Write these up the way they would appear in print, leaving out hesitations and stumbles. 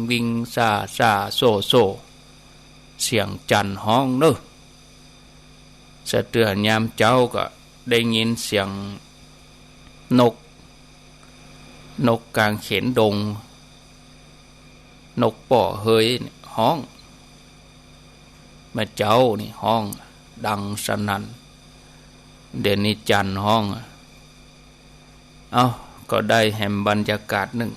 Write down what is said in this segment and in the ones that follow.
วิงซาซาโซโซเสียงจันห้องเนอะสะเตือนยามเจ้าก็ได้ยินเสียงนกกลางเขนดงนกป่อเฮยห้องแม่เจ้านี่ห้องดังสนั่นเดี๋ยวนี้จันห้องก็ได้แห่งบรรยากาศหนึ่ง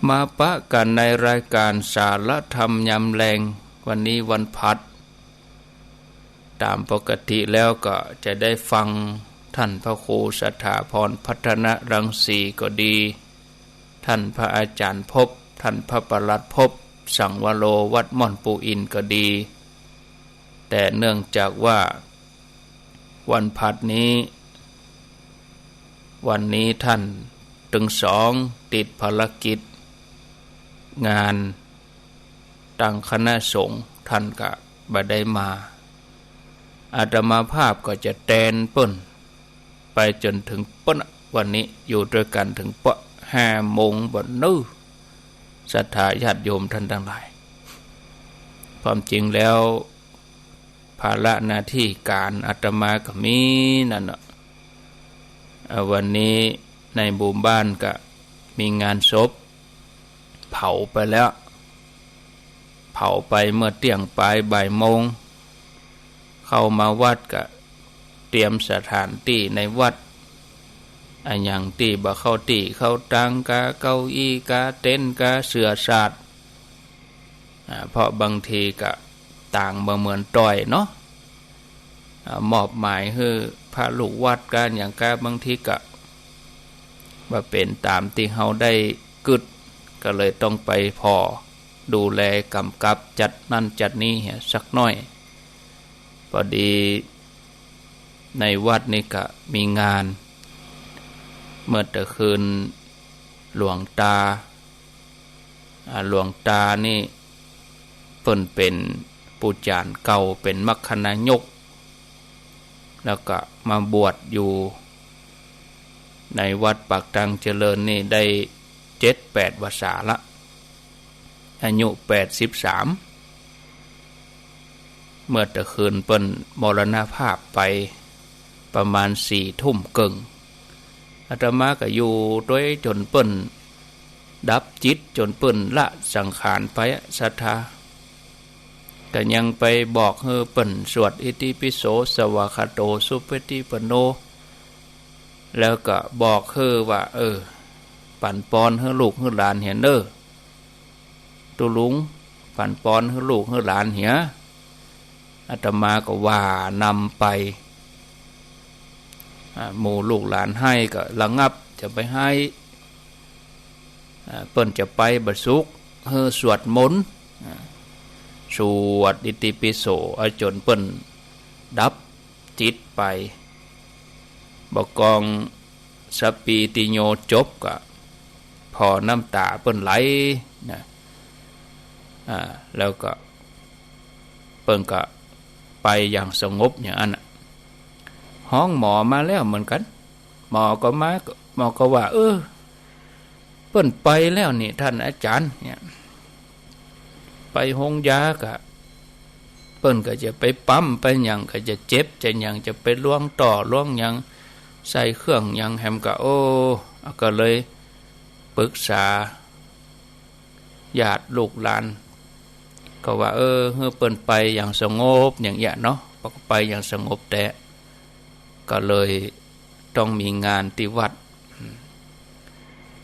มาปะกันในรายการสารธรรมยามแรงวันนี้วันพัดตามปกติแล้วก็จะได้ฟังท่านพระครูสถาพรพัฒนรังสีก็ดีท่านพระอาจารย์ภพท่านพระปลัดภพสังวโรวัดม่อนปูอินก็ดีแต่เนื่องจากว่าวันพัดนี้วันนี้ท่านถึง2ติดภารกิจงานตั้งคณะสงฆ์ท่านก็บ่ได้มาอาตมาภาพก็จะแตนเปิ้นไปจนถึงเปิ้นวันนี้อยู่ด้วยกันถึงปะ5 โมงบ่นู้ศรัทธาญาติโยมท่านทั้งหลายความจริงแล้วภาระหน้าที่การอาตมาก็มีนั่นน่ะวันนี้ในหมู่บ้านก็มีงานศพเผาไปแล้วเผาไปเมื่อเที่ยงปลายบ่ายโมงเข้ามาวัดก็เตรียมสถานที่ในวัดอย่างที่บ่เข้าที่เข้าตังกาเก้าอี้กาเต็นท์กาเสื่อสาดเพราะบางทีก็ต่างบ่เหมือนต้อยเนาะมอบหมายให้พระลูกวัดกันอย่างกาบางทีก็บ่เป็นตามที่เฮาได้กึดก็เลยต้องไปพอดูแลกำกับจัดนั่นจัดนี้สักหน่อยพอดีในวัดนี่ก็มีงานเมื่อตะคืนหลวงตานี่เพิ่นเป็นปูจารย์เก่าเป็นมัคคณายกแล้วก็มาบวชอยู่ในวัดปากตังเจริญนี่ได้7-8 พรรษาละอายุ83เมื่อตะคืนเปิ้นมรณภาพไปประมาณ4 ทุ่มครึ่งอาตมาก็อยู่ด้วยจนเปิ้นดับจิตจนเปิ้นละสังขารไปศรัทธาก็ยังไปบอกให้เปิ้นสวดอิติปิโสสวากขาโตสุปฏิปันโนแล้วก็บอกให้ว่าปั่นปอนให้ลูกให้หลานเห็นเด้อตุลุงปั่นปอนให้ลูกให้หลานเหียอาตมาก็ว่านำไปหมู่ลูกหลานให้ก็ระงับจะไปให้เปิ้นจะไปบัดสุกเฮือสวดมนต์สวดอิติปิโสจนเปิ้นดับจิตไปบกองสัปปีติโยจบก็พอน้ำตาเปิ้นไหลนะแล้วก็เปิ้นก็ไปอย่างสงบอย่างนั้นห้องหมอมาแล้วเหมือนกันหมอก็มาหมอก็ว่าเปิ้นไปแล้วนี่ท่านอาจารย์เนี่ยไปห้องยากะเปิ้นก็จะไปปั๊มไปหยังก็จะเจ็บจะหยังจะไปล้วงต่อล้วงหยังใส่เครื่องหยังแฮมก็ก็เลยปรึกษาญาติลูกหลานก็ว่าเฮือเปิ้นไปอย่างสงบอย่างเงี้ยเนาะไปอย่างสงบแต่ก็เลยต้องมีงานที่วัด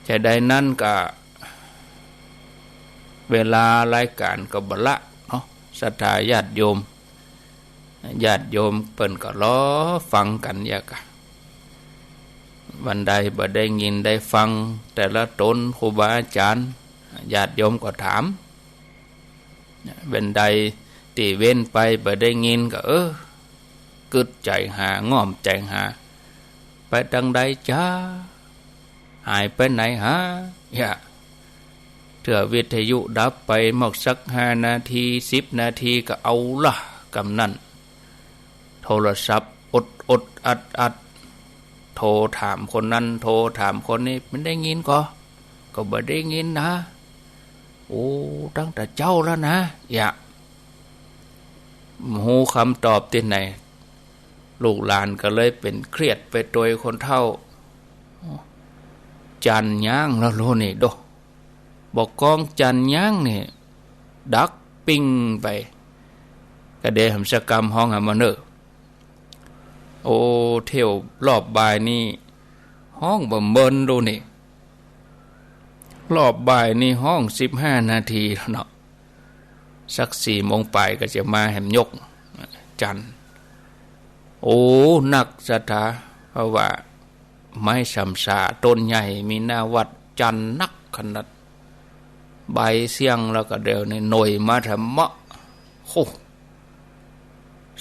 จะได้นั่นก็เวลารายการก็บละเนาะศรัทธาญาติโยมเปิ้นก็รอฟังกันอยากวันใดบ่ได้ยินได้ฟังแต่ละตนครูบาอาจารย์ญาติโยมก็ถามวันใดตีเว้นไปบ่ได้ยินก็กึดใจหาง่อมใจหาไปทางใดจ้าหายไปไหนฮะเถื่อวิทยุดับไปหมอกสัก5 นาที10 นาทีก็เอาละกำนั้นโทรศัพท์อดอัดโทรถามคนนั้นโทรถามคนนี้มันได้ยินก็บ่ได้ยินนะ โอ้ตั้งแต่เจ้าแล้วนะอย่าหูคำตอบที่ไหนลูกหลานก็เลยเป็นเครียดไปโดยคนเฒ่าจันย่างแล้วโลนี่โดบอกกองจันย่างนี่ดักปิ้งไปกระเดหำสกรรมห้องหามาเนอโอ้เที่ยวรอบบ่ายนี่ห้องบ่เมินดูนี่รอบบ่ายนี่ห้อง15 นาทีแล้วเนาะสัก4 โมงไปก็จะมาแหมยกจันโอ้หนักศรัทธาเพราะว่าไม้สำสาต้นใหญ่มีหน้าวัดจันนักขนาดใบเสียงแล้วก็เดี๋ยวในหน่วยมาทำมะโอ้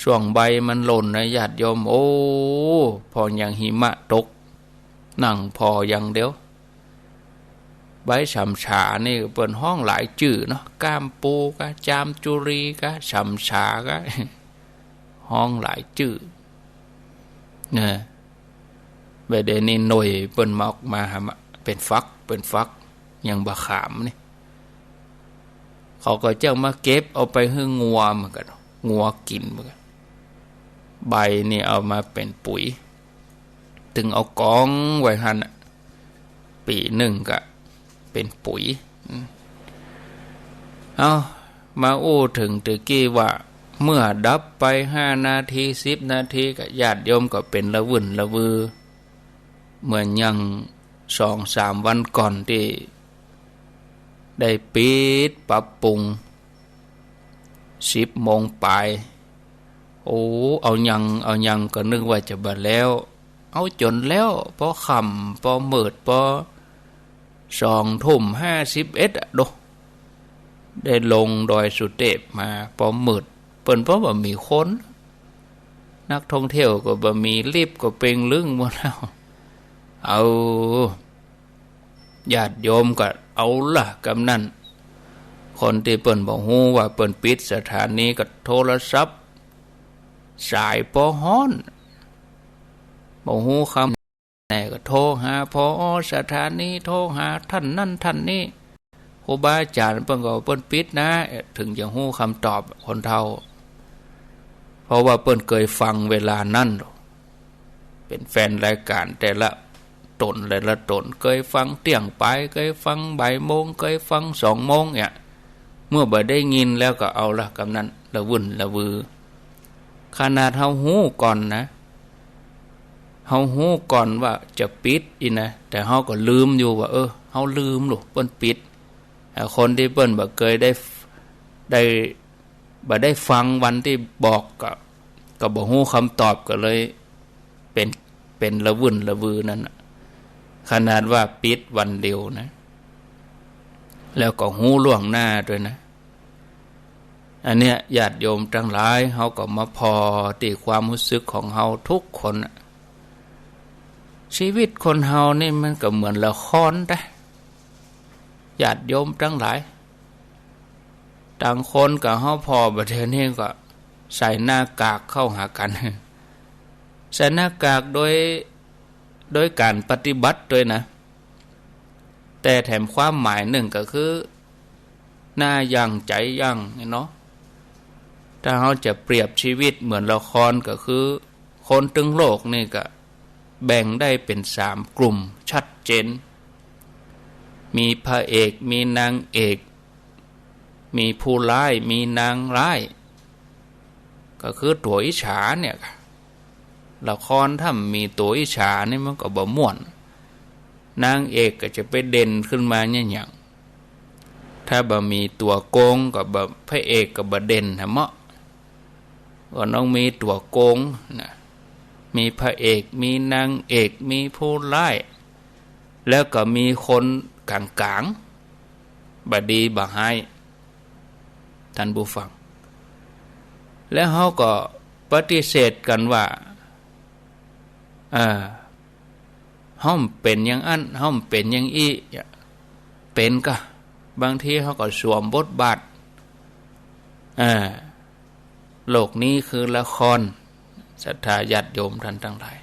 ช่วงใบมันหล่นนะญาติโยมโอ้พออย่างหิมะตกนั่งพออย่างเดียวใบสำสานี่เปิดห้องหลายจื่อเนาะก้ามปูกะจามจุรีกะสำสากะห้องหลายจื่อเนี่ยเบเดนี่หน่วยเปิ่นมาออกมาเป็นฟักอย่างบะขามนี่เขาก็เจ้ามาเก็บเอาไปให้งัวเหมือนกันงัวกินเหมือนกันใบนี่เอามาเป็นปุ๋ยถึงเอากองไว้หันปีหนึ่งก็เป็นปุ๋ยเอามาอู้ถึงตะกี้ว่าเมื่อดับไป5 นาที10 นาทีก็ญาติโยมก็เป็นละวุ่นละวือเหมือนยัง2-3 วันก่อนที่ได้ปิดปรับปรุง10 โมงปลายโอ้เอายังก็นึกว่าจะบัดแล้วเอาจนแล้วพอค่ำพอมืดพอ20:51โดได้ลงดอยสุเทพมาพอมืดเปิ้นเพราะว่ามีคนนักท่องเที่ยวก็บ่มีรีบก็เป่งลึงหมดแล้วเอาญาติโยมก็เอาล่ะกำนั้นคนที่เปิ้นบ่ฮู้ว่าเปิ้นปิดสถานีก็โทรศัพท์สายปอฮ้อนบ่ฮู้คำไหนก็โทรหาพอสถานีโทรหาท่านนั่นท่านนี้ครูบาอาจารย์เปิ้นก็เปิ้นปิดนะถึงจะฮู้คำตอบคนเฒ่าเพราะว่าเปิ้นเคยฟังเวลานั้นเป็นแฟนรายการแต่ละตนเคยฟังเที่ยงไปเคยฟังบ่ายโมงเคยฟัง2 โมงเนี่ยเมื่อบ่ได้ยินแล้วก็เอาละกำนั้นละวุ่นละวือขนาดเฮาฮู้ก่อนนะเฮาฮู้ก่อนว่าจะปิดอีนะแต่เฮาก็ลืมอยู่ว่าเฮาลืมลูกเปิ้นปิดคนที่เปิ้นบ่เคยบ่ได้ฟังวันที่บอกก็บ่ฮู้คำตอบก็เลยเป็นละวุ่นละวือนั่นขนาดว่าปิดวันเดียวนะแล้วก็ฮู้ล่วงหน้าด้วยนะอันเนี้ยญาติโยมทั้งหลายเฮาก็มาพอที่ความรู้สึกของเฮาทุกคนชีวิตคนเฮานี่มันก็เหมือนละครนะญาติโยมทั้งหลายต่างคนกับเฮาพอประเทศนี้ก็ใส่หน้ากากเข้าหากันใส่หน้ากากโดยการปฏิบัติด้วยนะแต่แถมความหมายหนึ่งก็คือหน้ายังใจยังเนาะถ้าเราจะเปรียบชีวิตเหมือนละครก็คือคนทั้งโลกนี่ก็แบ่งได้เป็น3 กลุ่มชัดเจนมีพระเอกมีนางเอกมีผู้ร้ายมีนางร้ายก็คือตัวอิจฉาเนี่ยละครถ้ามีตัวอิจฉานี่มันก็บ่ม่วนนางเอกก็จะไปเด่นขึ้นมาเนี่ยอย่างถ้าบ่มีตัวโกงก็บ่พระเอกก็บ่เด่นฮะเมาะก็ต้องมีตัวโกงนะมีพระเอกมีนางเอกมีผู้ร้ายแล้วก็มีคนกลางๆบ่ดีบ่ร้ายท่านผู้ฟังแล้วเขาก็ปฏิเสธกันว่าห้อมเป็นอย่างอันห้อมเป็นอย่างอีเป็นก็บางทีเขาก็สวมบทบาทโลกนี้คือละครศรัทธาญาติโยมท่านทั้งหลาย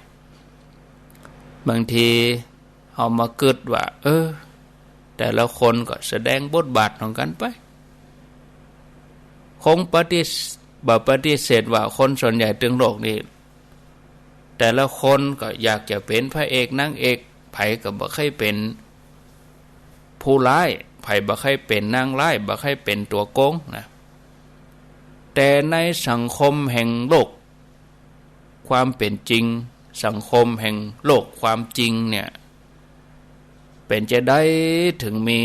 บางทีเขามาเกิดว่า แต่ละคนก็แสดงบทบาทของกันไปคงปฏิเสธว่าคนส่วนใหญ่ตึงโลกนี้แต่ละคนก็อยากจะเป็นพระเอกนางเอกไผก็บ่เคยเป็นผู้ร้ายไผบ่เคยเป็นนางร้ายบ่เคยเป็นตัวโกงนะแต่ในสังคมแห่งโลกความเป็นจริงสังคมแห่งโลกความจริงเนี่ยเป็นจะได้ถึงมี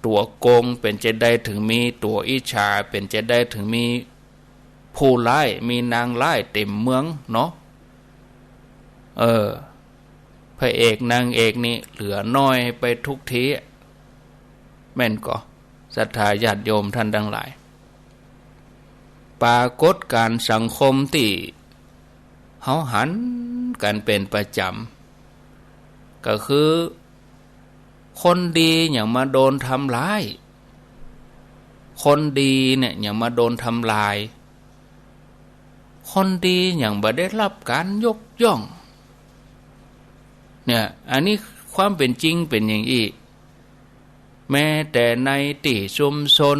ตัวโกงเป็นจะได้ถึงมีตัวอิจฉาเป็นจะได้ถึงมีผู้ร้ายมีนางร้ายเต็มเมืองเนาะพระเอกนางเอกนี่เหลือน้อยไปทุกทีแม่นก็ศรัทธาญาติโยมท่านทั้งหลายปรากฏการสังคมที่เฮาหันกันเป็นประจำก็คือคนดีอย่างมาโดนทำร้ายคนดีเนี่ยอย่างมาโดนทำลายคนดีอย่างบ่ได้รับการยกย่องเนี่ยอันนี้ความเป็นจริงเป็นอย่างนี้แม้แต่ในที่ชุมชน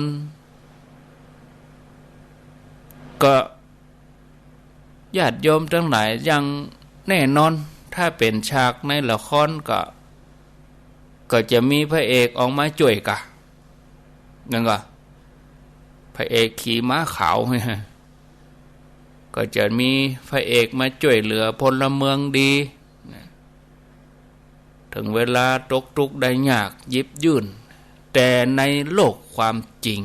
ก็ญาติโยมทั้งหลายยังแน่นอนถ้าเป็นฉากในละครก็จะมีพระเอกออกมาช่วยกะนั่นก็พระเอกขี่ม้าขาวก็จะมีพระเอกมาช่วยเหลือพลเมืองดีถึงเวลาตกทุกข์ได้ยากหยิบยื่นแต่ในโลกความจริง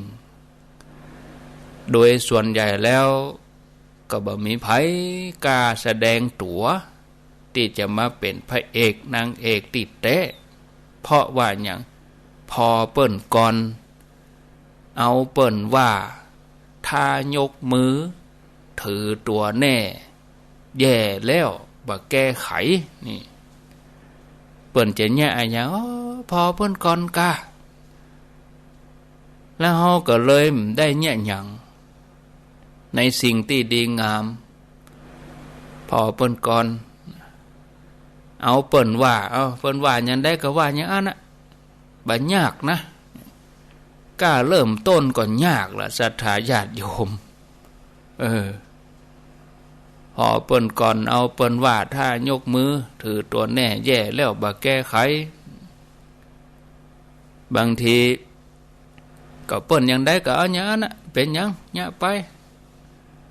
โดยส่วนใหญ่แล้วก็บ่มีไผกล้าแสดงตัวที่จะมาเป็นพระเอกนางเอกติดเตะเพราะว่าอย่างพอเปิ้นก่อนเอาเปิ้นว่าถ้ายกมือถือตัวแน่แย่แล้วบ่แก้ไขนี่เปิ้นจะแย่อย่างพอเปิ้นก่อนกะแล้วเฮาก็เลยได้แย่หยังในสิ่งที่ดีงามพอเปิ้นก่อนเอาเปิ้นว่าเปิ้นว่าหยังได้ก็ว่าหยังอันน่ะบ่ยากนะกล้าเริ่มต้นก็ยากล่ะศรัทธาญาติโยมพอเปิ้นก่อนเอาเปิ้นว่าถ้ายกมือถือตัวแน่แย่แล้วบ่แก้ไขบางทีก็เปิ้นหยังได้ก็เอาหยังอันน่ะเป็นหยังยะไป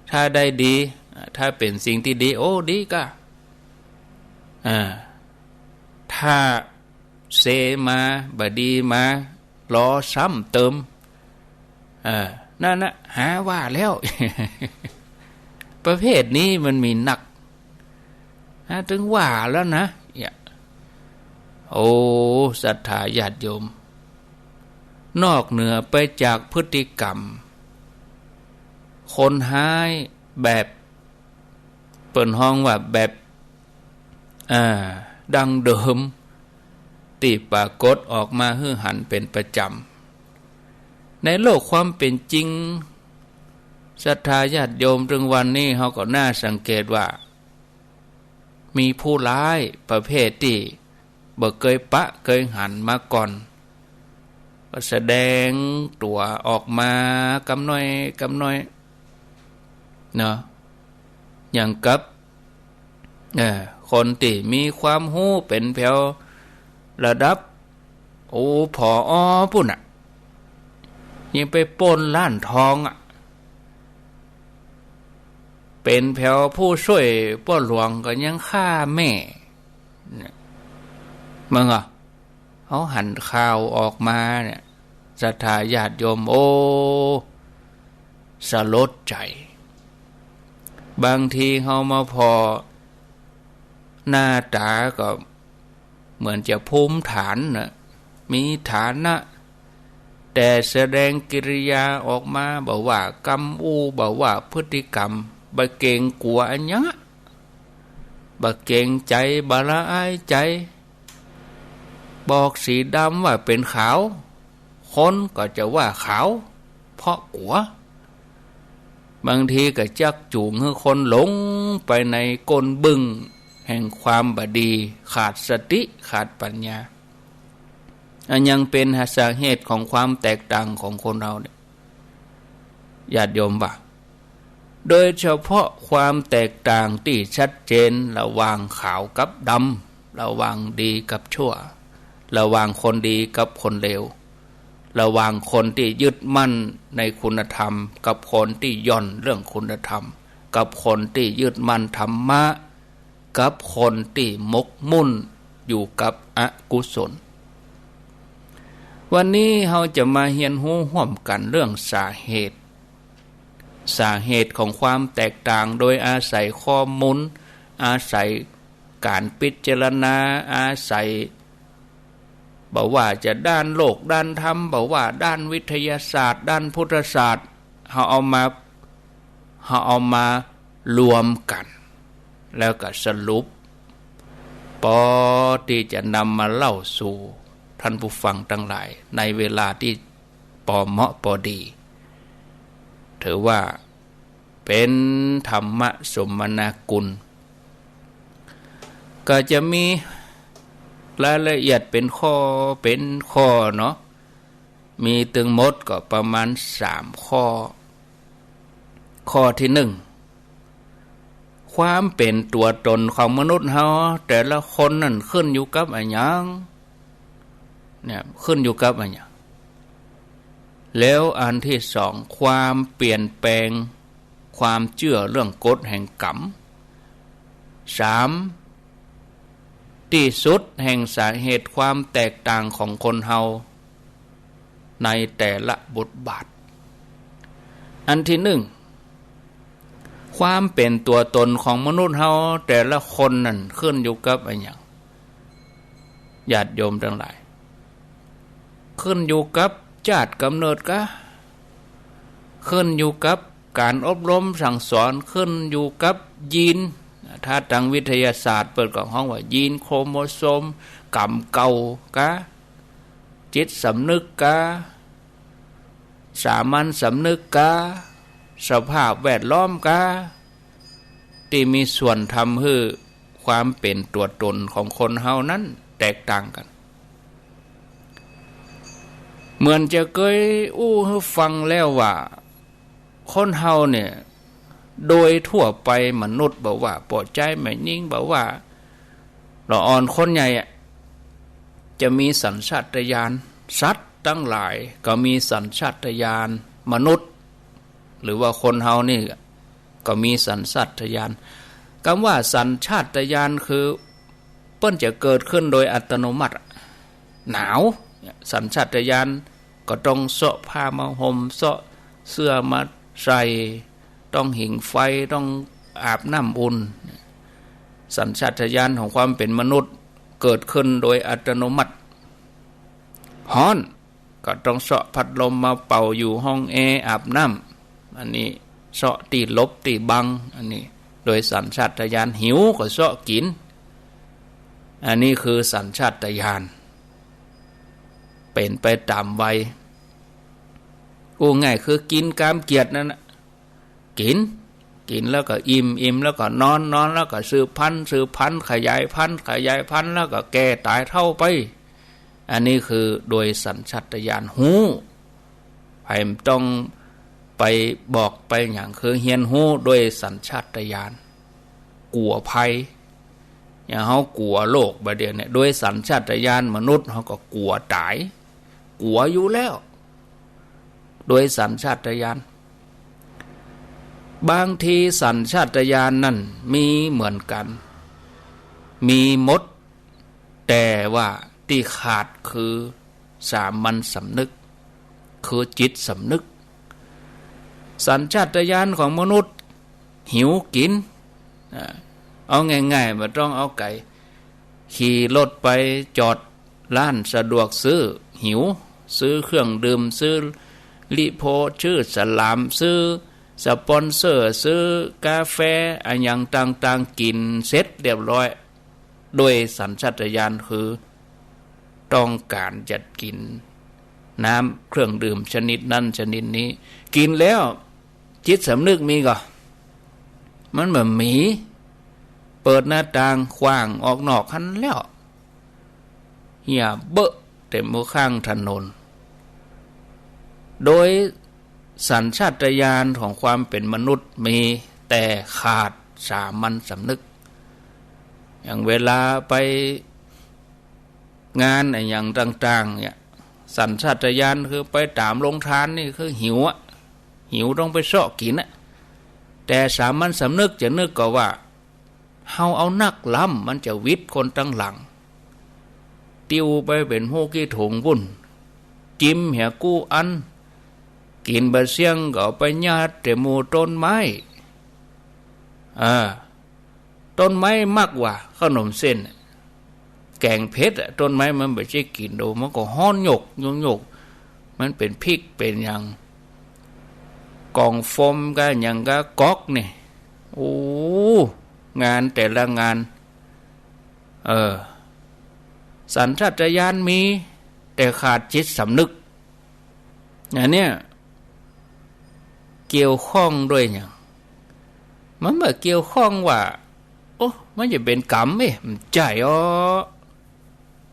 ถ้าได้ดีถ้าเป็นสิ่งที่ดีโอ้ดีก็ถ้าเซมาบดีมารอซ้ำเติมนั่นนะหาว่าแล้ว ประเภทนี้มันมีหนักถึงว่าแล้วนะโอ้ศรัทธาญาติโยมนอกเหนือไปจากพฤติกรรมคนหายแบบเปิ่นห้องว่าแบบดังเดิมที่ปรากฏออกมาฮือหันเป็นประจำในโลกความเป็นจริงศรัทธาญาติโยมถึงวันนี้เขาก็น่าสังเกตว่ามีผู้ร้ายประเภทที่บ่เคยเคยหันมาก่อนก็แสดงตัวออกมากำน้อยเนาะอย่างกับคนที่มีความรู้เป็นแถวระดับผอ.ปุ่นยังไปปล้นร้านทองเป็นแถวผู้ช่วยป้อหลวงก็ยังฆ่าแม่มึงเขาหันข่าวออกมาเนี่ยศรัทธาญาติโยมสลดใจบางทีเขามาพอหน้าตาก็เหมือนจะภูมิฐานนะมีฐานะแต่แสดงกิริยาออกมาบอกว่ากรรมบอกว่าพฤติกรรมบ่เกรงกลัวอันยังบ่เกรงใจบ่ละอายใจบอกสีดำว่าเป็นขาวคนก็จะว่าขาวเพราะกลัวบางทีก็จักจูงให้คนหลงไปในก้นบึ้งแห่งความบดีขาดสติขาดปัญญา อันยังเป็นสาเหตุของความแตกต่างของคนเราเนี่ยญาติโยมบ่าโดยเฉพาะความแตกต่างที่ชัดเจนระหว่างขาวกับดำระหว่างดีกับชั่วระหว่างคนดีกับคนเลวระหว่างคนที่ยึดมั่นในคุณธรรมกับคนที่ย่อนเรื่องคุณธรรมกับคนที่ยึดมั่นธรรมะกับคนที่มกมุ่นอยู่กับอกุศลวันนี้เราจะมาเรียนรู้ร่วมกันเรื่องสาเหตุของความแตกต่างโดยอาศัยข้อมูลอาศัยการพิจารณาอาศัยบอกว่าจะด้านโลกด้านธรรมบอกว่าด้านวิทยาศาสตร์ด้านพุทธศาสตร์เราเอามารวมกันแล้วก็สรุปพอที่จะนำมาเล่าสู่ท่านผู้ฟังทั้งหลายในเวลาที่พอเหมาะพอดีถือว่าเป็นธรรมสมนากุลก็จะมีรายละเอียดเป็นข้อเนาะมีถึงหมดก็ประมาณ3ข้อที่1ความเป็นตัวตนของมนุษย์เฮาแต่ละคนนั่นขึ้นอยู่กับอะไรอย่างเนี่ยขึ้นอยู่กับอะไรอย่างแล้วอันที่2ความเปลี่ยนแปลงความเชื่อเรื่องกฎแห่งกรรม3ที่สุดแห่งสาเหตุความแตกต่างของคนเฮาในแต่ละบทบาทอันที่1ความเป็นตัวตนของมนุษย์เฮาแต่ละคนนั่นขึ้นอยู่กับอะไรอย่างญาติโยมทั้งหลายขึ้นอยู่กับชาติกำเนิดกะขึ้นอยู่กับการอบรมสั่งสอนขึ้นอยู่กับยีนถ้าทางวิทยาศาสตร์เปิดกับห้องว่ายีนโครโมโซมกรรมเก่ากะจิตสำนึกกะสามัญสำนึกกะสภาพแวดล้อมกะที่มีส่วนทำให้ความเป็นตัวตนของคนเฮานั้นแตกต่างกันเหมือนจะเคยให้ฟังแล้วว่าคนเฮาเนี่ยโดยทั่วไปมนุษย์บอกว่าปลอดใจไม่นิ่งบอกว่าเราอ่อนคนใหญ่จะมีสัญชาตญาณสัตว์ทั้งหลายก็มีสัญชาตญาณมนุษย์หรือว่าคนเฮานี่ก็มีสัญชาตญาณคำว่าสัญชาตญาณคือเปิ้นจะเกิดขึ้นโดยอัตโนมัติหนาวสัญชาตญาณก็ต้องเสาะผ้ามาห่มเสาะเสื้อมาใส่ต้องหิ่งไฟต้องอาบน้ำอุ่นสัญชาตญาณของความเป็นมนุษย์เกิดขึ้นโดยอัตโนมัติฮ้อนก็ต้องเสาะพัดลมมาเป่าอยู่ห้องแอร์อาบน้ำอันนี้เสาะตีลบตีบังอันนี้โดยสัญชาตญาณหิวก็เสาะกินอันนี้คือสัญชาตญาณเป็นไปตามวัยง่ายคือกินกามเกียรตินั่นนะกินแล้วก็อิ่มแล้วก็นอนแล้วก็สืบพันธุ์ขยายพันธุ์แล้วก็แก่ตายเท่าไปอันนี้คือโดยสัญชาตญาณหูไผ่ต้องไปบอกไปอย่างคือเฮียนหูโดยสัญชาตญาณกลัวภัยอย่างเขากลัวโลกประเดี๋ยวเนี่ยโดยสัญชาตญาณมนุษย์เขาก็กลัวตายกลัวอยู่แล้วโดยสัญชาตญาณบางทีสัญชาตญาณนั่นมีเหมือนกันมีหมดแต่ว่าที่ขาดคือสามัญสำนึกคือจิตสำนึกสัญชาตญาณของมนุษย์หิวกินเอาง่ายๆไม่ต้องเอาไก่ขี่รถไปจอดร้านสะดวกซื้อหิวซื้อเครื่องดื่มซื้อลิโพชื่อสลามซื้อสปอนเซอร์ซื้อกาแฟอันอย่างต่างๆกินเสร็จเรียบร้อยโดยสัญชาตญาณคือต้องการจะกินน้ำเครื่องดื่มชนิดนั้นชนิดนี้กินแล้วจิตสำนึกมีก่อมันเหมือนหมีเปิดหน้าต่างขว้างออกนอกคันแล้วเหี้ยเบอะแ ต็มข้างถนนโดยสัญชาตญาณของความเป็นมนุษย์มีแต่ขาดสามัญสำนึกอย่างเวลาไปงานอย่างต่างๆเนี่ยสัญชาตญาณคือไปตามโรงทานนี่คือหิวหิวต้องไปเสาะกินแต่สามัญสำนึกจะนึกก็ว่าเฮาเอานักล้ำมันจะวิทย์คนตั้งหลังติวไปเป็นหูกี้ถุงวุ่นจิ้มเหี่ยกู้อันกินบะเสียงก็ไปญาติแต่หมู่ต้นไม้ต้นไม้มากกว่าขนมเส้นแกงเพชรต้นไม้มันไม่ใช่กินดูมันก็ฮ้อนหยกมันเป็นพริกเป็นอย่างกองฟมก็อย่างก็ก๊อกนี่โอ้งานแต่ละงานสัญชาตญาณมีแต่ขาดจิตสำนึกอย่างเนี้ยเกี่ยวข้องด้วยอย่างมันแบบเกี่ยวข้องว่าโอ้มันจะเป็นกรรมไหมใจ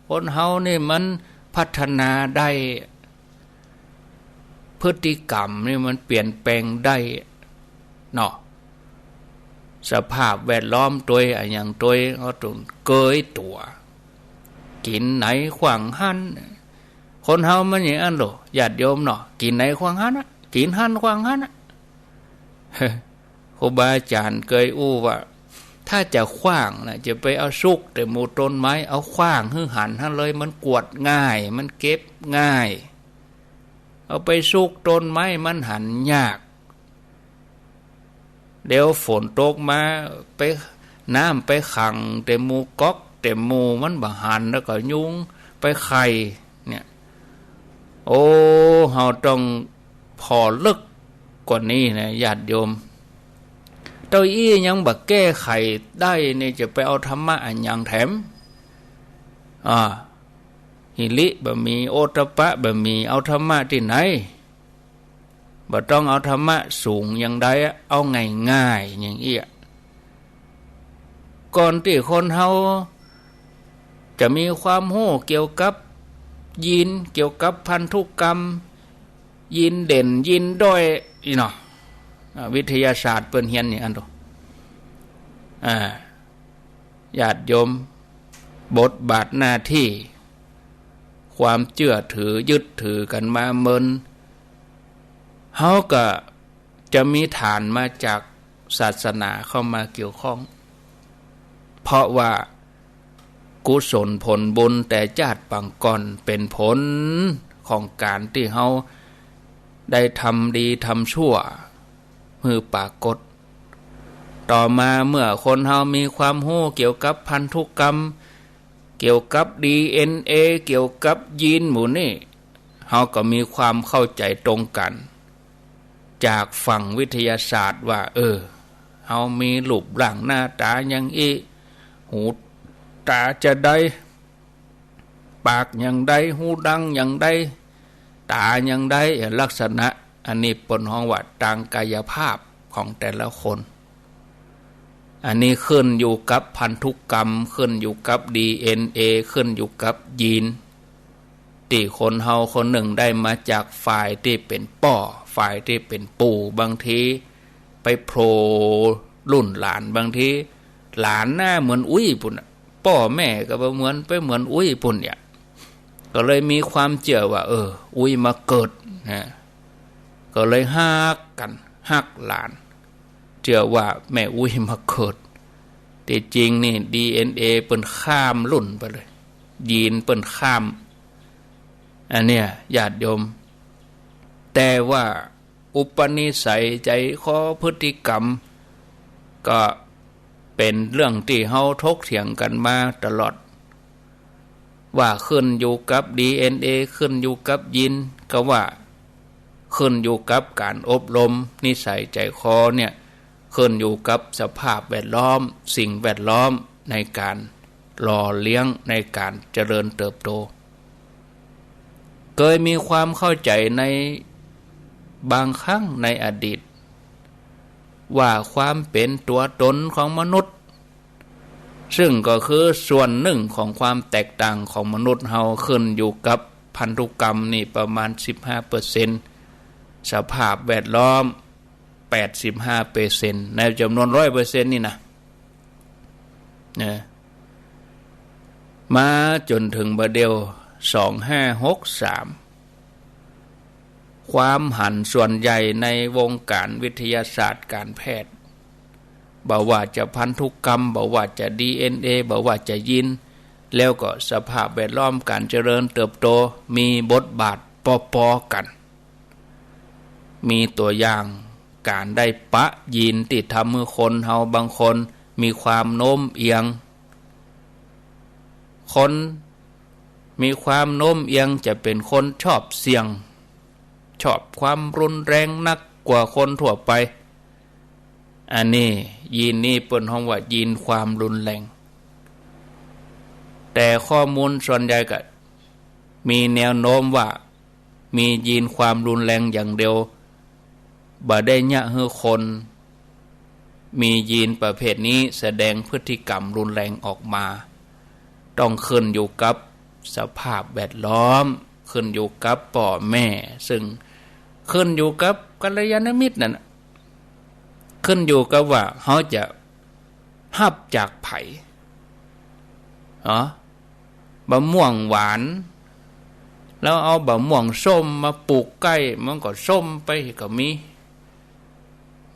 คนเฮานี่มันพัฒนาได้พฤติกรรมนี่มันเปลี่ยนแปลงได้เนาะสภาพแวดล้อมตัวอย่างตัวเขาต้องเกยตัวกินไหนขวางหันคนเฮามันอย่างนั้นหรอญาติโยมเนาะกินไหนขวางหันกินหันขวางหันครูบาอาจารย์เคยอู้ว่าถ้าจะขว้างนะจะไปเอาซุกแต่หมู่ต้นไม้เอาขว้างหื้อหันให้เลยมันกวดง่ายมันเก็บง่ายเอาไปซุกต้นไม้มันหันยากเดี๋ยวฝนตกมาไปน้ำไปขังแต่หมู่ก๊อกแต่หมู่มันบ่หันแล้วก็ยุงไปไข่เนี่ยโอ้เฮาต้องพอลึกกว่านี้นะญาติโยมเต้าอี้ยังบักแก้ไขได้นี่จะไปเอาธรรมะอันยังแถมหิริบะมีโอตปะบะมีเอาธรรมะที่ไหนบ่ต้องเอาธรรมะสูงอย่างใดเอาง่ายๆอย่างเอี้ยก่อนที่คนเฮาจะมีความรู้เกี่ยวกับยีนเกี่ยวกับพันธุกรรมยีนเด่นยีนด้อยอีเนาะวิทยาศาสตร์เปิ้นเฮียนนี่อันโตญาติโยมบทบาทหน้าที่ความเชื่อถือยึดถือกันมาเมินเฮาก็จะมีฐานมาจากศาสนาเข้ามาเกี่ยวข้องเพราะว่ากุศลผลบุญแต่ชาติปางก่อนเป็นผลของการที่เฮาได้ทำดีทำชั่วมือปรากฏต่อมาเมื่อคนเฮามีความรู้เกี่ยวกับพันธุกรรมเกี่ยวกับ DNA เกี่ยวกับยีนหมู่นี่เฮาก็มีความเข้าใจตรงกันจากฝั่งวิทยาศาสตร์ว่าเฮามีรูปร่างหน้าตาอย่างอี้หูตาจะได้ปากอย่างใดหูดังอย่างใดตาอย่างใดลักษณะอันนี้ปนห้องว่าทางกายภาพของแต่ละคนอันนี้ขึ้นอยู่กับพันธุกรรมขึ้นอยู่กับ DNA ขึ้นอยู่กับยีนที่คนเฮาคนหนึ่งได้มาจากฝ่ายที่เป็นป่อฝ่ายที่เป็นปู่บางทีไปโผล่รุ่นหลานบางทีหลานหน้าเหมือนอุ้ยปุ่นป่อแม่ก็เหมือนอุ้ยปุ่นเนี่ยก็เลยมีความเชื่อว่าอุ้ยมาเกิดนะก็เลยฮักกันฮักหลานเชื่อว่าแม่อุ้ยมาเกิดแต่จริงนี่ DNA เปิ้นข้ามรุ่นไปเลยยีนเปิ้นข้ามอันเนี้ยญาติโยมแต่ว่าอุปนิสัยใจคอพฤติกรรมก็เป็นเรื่องที่เฮาถกเถียงกันมาตลอดว่าขึ้นอยู่กับ DNA ขึ้นอยู่กับยีนก็ว่าขึ้นอยู่กับการอบรมนิสัยใจคอเนี่ยขึ้นอยู่กับสภาพแวดล้อมสิ่งแวดล้อมในการหล่อเลี้ยงในการเจริญเติบโตเคยมีความเข้าใจในบางครั้งในอดีตว่าความเป็นตัวตนของมนุษย์ซึ่งก็คือส่วนหนึ่งของความแตกต่างของมนุษย์เฮาขึ้นอยู่กับ พันธุกรรมนี่ประมาณ 15% สภาพแวดล้อม 85% ในจำนวน 100% นี่นะมาจนถึงบัดเดียว2563ความหันส่วนใหญ่ในวงการวิทยาศาสตร์การแพทย์บอกว่าจะพันธุกรรมบอกว่าจะ DNA บอกว่าจะยีนแล้วก็สภาพแวดล้อมการเจริญเติบโตมีบทบาทปอๆกัน มีตัวอย่างการได้ปะยีนที่ทำให้คนเฮาบางคนมีความโน้มเอียงคนมีความโน้มเอียงจะเป็นคนชอบเสี่ยงชอบความรุนแรงนักกว่าคนทั่วไปอันนี้ยีนนี้เปิ้นฮ้องว่ายีนความรุนแรงแต่ข้อมูลส่วนใหญ่ก็มีแนวโน้มว่ามียีนความรุนแรงอย่างเดียวบ่ได้ยะให้คนมียีนประเภทนี้แสดงพฤติกรรมรุนแรงออกมาต้องขึ้นอยู่กับสภาพแวดล้อมขึ้นอยู่กับพ่อแม่ซึ่งขึ้นอยู่กับกัลยาณมิตรนั่นขึ้นอยู่กับว่าเขาจะฮับจากไผบะม่วงหวานแล้วเอาบะม่วงส้มมาปลูกใกล้มันก็ส้มไปก็มี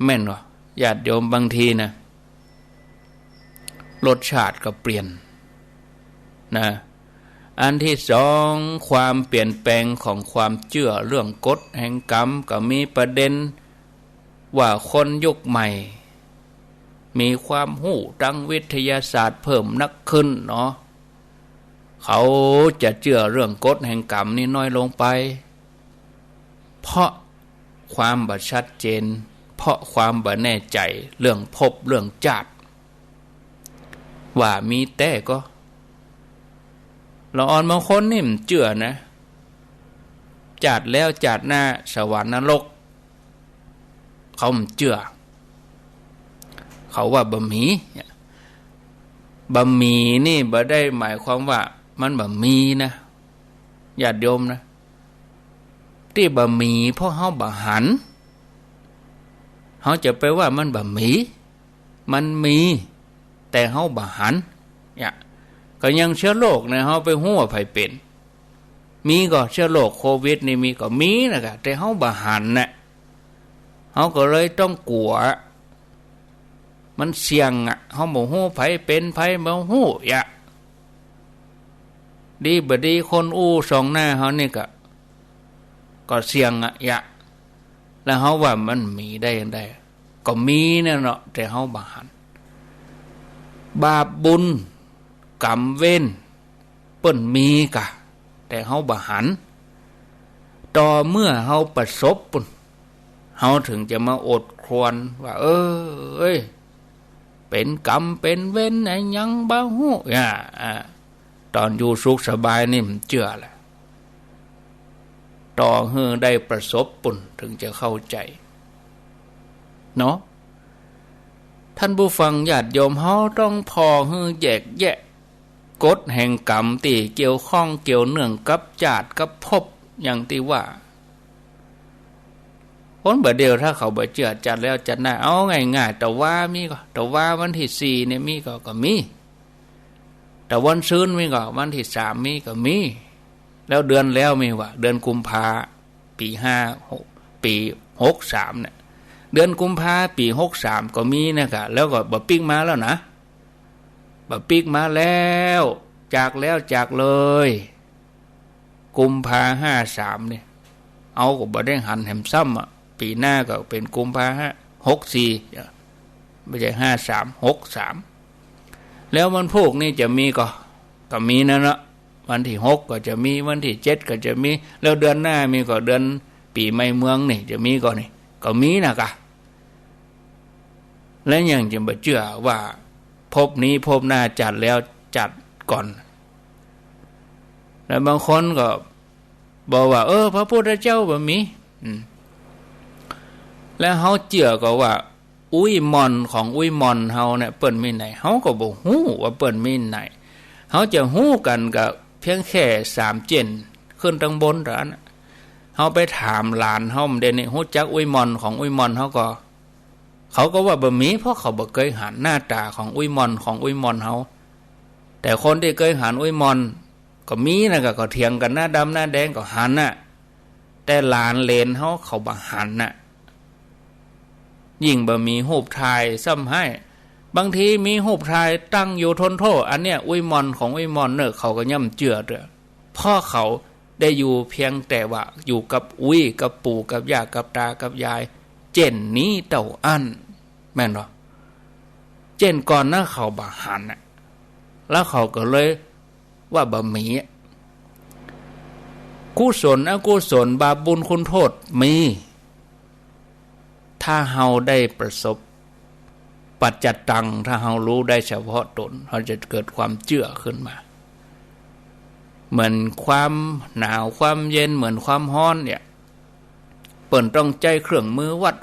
แม่นวะญาติโยมบางทีนะรสชาติก็เปลี่ยนนะอันที่สองความเปลี่ยนแปลงของความเชื่อเรื่องกฎแห่งกรรมก็มีประเด็นว่าคนยุคใหม่มีความรู้ทางวิทยาศาสตร์เพิ่มนักขึ้นเนาะเขาจะเชื่อเรื่องกฎแห่งกรรมนี่น้อยลงไปเพราะความบ่ชัดเจนเพราะความบ่แน่ใจเรื่องภพเรื่องชาติว่ามีแต่ก็ละอ่อนบางคนนี่มันเชื่อนะชาติแล้วชาติหน้าสวรรค์นรกเขามันเชื่อเขาว่าบะหมี่นี่บ่ได้หมายความว่ามันบะหมี่นะญาติโยมนะที่บะหมี่เพราะเฮาบ่หันเฮาจะไปว่ามันบะหมี่มันมีแต่เฮาบ่หันเนี่ยก็ยังเชื้อโรคนะเฮาไปฮู้ว่าไผเป็นมีก็เชื้อโรคโควิดนี่มีก็มีนะแต่เฮาบ่หันน่ะเฮาก็เลยต้องกลัวมันเสี่ยงเฮาบ่ฮู้ไผเป็นไผบ่ฮู้ดีบ่ดีคนอู้สองหน้าเฮานี่ก็เสี่ยงแล้วเฮาว่ามันมีได้จังได๋ก็มีแน่เนาะแต่เฮาบ่หันบาปบุญกรรมเวรเปิ้นมีกะแต่เฮาบ่หันต่อเมื่อเฮาประสบปุ่นเฮาถึงจะมาอดควรว่าเอ้ยเป็นกรรมเป็นเวรไอ้หยังบ่ฮู้ตอนอยู่สุขสบายนี่มันเชื่อแหละต่อเฮือได้ประสบปุ่นถึงจะเข้าใจเนาะท่านผู้ฟังญาติโยมเฮาต้องพอฮือแยกแยะกฎแห่งกรรมที่เกี่ยวข้องเกี่ยวเนื่องกับชาติกับภพอย่างที่ว่าคนบ่เดียวถ้าเขาบ่เชื่อจัดแล้วจัดหน้าเอาง่ายๆแต่ว่ามีก็แต่ว่าวันที่4เนี่ยมีก็มีแต่วันซื่นมีก็วันที่3มีก็มีแล้วเดือนแล้วมีว่าเดือนกุมภาปี56ปี63เนี่ยเดือนกุมภาปี63ก็มีนะครับแล้วก็บ่ปิ๊กมาแล้วนะบ่ปิ๊กมาแล้วจากเลยกุมภา53เนี่ยเอาก็บ่ได้หันแหมซ้ำปีหน้าก็เป็นกุมภา64ไม่ใช่53 63แล้ววันพวกนี้จะมีก็มีนะเนาะวันที่6ก็จะมีวันที่7ก็จะมีแล้วเดือนหน้ามีก็เดือนปีใหม่เมืองนี่จะมีก็มีนะและยังจะบ่เชื่อว่าพบนี้พบหน้าจัดแล้วจัดก่อนแล้วบางคนก็บอกว่าพระพุทธเจ้าบ่มีแล้วเฮาเชื่อก็ว่าอุ้ยมอนของอุ้ยมอนเฮาเนี่ยเปิ้นมีไหนเฮาก็บ่ฮู้ว่าเปิ้นมีไหนเฮาจะฮู้กันกับเพียงแค่3เจน ขึ้นตั้งบนร้านเฮาไปถามหลานเฮาเดี๋ยวนี้ฮู้จักอุ้ยมอนของอุ้ยมอนเขาก็ว่าบ่มีเพราะเขาบ่เคยหันหน้าตาของอุ้ยมอนเฮาแต่คนที่เคยหันอุ้ยมอนก็มีนะก็เถียงกันหน้าดำหน้าแดงก็หันน่ะแต่หลานเลนเขาบ่หันน่ะยิ่งบ่มีรูปถ่ายซ้ำให้บางทีมีรูปถ่ายตั้งอยู่ทนโทษอันเนี้ยอุ้ยมอนของอุ้ยมอนเนอะเขาก็ย่ำเจือเด้อพ่อเขาได้อยู่เพียงแต่ว่าอยู่กับอุ้ยกับปู่กับย่ากับตากับยายเจนนี้เต่าอั้นแม่นบ่เจนก่อนนะเขาบ่หันน่ะแล้วเขาก็เลยว่าบ่มีกุศลอกุศลบาปบุญคุณโทษมีถ้าเฮาได้ประสบปัจจตังถ้าเฮารู้ได้เฉพาะตนเฮาจะเกิดความเชื่อขึ้นมาเหมือนความหนาวความเย็นเหมือนความร้อนเนี่ยเปิ้นต้องใจเครื่องมือวัด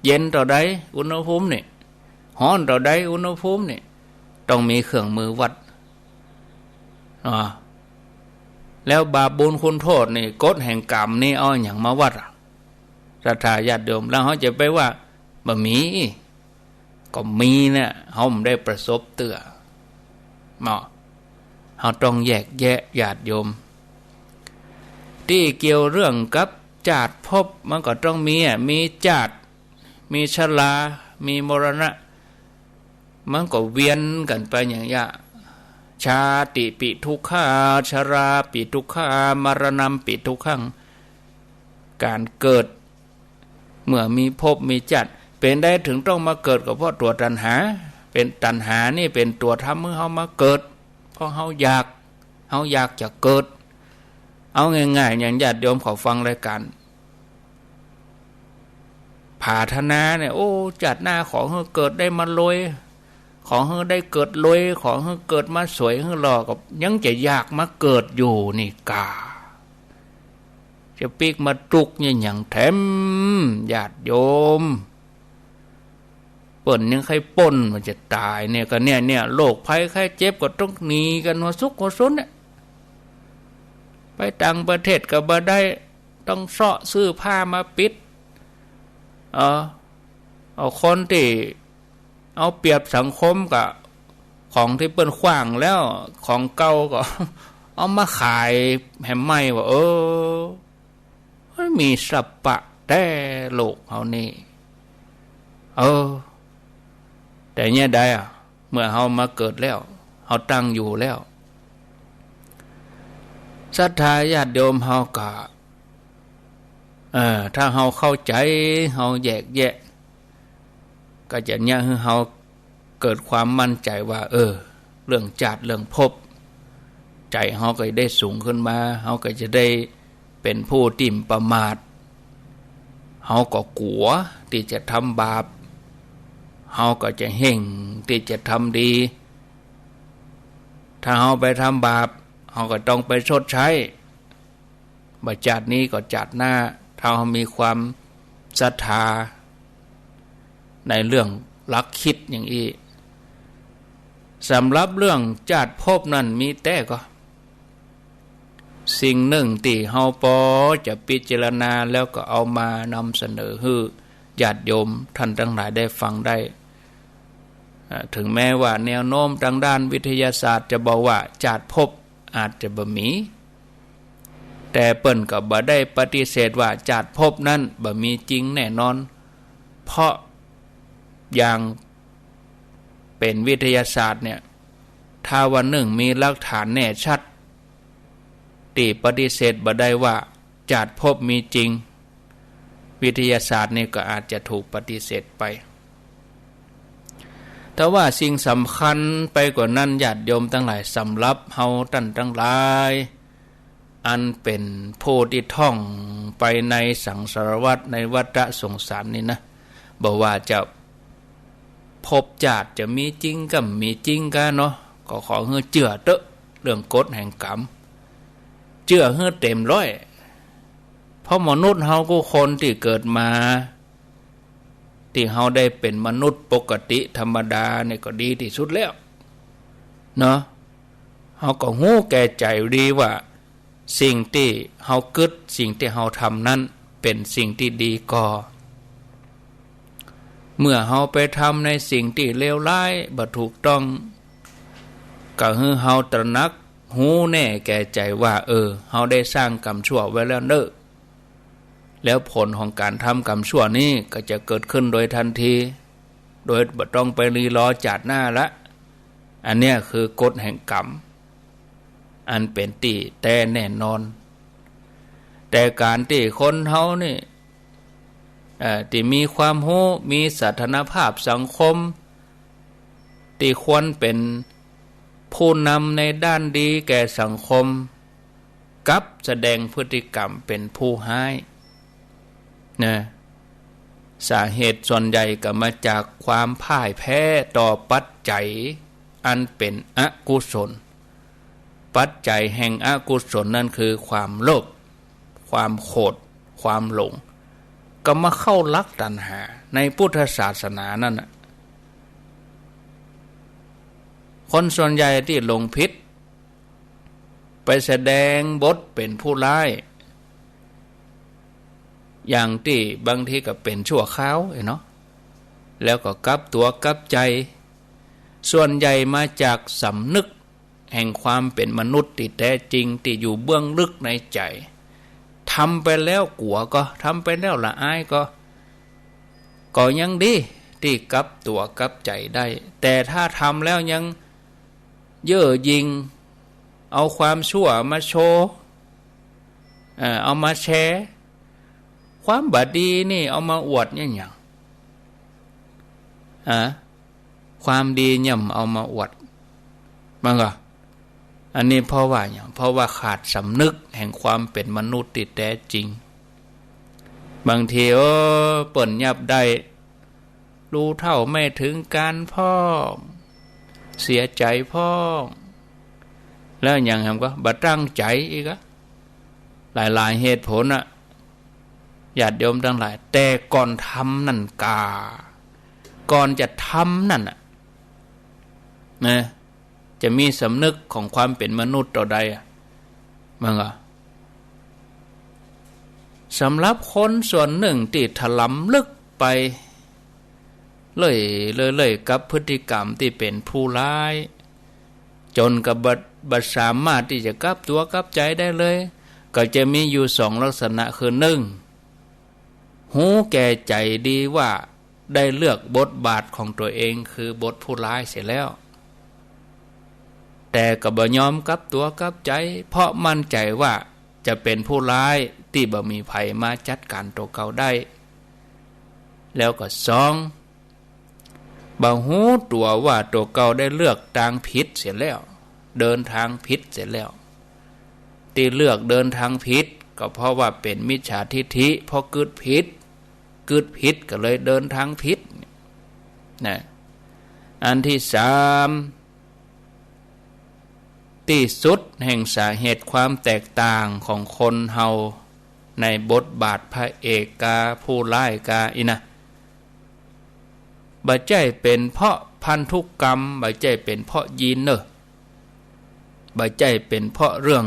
เย็นต่อใดอุณหภูมินี่ร้อนต่อใดอุณหภูมินี่ต้องมีเครื่องมือวัดแล้วบาปบุญคุณโทษนี่กฎแห่งกรรมนี่เอาอย่างมาวัดศรัทธาญาติโยมแล้วเขาจะไปว่าบ่มีก็มีเนี่ยเขาไม่ได้ประสบเตื้อเขาต้องแยกแยะญาติโยมที่เกี่ยวเรื่องกับจาตุภพมันก็ต้องมีจาตุมีชรามีมรณะมันก็เวียนกันไปอย่างเงี้ยชาติปิทุกขาชราปิทุกขามรณะปิทุกขังการเกิดเมื่อมีภพมีจัดเป็นได้ถึงต้องมาเกิดก็เพราะตัวตัณหาเป็นตัณหานี่เป็นตัวทำให้เฮามาเกิดเพราะเฮาอยากจะเกิดเอาง่ายๆอย่างญาติโยมเขาฟังรายการผาธนาเนี่ยโอ้จัดหน้าของเฮาเกิดได้มาลอยของเฮาได้เกิดรวยของเฮาเกิดมาสวยเฮาหล่อกับยังจะอยากมาเกิดอยู่นี่กาจะปีกมาตุกเนี่ยอย่างแถมญาติโยมเปิ่นยังใครป่นมันจะตายเนี่ยก็เนี่ยโรคภัยไข้เจ็บก็ต้องหนีกันหัวซุกหัวซนเนี่ยไปต่างประเทศก็บ่ได้ต้องเสาะซื้อผ้ามาปิดเอาคนที่เอาเปรียบสังคมกับของที่เปิ้นขว้างแล้วของเก่าก็เอามาขายแหมใหม่ว่ามันมีสัปปะแต่โลกเฮานี่แต่เนี่ยได้เมื่อเฮามาเกิดแล้วเฮาตั้งอยู่แล้วศรัทธาญาติโยมเฮาก็ถ้าเฮาเข้าใจเฮาแยกแยะก็จะเนี่ยให้เฮาเกิดความมั่นใจว่าเรื่องจาตุเรื่องภพใจเฮาก็ได้สูงขึ้นมาเฮาก็จะได้เป็นผู้ที่ประมาทเฮาก็กลัวที่จะทำบาปเฮาก็จะเห่งที่จะทำดีถ้าเฮาไปทำบาปเฮาก็ต้องไปชดใช้บ่จาตุนี้ก็จาตุหน้าถ้าเฮามีความศรัทธาในเรื่องลักคิดอย่างนี้สำหรับเรื่องจาตุภพนั้นมีแต่ก็สิ่งหนึ่งที่เฮาพอจะพิจารณาแล้วก็เอามานำเสนอให้ญาติโยมท่านทั้งหลายได้ฟังได้ถึงแม้ว่าแนวโน้มทางด้านวิทยาศาสตร์จะบอกว่าจาตุภพอาจจะบ่มีแต่เปิ้นก็บ่ได้ปฏิเสธว่าจาตุภพนั้นบ่มีจริงแน่นอนเพราะอย่างเป็นวิทยาศาสตร์เนี่ยถ้าวันหนึ่งมีหลักฐานแน่ชัดที่ปฏิเสธบ่ได้ว่าจาตุภพมีจริงวิทยาศาสตร์นี่ก็อาจจะถูกปฏิเสธไปแต่ว่าสิ่งสำคัญไปกว่านั้นญาติโยมทั้งหลายสำหรับเฮาท่านทั้งหลายอันเป็นผู้ที่ท่องไปในสังสารวัฏในวัฏสงสารนี่นะบอกว่าจะภพจาตุจะมีจริงก็มีจริงกันเนาะก็ขอให้เชื่อเถอะเรื่องกฎแห่งกรรมเชื่อให้เต็มร้อยเพราะมนุษย์เฮาก็คนที่เกิดมาที่เฮาได้เป็นมนุษย์ปกติธรรมดาเนี่ยก็ดีที่สุดแล้วเนาะเฮาก็ฮู้แก่ใจดีว่า สิ่งที่เฮากึดสิ่งที่เฮาทำนั้นเป็นสิ่งที่ดีก่อเมื่อเฮาไปทำในสิ่งที่เลวร้ายบ่ถูกต้องก็ให้เฮาตระหนักหูแน่แก่ใจว่าเฮาได้สร้างกรรมชั่วไว้แล้วเด้อแล้วผลของการทำกรรมชั่วนี้ก็จะเกิดขึ้นโดยทันทีโดยบ่ต้องไปรีรอจัดหน้าละอันเนี้ยคือกฎแห่งกรรมอันเป็นติแต่แน่นอนแต่การที่คนเฮานี่ที่มีความรู้มีสถานภาพสังคมที่ควรเป็นผู้นำในด้านดีแก่สังคมกับแสดงพฤติกรรมเป็นผู้ร้ายนะสาเหตุส่วนใหญ่ก็มาจากความพ่ายแพ้ต่อปัจจัยอันเป็นอกุศลปัจจัยแห่งอกุศลนั่นคือความโลภความโกรธความหลงก็มาเข้าลักตัณหาในพุทธศาสนานั่นน่ะคนส่วนใหญ่ที่หลงผิดไปแสดงบทเป็นผู้ร้ายอย่างที่บางทีก็เป็นชั่วคราวเนาะแล้วก็กลับตัวกลับใจส่วนใหญ่มาจากสำนึกแห่งความเป็นมนุษย์ที่แท้จริงที่อยู่เบื้องลึกในใจทำไปแล้วกลัวก็ทำไปแล้วละอายก็ยังดีที่กลับตัวกลับใจได้แต่ถ้าทำแล้วยังเย่อหยิ่งเอาความชั่วมาโชว์เอามาแชร์ความบดีนี่เอามาอวดอย่างความดีย่ำเอามาอวดมั้งก็อันนี้เพราะว่าอย่างเพราะว่าขาดสำนึกแห่งความเป็นมนุษย์ที่แท้จริงบางทีเปิ่นยับได้รู้เท่าไม่ถึงการพ่อเสียใจพ่อแล้วอย่างไรก็บัดตั้งใจอีกหลายๆเหตุผลญาติโยมทั้งหลายแต่ก่อนทำนั่นก่อนจะทำนั่นนะจะมีสำนึกของความเป็นมนุษย์ต่อใดมั้งสำหรับคนส่วนหนึ่งที่ถลำลึกไปเลยกับพฤติกรรมที่เป็นผู้ร้ายจนกับบัดสามารถที่จะกลับตัวกลับใจได้เลยก็จะมีอยู่สองลักษณะคือหนึ่งหูแก่ใจดีว่าได้เลือกบทบาทของตัวเองคือบทผู้ร้ายเสร็จแล้วแต่ก็บ่ยอมกลับตัวกลับใจเพราะมั่นใจว่าจะเป็นผู้ร้ายที่บ่มีภัยมาจัดการตัวเก่าได้แล้วก็สองบ่ฮู้ตัวว่าตัวเก่าได้เลือกทางผิดเสียแล้วเดินทางผิดเสร็จแล้วที่เลือกเดินทางผิดก็เพราะว่าเป็นมิจฉาทิฏฐิเพราะกึดผิดก็เลยเดินทางผิดนะอันที่สามที่สุดแห่งสาเหตุความแตกต่างของคนเฮาในบทบาทพระเอกกาผู้ร้ายกาบ่ใจเป็นเพราะพันธุกรรมบ่ใจเป็นเพราะยีนบ่ใจเป็นเพราะเรื่อง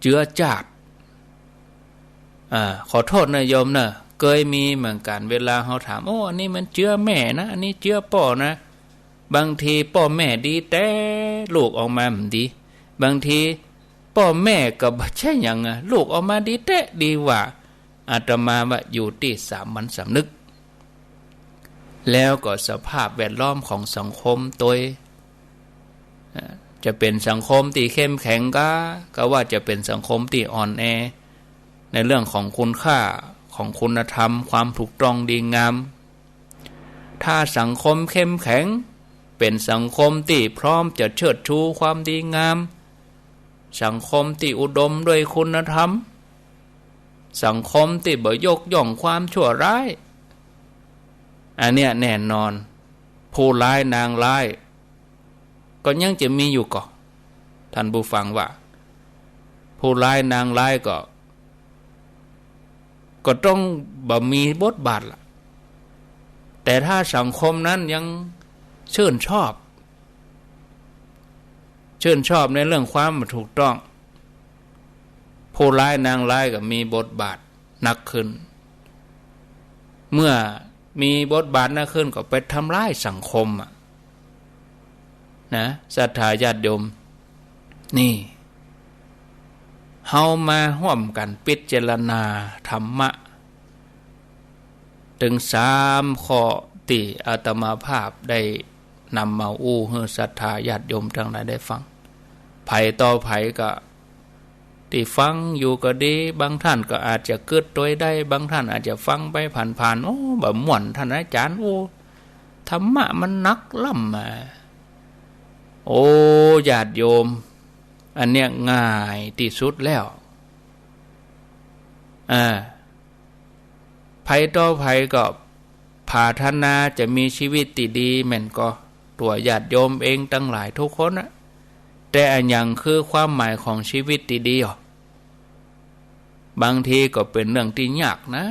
เชื้อชาติขอโทษนะโยมนะเคยมีเหมือนกันเวลาเขาถามอันนี้มันเชื้อแม่นะอันนี้เชื้อพ่อนะบางทีพ่อแม่ดีแต่ลูกออกมาไม่ดีบางทีพ่อแม่ก็บ่ใช่อย่างลูกออกมาดีแต่ดีว่าอาตมาว่าอยู่ที่สามัญสำนึกแล้วก็สภาพแวดล้อมของสังคมตัวจะเป็นสังคมที่เข้มแข็งก็ว่าจะเป็นสังคมที่อ่อนแอในเรื่องของคุณค่าของคุณธรรมความถูกต้องดีงามถ้าสังคมเข้มแข็งเป็นสังคมที่พร้อมจะเชิดชูความดีงามสังคมที่อุดมด้วยคุณธรรมสังคมที่บ่ยกย่องความชั่วร้ายอันเนี้ยแน่นอนผู้ร้ายนางร้ายก็ยังจะมีอยู่ก่อท่านผู้ฟังว่าผู้ร้ายนางร้ายก็ต้องบ่มีบทบาทล่ะแต่ถ้าสังคมนั้นยังชื่นชอบในเรื่องความถูกต้อง ผู้ร้ายนางร้ายก็มีบทบาทหนักขึ้นเมื่อมีบทบาทหนักขึ้นก็ไปทำร้ายสังคมนะศรัทธาญาติโยมนี่เฮามาร่วมกันพิจารณาธรรมะถึง3ข้อที่อาตมาภาพได้นำมาอู้ให้ศรัทธาญาติโยมทั้งหลายได้ฟังไผต่อไผก็ที่ฟังอยู่ก็ดีบางท่านก็อาจจะเกิดตัวได้บางท่านอาจจะฟังไปผ่านๆโอ้บ่ม่วนท่านอาจารย์โอ้ธรรมะมันนักล่ำมาโอ้ญาติโยมอันเนี้ยง่ายที่สุดแล้วไผต่อไผก็ปรารถนาจะมีชีวิตที่ดีแม่นก็ตัวญาติโยมเองทั้งหลายทุกคนนะแต่อันยังคือความหมายของชีวิตที่ดีบางทีก็เป็นเรื่องที่ยากนะ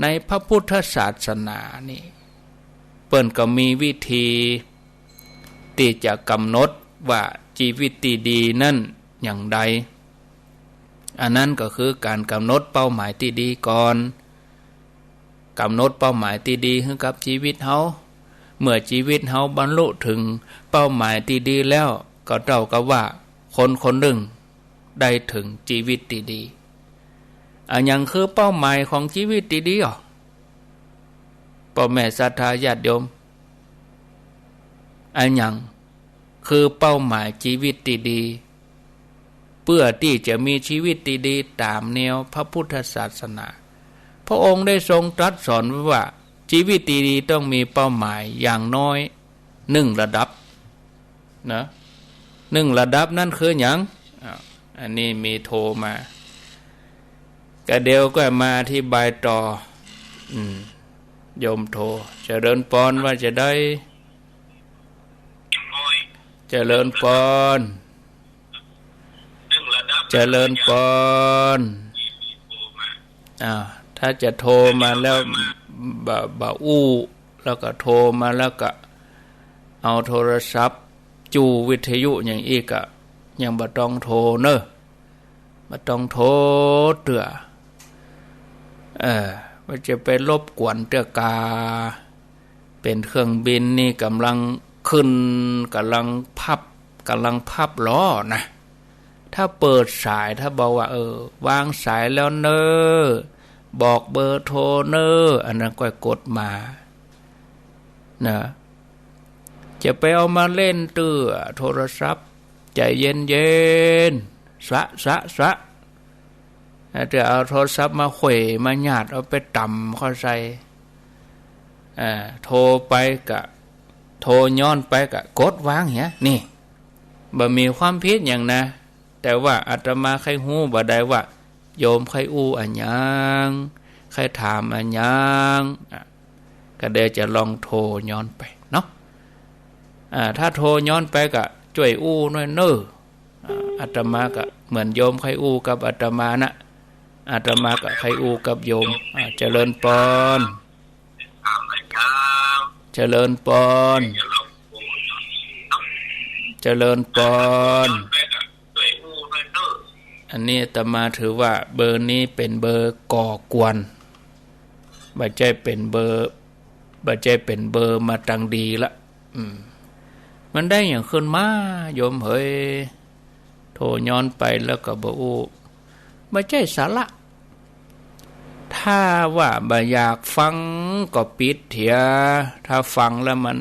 ในพระพุทธศาสนานี่เปิ้นก็มีวิธีที่จะกำหนดว่าชีวิตที่ดีนั่นอย่างใดอันนั้นก็คือการกำหนดเป้าหมายที่ดีก่อนกำหนดเป้าหมายที่ดีให้กับชีวิตเฮาเมื่อชีวิตเฮาบรรลุถึงเป้าหมายที่ดีแล้วก็เท่ากับว่าคนคนหนึ่งได้ถึงชีวิตที่ดีอันยังคือเป้าหมายของชีวิตที่ดีพ่อแม่ศรัทธาญาติโยมอันยังคือเป้าหมายชีวิตที่ดีเพื่อที่จะมีชีวิตที่ดีตามแนวพระพุทธศาสนาพระองค์ได้ทรงตรัสสอนไว้ว่าชีวิตที่ดีต้องมีเป้าหมายอย่างน้อย1ระดับนะ1ระดับนั่นคือหยังอันนี้มีโทรมาก็เดียวก็มาอธิบายต่อโยมโทรเจริญพรว่าจะได้เจริญพรเจริญพรถ้าจะโทรมาแล้วบ่อู้แล้วก็โทรมาแล้วก็เอาโทรศัพท์จูวิทยุอย่างอีกก็ยังบ่ต้องโทรเนอะบ่ต้องโทรเตื้อว่าจะไปรบกวนเตื้อกาเป็นเครื่องบินนี่กำลังขึ้นกำลังพับล้อนะถ้าเปิดสายถ้าบอกว่าวางสายแล้วเนอบอกเบอร์โทรเนออันนั้นก็กดมานะจะไปเอามาเล่นเตื้อโทรศัพท์ใจเย็นๆสะจะเอาโทรศัพท์มาเขว่มาหยาดเอาไปต่ำเข้าใส่โทรไปกะโทรย้อนไปกะกดวางเหี้ยนี่บ่มีความผิดอย่างนะแต่ว่าอาตมาใครฮู้บ่ได้ว่าโยมใครอู้อันหยังใครถามอันหยังก็เดี๋ยวจะลองโทรย้อนไปเนาะถ้าโทรย้อนไปก็ช่วยอู้หน่อยเน้ออาตมาก็เหมือนโยมใครอู้กับอาตมานะอาตมาก็ใครอู้กับโยมเจริญพรเจริญพรเจริญพรอันนี้อาตมาถือว่าเบอร์นี้เป็นเบอร์ก่อกวนบ่ใช่เป็นเบอร์มาตังดีละมันได้อย่างขึ้นมาโยมเฮ้ยโทรย้อนไปแล้วก็บ่อู้ไม่ใช่สาระถ้าว่าบ่อยากฟังก็ปิดเถียถ้าฟังแล้วมัน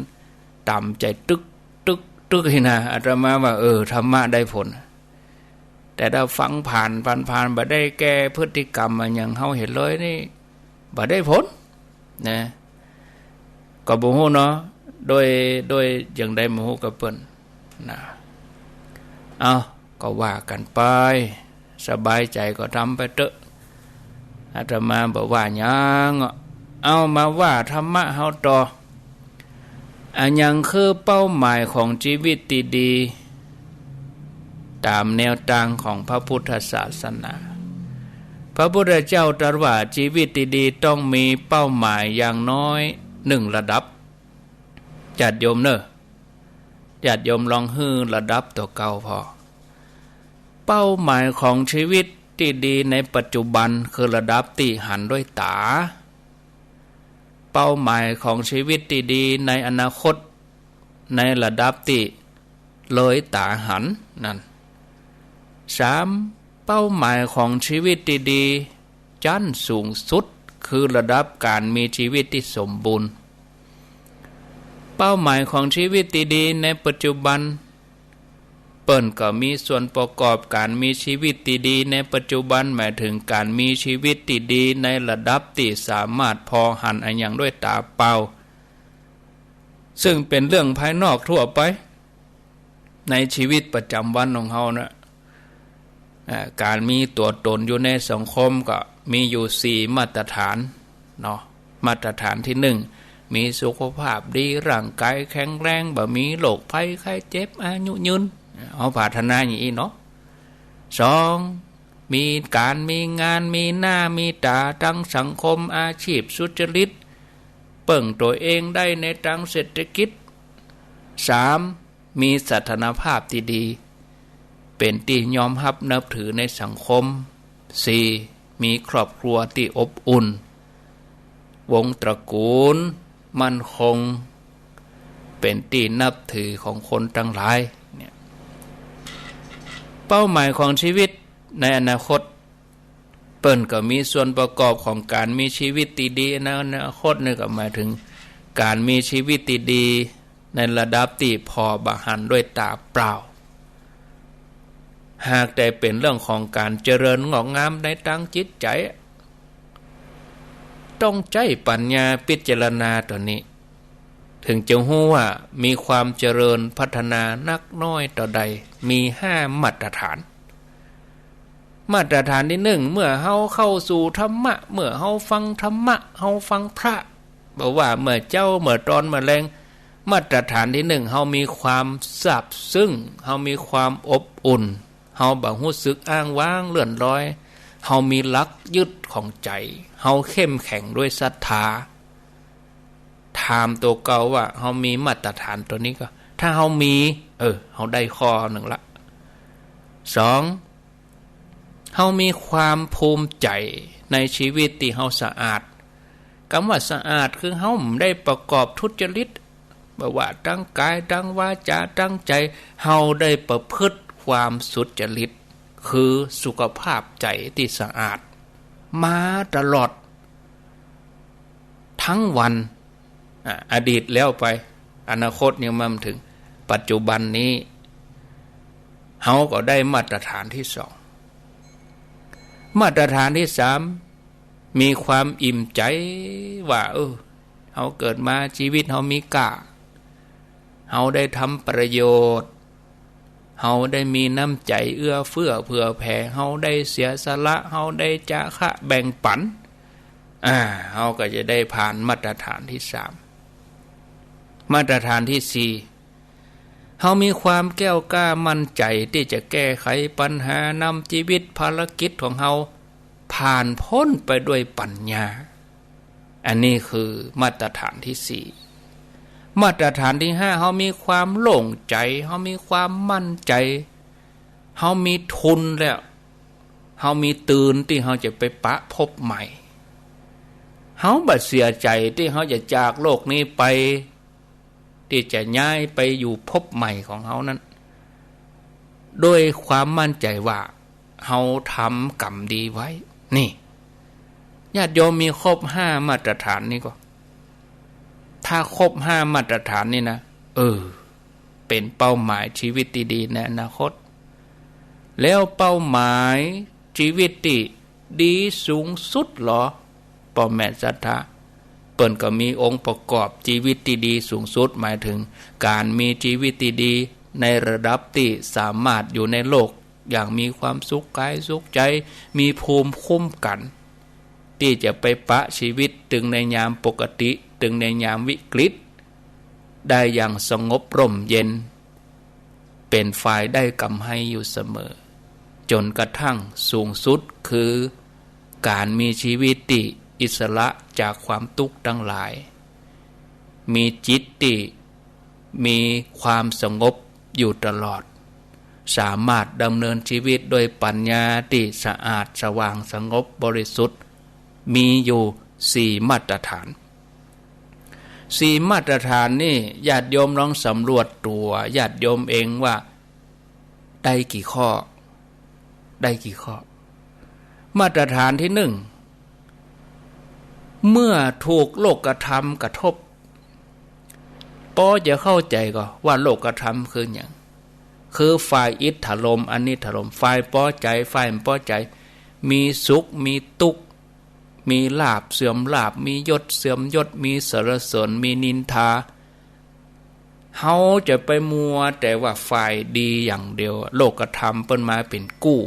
ต่ำใจตึกให้นะอาตมาว่าธรรมะได้ผลแต่ถ้าฟังผ่านบ่ได้แก้พฤติกรรมอย่างเฮาเห็นเลยนี่บ่ได้ผลนะก็บ่ฮู้เนาะโดยอย่างใดบ่ฮู้ก็เปิ้นนะก็ว่ากันไปสบายใจก็ทำไปเถอะอาตมาบอกว่าหยังเอามาว่าธรรมะเฮาต่ออันยังคือเป้าหมายของชีวิตที่ดีตามแนวทางของพระพุทธศาสนาพระพุทธเจ้าตรัสว่าชีวิตที่ดีต้องมีเป้าหมายอย่างน้อย1ระดับญาติโยมเนอะญาติโยมลองฮื้อระดับตัวเก่าพอ เป้าหมายของชีวิตที่ดีในปัจจุบันคือระดับที่หันด้วยตาเป้าหมายของชีวิตที่ดีในอนาคตในระดับที่เลยตาหันนั่น3เป้าหมายของชีวิตที่ดีชั้นสูงสุดคือระดับการมีชีวิตที่สมบูรณ์เป้าหมายของชีวิตที่ดีในปัจจุบันเปิ้นก็มีส่วนประกอบการมีชีวิตที่ดีในปัจจุบันหมายถึงการมีชีวิตที่ดีในระดับที่สามารถพอหันอันอย่างด้วยตาเปล่าซึ่งเป็นเรื่องภายนอกทั่วไปในชีวิตประจำวันของเฮานะการมีตัวตนอยู่ในสังคมก็มีอยู่4มาตรฐานเนาะมาตรฐานที่1มีสุขภาพดีร่างกายแข็งแรงบ่มีโรคภัยไข้เจ็บอายุยืนเอาปรารถนาอย่างนี้เนาะ2มีการมีงานมีหน้ามีตาทั้งสังคมอาชีพสุจริตเปิ่งตัวเองได้ในทางเศรษฐกิจ3มีสถานภาพที่ดีเป็นที่ยอมรับนับถือในสังคม4มีครอบครัวที่อบอุ่นวงตระกูลมั่นคงเป็นที่นับถือของคนทั้งหลายเนี่ยเป้าหมายของชีวิตในอนาคตเปิ้นก็มีส่วนประกอบของการมีชีวิตที่ดีในอนาคตนี่ก็หมายถึงการมีชีวิตที่ดีในระดับที่พอบหันด้วยตาเปล่าหากแต่เป็นเรื่องของการเจริญงอกงามในทางจิตใจต้องใช้ปัญญาพิจารณาตัวนี้ถึงจะรู้ว่ามีความเจริญพัฒนานักน้อยต่อใดมี5มาตรฐานมาตรฐานที่1เมื่อเฮาเข้าสู่ธรรมะเมื่อเฮาฟังธรรมะเฮาฟังพระบอกว่าเมื่อเจ้าเมื่อตอนเมื่อแรงมาตรฐานที่1เฮามีความซาบซึ้งเฮามีความอบอุ่นเฮาบ่รู้สึกอ้างว้างเลื่อนลอยเฮามีหลักยึดของใจเฮาเข้มแข็งด้วยศรัทธาถามตัวเก่าว่าเฮามีมาตรฐานตัวนี้ก็ถ้าเฮามีเฮาได้ข้อหนึ่งละ2เฮามีความภูมิใจในชีวิตที่เฮาสะอาดคำว่าสะอาดคือเฮาไม่ได้ประกอบทุจริตบ่ว่าทั้งกายทั้งวาจาทั้งใจเฮาได้ประพฤติความสุจริตคือสุขภาพใจที่สะอาดมาตลอดทั้งวันอดีตแล้วไปอนาคตยังมาถึงปัจจุบันนี้เฮาก็ได้มาตรฐานที่2มาตรฐานที่3มีความอิ่มใจว่าเฮาเกิดมาชีวิตเฮามีค่าเฮาได้ทำประโยชน์เฮาได้มีน้ำใจเอื้อเฟื้อเผื่อแผ่เฮาได้เสียสละเฮาได้จาคะแบ่งปันเฮาก็จะได้ผ่านมาตรฐานที่3มาตรฐานที่4เฮามีความแก้วกล้ามั่นใจที่จะแก้ไขปัญหานำชีวิตภารกิจของเฮาผ่านพ้นไปด้วยปัญญาอันนี้คือมาตรฐานที่4มาตรฐานที่5เฮามีความโล่งใจเฮามีความมั่นใจเฮามีทุนแล้วเฮามีตื่นที่เฮาจะไปปะพบใหม่เฮาบ่เสียใจที่เฮาจะจากโลกนี้ไปที่จะย้ายไปอยู่พบใหม่ของเฮานั้นด้วยความมั่นใจว่าเฮาทำกรรมดีไว้นี่ญาติโยมมีครบ5มาตรฐานนี้ก็ถ้าครบ5มาตรฐานนี่นะเป็นเป้าหมายชีวิตที่ดีในอนาคตแล้วเป้าหมายชีวิตที่ดีสูงสุดหรอพ่อแม่ศรัทธาเปิ้นก็มีองค์ประกอบชีวิตที่ดีสูงสุดหมายถึงการมีชีวิตที่ดีในระดับที่สามารถอยู่ในโลกอย่างมีความสุขกายสุขใจมีภูมิคุ้มกันที่จะไปปะชีวิตถึงในยามปกติถึงในยามวิกฤตได้อย่างสงบร่มเย็นเป็นฝ่ายได้กำไรอยู่เสมอจนกระทั่งสูงสุดคือการมีชีวิตที่อิสระจากความทุกข์ทั้งหลายมีจิตที่มีความสงบอยู่ตลอด สามารถดำเนินชีวิตโดยปัญญาที่สะอาดสว่างสงบบริสุทธิ์มีอยู่4มาตรฐาน4มาตรฐานนี่ญาติโยมลองสำรวจตัวญาติโยมเองว่าได้กี่ข้อมาตรฐานที่1เมื่อถูกโลกธรรมกระทบปอจะเข้าใจก็ว่าโลกธรรมคืออย่างคือฝ่ายอิทธลมอันนี้ถลมฝ่ายปอใจฝ่ายปอใจมีสุขมีทุกข์มีลาภเสื่อมลาภมียศเสื่อมยศมีสรรเสริญมีนินทาเฮาจะไปมัวแต่ว่าฝ่ายดีอย่างเดียวโลกธรรมเปิ้นมาเป็นกู้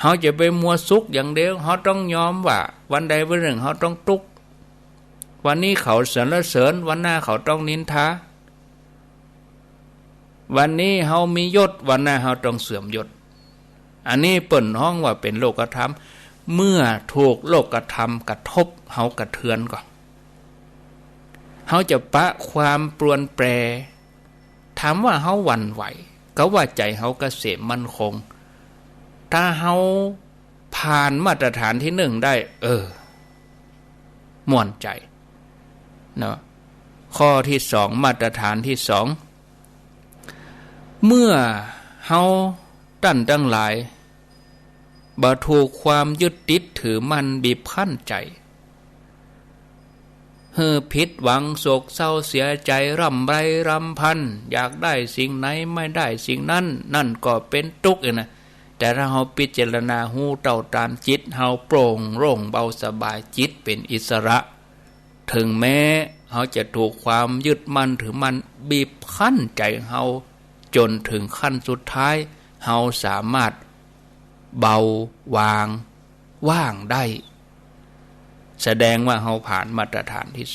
เฮาจะไปมัวสุขอย่างเดียวเฮาต้องยอมว่าวันใดวันหนึ่งเฮาต้องทุกข์วันนี้เขาสรรเสริญวันหน้าเขาต้องนินทาวันนี้เฮามียศวันหน้าเฮาต้องเสื่อมยศอันนี้เปิ้นฮ้องว่าเป็นโลกธรรมเมื่อถูกโลกธรรมกระทบเฮากระเทือนก่อนเฮาจะปะความปรวนแปรถามว่าเฮาหวั่นไหวก็ว่าใจเฮาเกษมมั่นคงถ้าเฮาผ่านมาตรฐานที่1ได้ม่วนใจเนาะข้อที่2มาตรฐานที่2เมื่อเฮาตั้งหลายบ่ถูกความยึดติดถือมั่นบีบคั้นใจผิดหวังโศกเศร้าเสียใจร่ำไรรำพันอยากได้สิ่งไหนไม่ได้สิ่งนั้นนั่นก็เป็นทุกข์นะแต่ถ้าเฮาพิจารณาหูเต่าตามจิตเฮาโปร่งโล่งเบาสบายจิตเป็นอิสระถึงแม้เฮาจะถูกความยึดมั่นถือมั่นบีบคั้นใจเฮาจนถึงขั้นสุดท้ายเฮาสามารถเบาวางว่างได้แสดงว่าเฮาผ่านมาตรฐานที่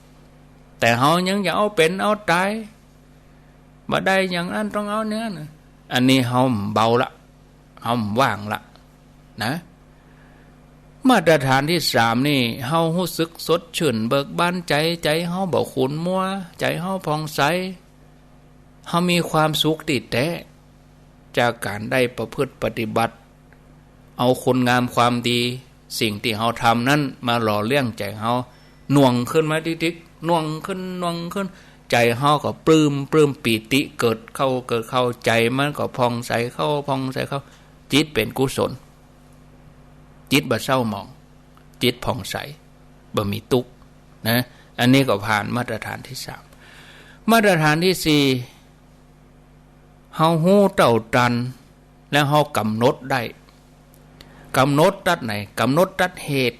2แต่เฮายังอย่าเอาเป็นเอาตายบ่ได้อย่างนั้นต้องเอาเนื้อนะอันนี้เฮาเบาละเฮาว่างละนะมาตรฐานที่3นี่เฮารู้สึกสดชื่นเบิกบานใจเฮาบ่ขุ่นมัวใจเฮาผ่องใสเฮามีความสุขติดแท้จากการได้ประพฤติปฏิบัติเอาคุณงามความดีสิ่งที่เฮาทำนั้นมาหล่อเลี้ยงใจเฮาหน่วงขึ้นมาทิกๆหน่วงขึ้นใจเฮาก็ปลื้มปีติเกิดเข้าใจมันก็ผ่องใสเข้าจิตเป็นกุศลจิตบ่เศร้าหมองจิตผ่องใสบ่มีทุกข์นะอันนี้ก็ผ่านมาตรฐานที่3มาตรฐานที่4เฮาฮู้เต่าตันแล้วเฮากำหนดได้กำหนดตัดไหนกำหนดตัดเหตุ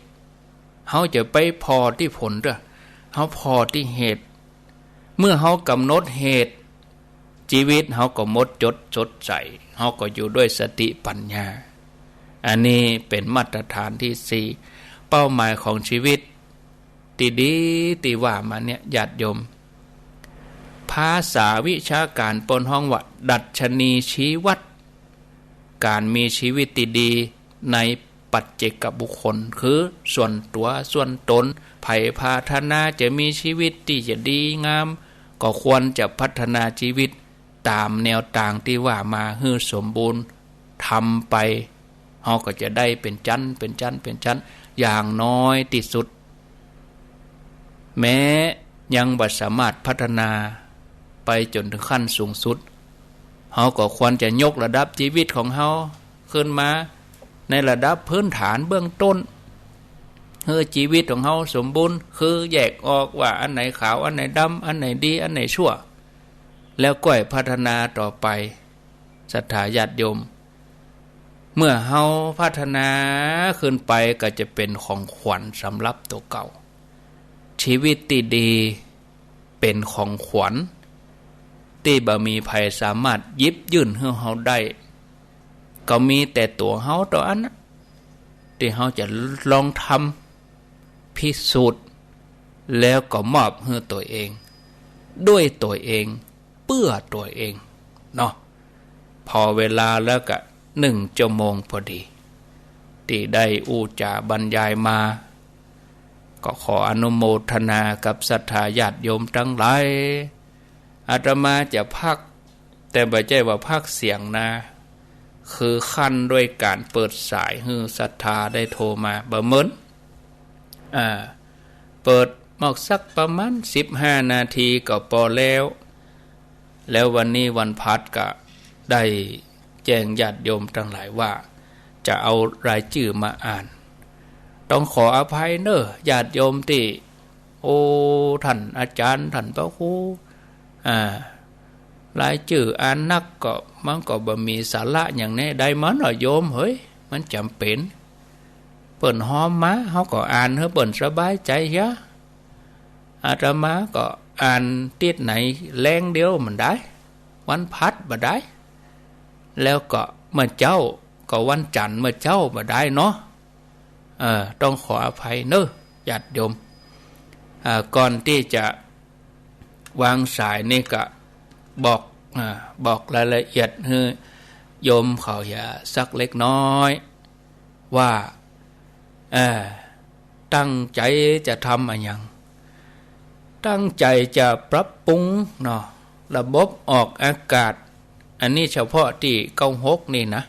เฮาจะไปพอที่ผลเด้อเฮาพอที่เหตุเมื่อเฮากำหนดเหตุชีวิตเฮาก็หมดจดสดใสเฮาก็อยู่ด้วยสติปัญญาอันนี้เป็นมาตรฐานที่4เป้าหมายของชีวิตที่ดีที่ว่ามาเนี่ยญาติโยมภาษาวิชาการปนห้องว่าดัชนีชี้วัดการมีชีวิตที่ดีในปัจเจกบุคคลคือส่วนตัวส่วนตนไผ่พาธนาจะมีชีวิตที่จะดีงามก็ควรจะพัฒนาชีวิตตามแนวทางที่ว่ามาให้สมบูรณ์ทำไปเฮาก็จะได้เป็นชั้นอย่างน้อยที่สุดแม้ยังบ่สามารถพัฒนาไปจนถึงขั้นสูงสุดเฮาก็ควรจะยกระดับชีวิตของเฮาขึ้นมาในระดับพื้นฐานเบื้องต้นให้ชีวิตของเฮาสมบูรณ์คือแยกออกว่าอันไหนขาวอันไหนดำอันไหนดีอันไหนชั่วแล้วก็พัฒนาต่อไปศรัทธาญาติโยมเมื่อเฮาพัฒนาขึ้นไปก็จะเป็นของขวัญสำหรับตัวเก่าชีวิตที่ดีเป็นของขวัญที่บ่มีภัยสามารถหยิบยื่นให้เฮาได้ก็มีแต่ตัวเฮาตัวอันนะที่เฮาจะลองทำพิสูจน์แล้วก็มอบให้ตัวเองด้วยตัวเองเพื่อตัวเองเนาะพอเวลาแล้วก็1 ชั่วโมงพอดีที่ได้อุจาบรรยายมาก็ขออนุโมทนากับศรัทธาญาติโยมทั้งหลายอาตมาจะพัก แต่บ่ใช่ว่าภาคเสียงนะคือขั้นด้วยการเปิดสายให้ศรัทธาได้โทรมาบ่เหมือนเปิดหมอกสักประมาณ15 นาทีก็พอแล้ววันนี้วันพัดก็ได้แจ้งญาติโยมทั้งหลายว่าจะเอารายชื่อมาอ่านต้องขออภัยเนอะญาติโยมที่โอ้ท่านอาจารย์ท่านพระครูรายชื่ออ่านนักก็มันก็บ่มีสาระอย่างแน่ได้มันเหรอโยมเฮ้ยมันจำเป็นเปิ่นหอมมาเขาก็อ่านให้เปิ่นสบายใจยะอาตมาก็อ่านติดไหนแรงเดียวมันได้วันพัดบ่ได้แล้วก็เมื่อเจ้าก็วันจันทร์เมื่อเจ้าบ่ได้เนาะต้องขออภัยเนอะญาติโยมก่อนที่จะวางสายนี่ก็บอกรายละเอียดให้โยมเขาอย่าสักเล็กน้อยว่าตั้งใจจะทำอะไรอย่างตั้งใจจะปรับปรุงเนาะระบบออกอากาศอันนี้เฉพาะที่96นี่นะ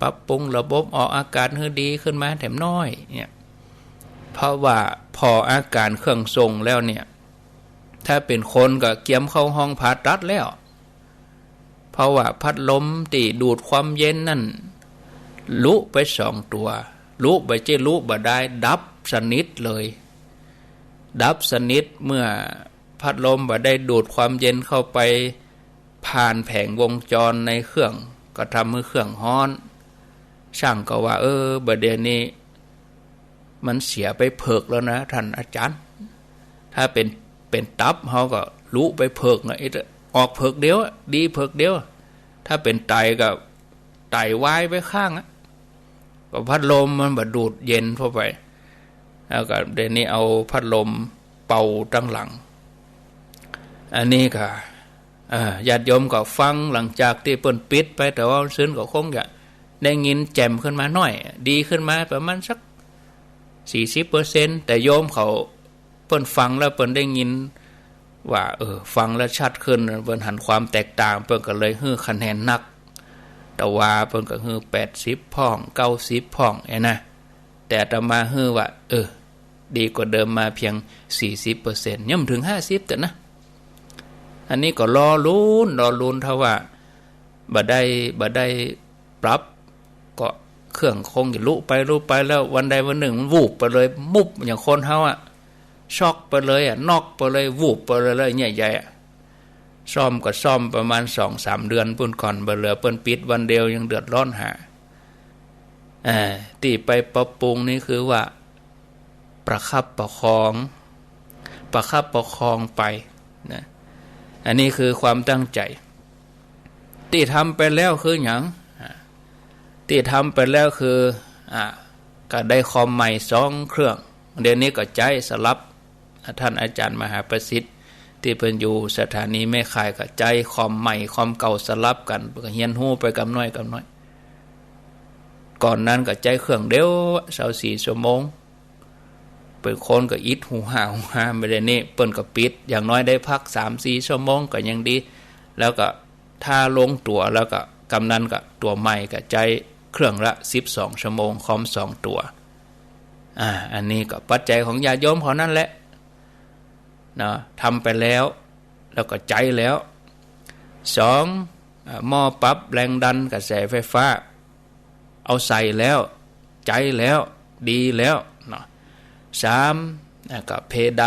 ปรับปรุงระบบออกอากาศให้ดีขึ้นมาแถมน้อยเนี่ยเพราะว่าพออาการเครื่องทรงแล้วเนี่ยถ้าเป็นคนก็เกียมเข้าห้องผ่าตัดแล้วเพราะว่าพัดลมที่ดูดความเย็นนั่นลุไป2 ตัวลุไปเจลุบ่ได้ดับสนิทเลยดับสนิทเมื่อพัดลมบ่ได้ดูดความเย็นเข้าไปผ่านแผงวงจรในเครื่องก็ทำให้เครื่องฮ้อนช่างก็ว่าบัดเดี๋ยวนี้มันเสียไปเพิกแล้วนะท่านอาจารย์ถ้าเป็นตับเขาก็ลุไปเพิกนะออกเพิกเดียวดีเพิกเดียวถ้าเป็นไตก็ไตวายไปข้างก็พัดลมมันบ่ดูดเย็นเข้าไปแล้วก็เดี๋ยวนี้เอาพัดลมเป่าตั้งหลังอันนี้ก็ญาติโยมก็ฟังหลังจากที่เปิ้นปิดไปแต่ว่าซึ้นก็คงจะได้ยินแจ่มขึ้นมาหน่อยดีขึ้นมาประมาณสัก 40% แต่โยมเขาเปิ้นฟังแล้วเปิ้นได้ยินว่าฟังแล้วชัดขึ้นเปิ้นหันความแตกต่างเปิ้นก็เลยให้คะแนนนักแต่ว่าเปิ้นก็ให้80พ้อง90พ้องนะแต่อาตมาให้ว่าดีกว่าเดิมมาเพียง 40% ย่อมถึง50แต่นะอันนี้ก็รอลุ้นถ้าว่าบ่ได้ปรับก็เครื่องคงจะลุไปแล้ววันใดวันหนึ่งมันวูบไปเลยมุบอย่างคนเฮาช็อกไปเลยน็อกไปเลยวูบไปเลยใหญ่ๆซ่อมก็ซ่อมประมาณ 2-3 เดือนปุ่นก่อนบ่เหลือเปิ้นปิดวันเดียวยังเดือดร้อนหาที่ไปปรับปรุงนี่คือว่าประคับประคองไปนะอันนี้คือความตั้งใจที่ทำไปแล้วคือหยังที่ทำไปแล้วคือก็ได้คอมใหม่2 เครื่องเดี๋ยวนี้ก็ใจสลับท่านอาจารย์มหาประสิทธิ์ที่เป็นอยู่สถานีแม่ข่ายก็ใจคอมใหม่คอมเก่าสลับกันก็เฮียนฮู้ไปกับน้อยก่อนนั้นก็ใจเครื่องเดียว24 ชั่วโมงเป็นคนก็อิดหูห่าไม่ได้นี่เปิ้นก็ปิดอย่างน้อยได้พัก 3-4 ชั่วโมงก็ยังดีแล้วก็ถ้าลงตัวแล้วก็กำนันก็ตัวใหม่ก็ใจเครื่องละ12 ชั่วโมงคอม2 ตัวอันนี้ก็ปัจจัยของญาติโยมเขานั่นแหละนะทำไปแล้วก็ใจแล้ว2หม้อปรับแรงดันกระแสไฟฟ้าเอาใส่แล้วใจแล้วดีแล้วเนาะ3ก็เพด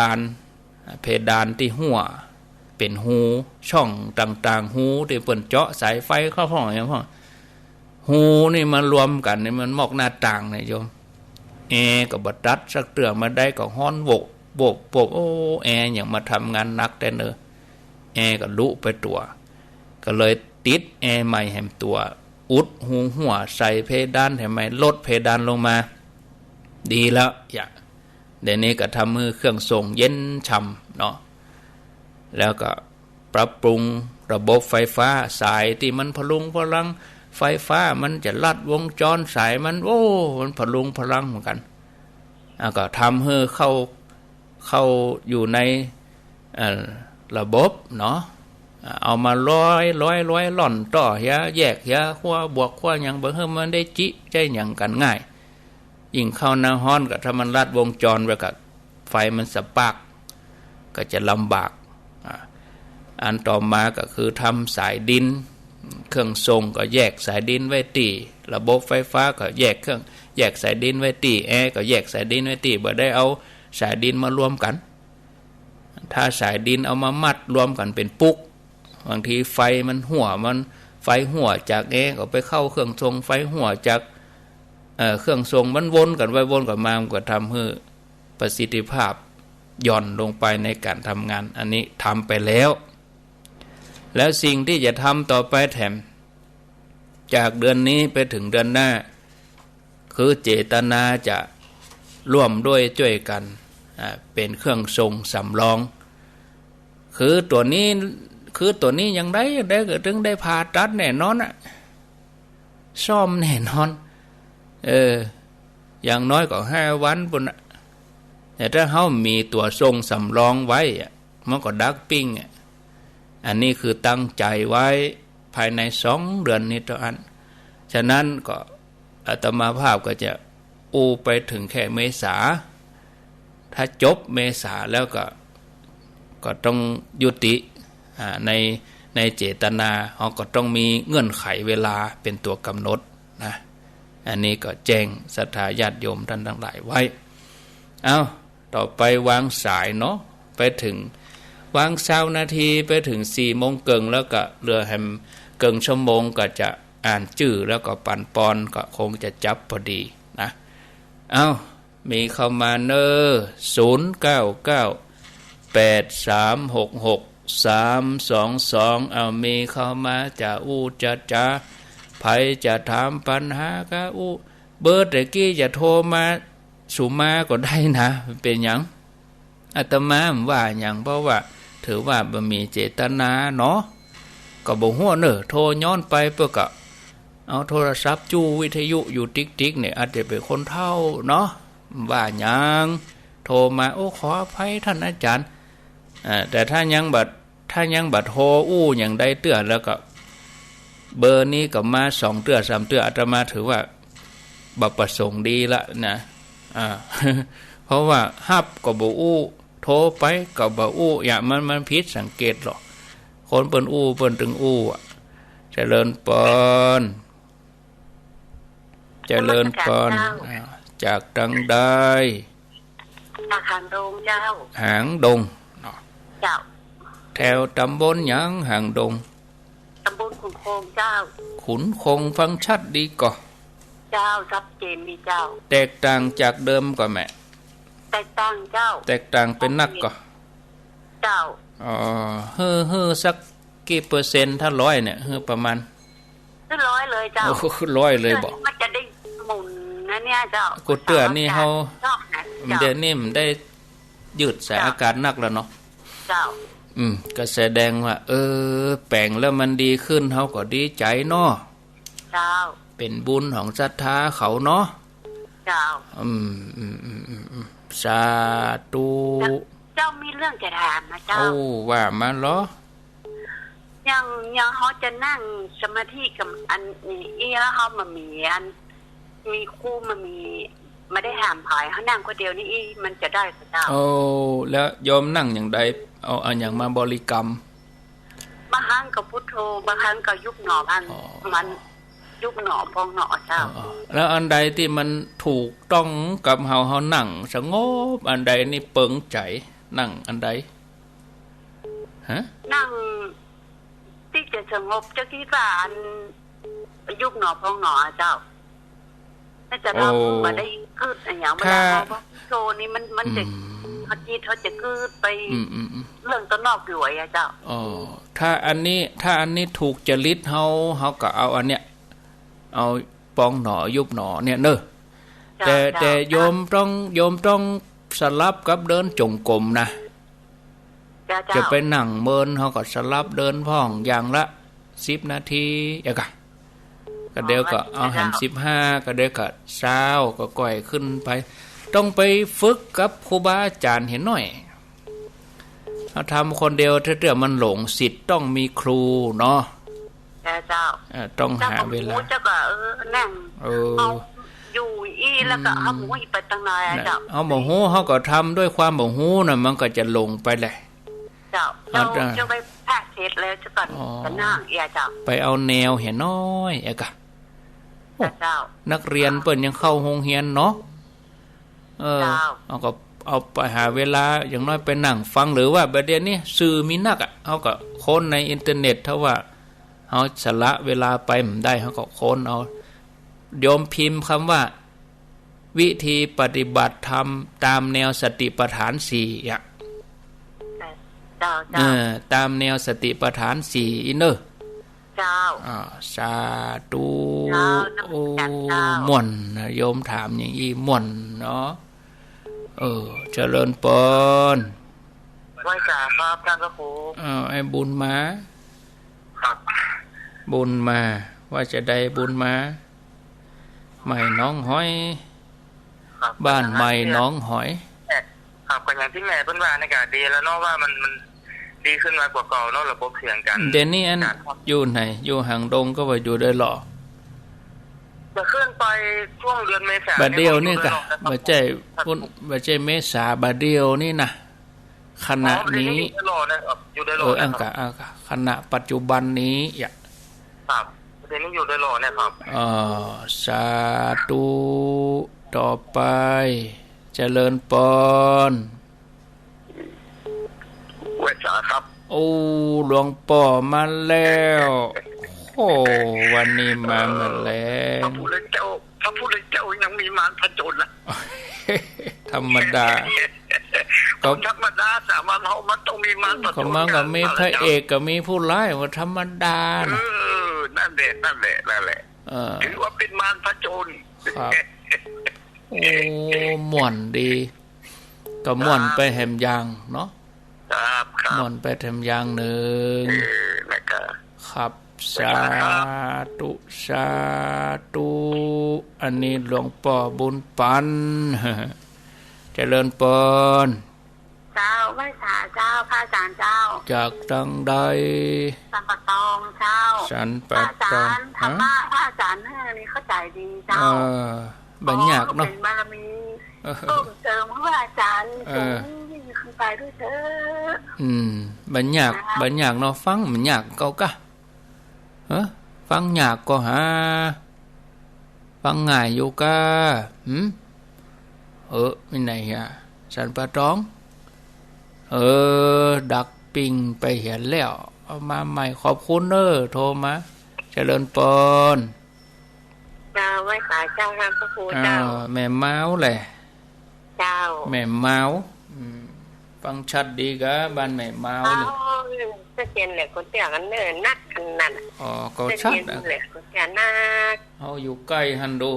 านที่หัวเป็นหูช่องต่างๆหูที่เปิ่นเจาะสายไฟเข้าห้องอย่างพ่อหูนี่มารวมกันนี่มันมอกหน้าต่างนี่โยมก็บ่ตัดสักเตือมาได้ก็ฮ้อนโบกโอ้อย่างมาทำงานหนักแต่เนอก็ลุไปตัวก็เลยติดใหม่แหมตัวอุดหูหัวใส่เพดานให้ใหม่ลดเพดานลงมาดีแล้วเดี๋ยวนี้ก็ทำมือเครื่องส่งเย็นฉ่ำเนาะแล้วก็ปรับปรุงระบบไฟฟ้าสายที่มันพลุงพลังไฟฟ้ามันจะลัดวงจรสายมันมันพลุงพลังเหมือนกันก็ทำให้เข้าอยู่ในระบบเนาะ เอามาร้อยหล่อนต่อเฮียแยกเฮียขั้วบวกขั้วหยังบ่เฮามันได้จิใจหยังกันง่ายยิ่งเข้าหน้าฮ้อนก็ถ้ามันลัดวงจรไว้ก็ไฟมันสปาร์กก็จะลำบากอันต่อมาก็คือทำสายดินเครื่องทรงก็แยกสายดินไว้ตีระบบไฟฟ้าก็แยกสายดินไว้ตีแอร์ก็แยกสายดินไว้ตีบ่ได้เอาสายดินมารวมกันถ้าสายดินเอามามัดรวมกันเป็นปุ๊กบางทีไฟมันไฟหัวจากแอร์ก็ไปเข้าเครื่องทรงไฟหัวจากเครื่องทรงมันวนกันไว้วนกันมามันก็ทำให้ประสิทธิภาพหย่อนลงไปในการทำงานอันนี้ทำไปแล้วสิ่งที่จะทำต่อไปแถมจากเดือนนี้ไปถึงเดือนหน้าคือเจตนาจะร่วมด้วยช่วยกันเป็นเครื่องทรงสำรองคือตัวนี้ยังได้ก็ถึงได้ผ่าตัดแน่นอนซ่อมแน่นอนอย่างน้อยก็5 วันปุ่นแต่ถ้าเขามีตัวทรงสำรองไว้มันก็ดักปิ้งอันนี้คือตั้งใจไว้ภายใน2 เดือนนี้เท่านั้นฉะนั้นก็อาตมาภาพก็จะไปถึงแค่เมษาถ้าจบเมษาแล้วก็ต้องยุติในเจตนาเขาก็ต้องมีเงื่อนไขเวลาเป็นตัวกำหนดนะอันนี้ก็แจ้งศรัทธาญาติโยมท่านทั้งหลายไว้ต่อไปวางสายเนาะไปถึงวาง20 นาทีไปถึง4 โมงเกิงแล้วก็เหลือแฮมเกิงชั่วโมงก็จะอ่านชื่อแล้วก็ปันปอนก็คงจะจับพอดีนะมีเข้ามาเนอ0998366322มีเข้ามาจะจะไผจะถามปัญหาก็เบอร์ตะกี้จะโทรมาสุมาก็ได้นะเป็นหยังอาตมาว่าหยังเพราะว่าถือว่าบ่มีเจตนาเนาะก็บ่ฮู้โทรย้อนไปเพื่อก็เอาโทรศัพท์จูวิทยุอยู่ติ๊กเนี่ยอาจจะเป็นคนเฒ่าเนาะว่าหยังโทรมาขออภัยท่านอาจารย์แต่ถ้ายังบัดโทรอย่างใดเตือนแล้วก็เบอร์นี้ก็มา2 เตือ3 เตืออาตมาถือว่าบ่ประสงค์ดีละนะเพราะว่าฮับก็บ่โทรไปก็บ่อย่างมันผิดสังเกตหรอกคนเปิ้นเปิ้นถึงเจริญปอนจากดังได้จากหางดงเจ้าหางดงเจ้าแถวตำบลหยังหางดงตำบลขุนคงเจ้าขุนคงฟังชัดดีก่อเจ้าชัดเจนดีเจ้าแตกต่างจากเดิมก่อแม่แตกต่างเจ้าแตกต่างเป็นนักก่อเจ้าสักกี่เปอร์เซ็นต์ถ้า100เนี่ยประมาณ100เลยเจ้า100เลยบอกมันจะได้หมุนนะเนี่ยเจ้ากูเตือนนี่เฮาเดี๋ยวนี้มันได้ยืดสายอากาศนักแล้วเนาะเจ้าก็แสดงว่าแปลงแล้วมันดีขึ้นเฮาก็ดีใจเนาะเจ้าเป็นบุญของศรัทธาเขาเนาะเจ้าสาธุเจ้ามีเรื่องจะถามนะเจ้าว่ามาเหรอยังเขาจะนั่งสมาธิกับอันนี้แล้วเขามีคู่มาได้ห้ามผายเขานั่งคนเดียวนี่มันจะได้หรือเปล่าแล้วยอมนั่งอย่างใดเอาอันอย่างมาบริกรรมบางครั้งก็พุทโธบางครั้งก็ยุบหนอพันมันยุบหนอพองหนอเจ้าแล้วอันใดที่มันถูกต้องกับเฮานั่งสงบอันใดนี่เปิงใจนั่งอันใดนั่งที่จะสงบจะคิดว่าอันยุบหนอพองหนอเจ้าถ้าจะเรามาได้คืดอย่างเวลาว่าโซนี่มันจะจิตเขาจะคืดไปเรื่องต้นนอกอยู่ไอ้เจ้าถ้าอันนี้ถูกจริตเฮาก็เอาอันเนี้ยเอาปองหนอยุบหนอเนี่ยเนอะแต่โยมต้องสลับกับเดินจงกรมนะจะไปนั่งเมินเฮาก็สลับเดินพ่องอย่างละ10 นาทีอย่างก็เดี๋ยวก็เอาหัน15ก็เดี๋ยวก็20ก็ก่อยขึ้นไปต้องไปฝึกกับครูบาอาจารย์เห็นหน่อย เอาทำคนเดียวถ้าเรื่องมันหลงสิทธิ์ต้องมีครูเนาะเจ้าต้องหาเวลาเจ้าก็นั่งเอาอยู่อีแล้วก็เอาหมูไปตั้งนานเจ้าเอาหมูหูเขาก็ทำด้วยความหมูหูน่ะมันก็จะหลงไปแหละเจ้าจะไปแพะเสร็จแล้วจะก่อนจะนั่งเจ้าไปเอาแนวเห็นน้อยกะเจ้านักเรียนเปิ้นยังเข้าโรงเรียนเนาะเอาก็เอาไปหาเวลาอย่างน้อยไปนั่งฟังหรือว่าประเด็นนี้สื่อมีนักเขาก็ค้นในอินเทอร์เน็ตถ้าว่าเขาสละเวลาไปไม่ได้เขาก็ค้นเอาโยมพิมพ์คำว่าวิธีปฏิบัติธรรมตามแนวสติปัฏฐาน4ตามแนวสติปัฏฐาน4อินเนอร์เจ้าสาธุโอ้ม่วนโยมถามอย่างอีม่วนเนาะเจริญปนไหว้จ่าครับท่านพระครูไอ้บุญมาครับบุญมาว่าจะได้บุญมาใหม่น้องหอยบ้านใหม่น้องหอยครับก็อย่างที่แม่เพิ่นว่าในการดีแล้วเนาะว่ามันดีขึ้นมากกว่าเก่าเนาะระบบเสียงกันเดี๋ยวนี้อันอยู่ไหนอยู่หางดงก็ว่าอยู่ได้หรอจะขึ้นไปช่วงเดือนเมษายนบัดเดียวนี่กะบ่ใช่พุ่นบ่ใช่เมษาบัดเดียวนี่นะขณะนี้อังกะขณะปัจจุบันนี้ครับประเด็นนี้อยู่ได้รอเนี่ยครับสาธุต่อไปเจริญปนเวชาครับโอ้หลวงป่อมาแล้วโอ้วันนี้มาแล้วพระพุทธเจ้ายังมีมารผจญล่ะธรรมดาก็ธรรมดาแต่ว่ามันต้องมีมารผจญของมันก็มีพระเอกก็มีผู้ร้ายว่าธรรมดานั่นแหละถือว่าเป็นมารผจญครับโอ้ม่วนดีก็ม่วนไปแหมยางเนาะครับม่วนไปแหมยางหนึ่งครับสาธุอันนี้หลวงป่อบุญปันเจริญปนเจ้าไหว้สาเจ้าพระอาจารย์เจ้าจากทางใดสันปะตองเจ้าสันปะตองธรรมะพระอาจารย์นี่เข้าใจดีเจ้าบัญญัติเนาะเป็นบารมีเพิ่มเติมพระอาจารย์ยิ่งขึ้นไปด้วยเถอะบัญญัติเนาะฟังบัญญัติเก่ากะฟังยากก็หาฟังง่ายอยู่กะไม่ไหนสันปะตองดักปิงไปเห็นแล้วเอามาใหม่ขอบคุณโทรมาเจริญปนเจ้าไว้ขายเจ้าครับพระครูเจ้าแม่เมาส์แหละเจ้าแม่เมาส์ฟังชัดดีกะบ้านแม่เมาส์นี่จะเจนแหละคนเตี้ยกันเนิ่นนักขนาดก็ชัดแหละคนเตี้ยนักเอาอยู่ใกล้หันดู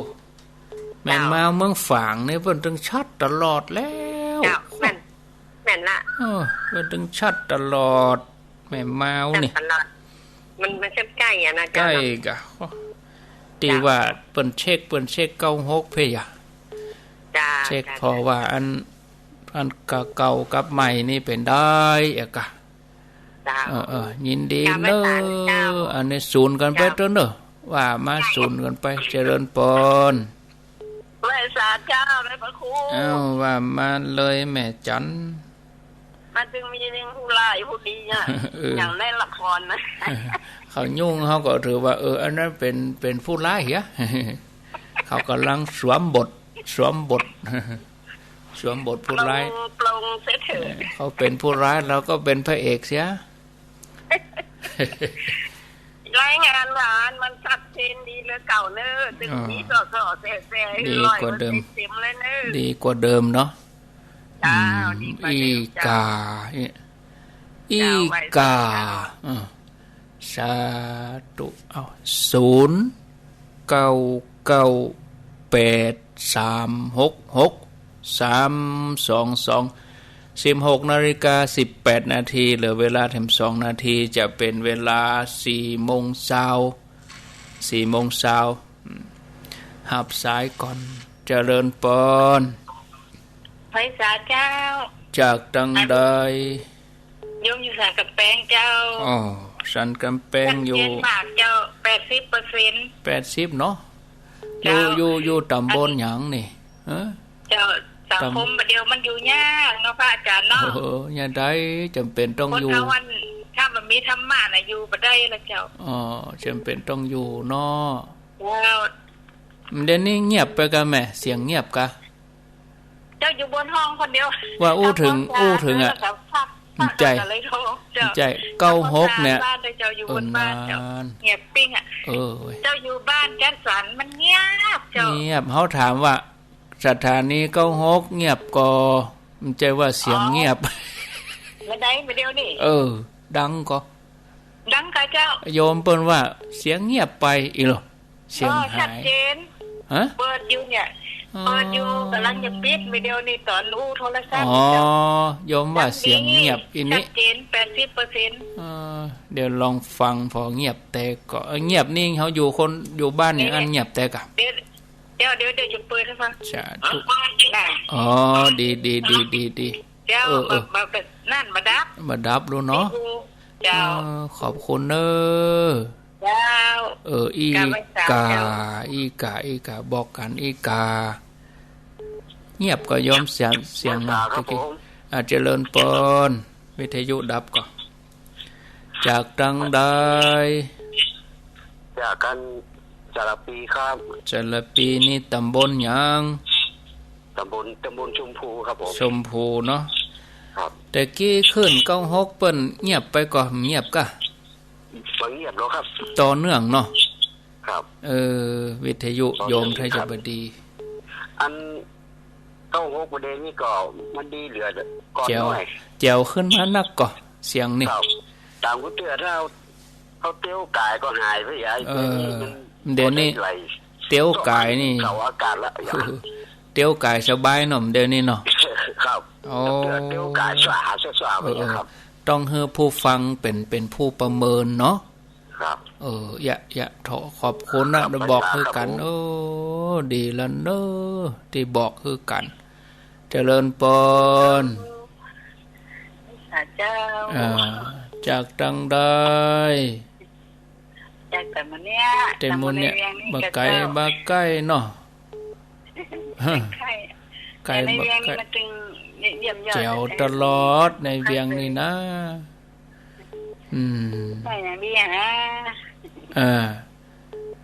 แม่เมาส์เมืองฝางนี่เพิ่นถึงชัดตลอดแล้วแม่นละเพิ่นถึงชัดตลอดแม่เมาส์นี่มันไม่ใช่ใกล้นะใกล้กะตีว่าเปิ้นเช็ค96เพ่ยเช็คพอว่าอันเก่ากับใหม่นี่เป็นได้กะยินดีเนอะอันนี้ศูนย์กันไปเถอะเนอะว่ามาศูนย์กันไปเจริญปนไหว้สาเจ้าเลยพระครูว่ามาเลยแม่จันมันจึงมีเรื่องผู้ร้ายผู้ดีอย่างในละครนะเขายุ่งเขาก็ถือว่าอันนั้นเป็นผู้ร้ายเหรอเขากำลังสวมบทผู้ร้ายปลงเสียเถอะเขาเป็นผู้ร้ายเราก็เป็นพระเอกเสียรายงานหวานมันชัดเจนดีเลยเก่าเนอะตึงนี้สอแซ่ดีกว่าเดิมเต็มเลยเนอะดีกว่าเดิมเนาะอีกาสาธุ0998366322 16:18 น.เหลือเวลาถึง2 นาทีจะเป็นเวลา4 โมงเช้าหับสายก่อนเจริญปนไพศาลเจ้าจากตังใด โยมอยู่สายกับแป้งเจ้าอ๋อสันกำแพงอยู่เกณฑ์มากเจ้า80%เนาะอยู่ตำบลหยังนี่เจ้าสังคมเดียวมันอยู่ยากเนาะพระอาจารย์เนาะอย่าได้จำเป็นต้องอยู่คนถ้ามันมีธรรมะน่ะอยู่บ่ได้ละเจ้าจำเป็นต้องอยู่เนาะแล้วเดี๋ยวนี้เงียบไปกันแม่เสียงเงียบกะเจ้าอยู่บนห้องคนเดียวว่าอู้ถึงอ่ะใจ96เนี่ยเจ้าอยู่บนบ้านเจ้าเงียบปิ้งอ่ะเจ้าอยู่บ้านจัดสรรมันเงียบเจ้าเงียบเฮาถามว่าสถานี96เงียบก็มันใจว่าเสียงเงียบไม่ได้ไม่เดียวนี่ดังก็ดังกะเจ้าโยมเปิ้นว่าเสียงเงียบไปอีหรอเสียงหายชัดเจนเปิดอยู่เนี่ยเปิดอยู่กำลังจะปิดไม่เดียวนี่ตอนอู้โทรศัพท์โยมว่าเสียงเงียบอีนี้ชัดเจน 80% เดี๋ยวลองฟังพอเงียบแต่ก็เงียบนี่เฮาอยู่บ้านนี่อันเงียบแต่กะเดี๋ยวจะเปิดให้ฟังสาธุดีเจ้าแบบนั่นมาดับรู้เนาะเจ้าขอบคุณเด้อเจ้าอีกาบอกกันอีกาเงียบก็ยอมเสียงมาตะกี้เจริญปนวิทยุดับก็จากดังใดจากกันจารปีครับจารปีนี่ตำบลหยังตำบลชมพูครับผมชมพูเนาะครับแต่กี้ขึ้น96เปิ้นเงียบไปก็เงียบกะบ่เงียบแล้วครับต่อเนื่องเนาะครับวิทยุโยมไทยจะบดีอัน96ประเด็นนี้ก็มันดีเหลือก่อนหน่อยแจวขึ้นมานักก็เสียงนี่ตามกูเตือนเขาเตี้ยวกายก็หายไปใหญ่เดี๋ยวนี้เตี้ยวกายนี่เข้าอากาศละเตี้ยวกายสบายหน่อมเดี๋ยวนี้เนาะครับเตี้ยวกายสะไปครับต้องให้ผู้ฟังเป็นผู้ประเมินเนาะครับอย่าขอบคุณนะได้บอกคือกันดีแล้วเนอะที่บอกคือกันเจริญปนเจ้าจากดังได้จากแต่มันเนี่ยมาไกลเนาะไกลมาแจ๋วตลอดในเวียงนี่นะใช่นะเวียงนะ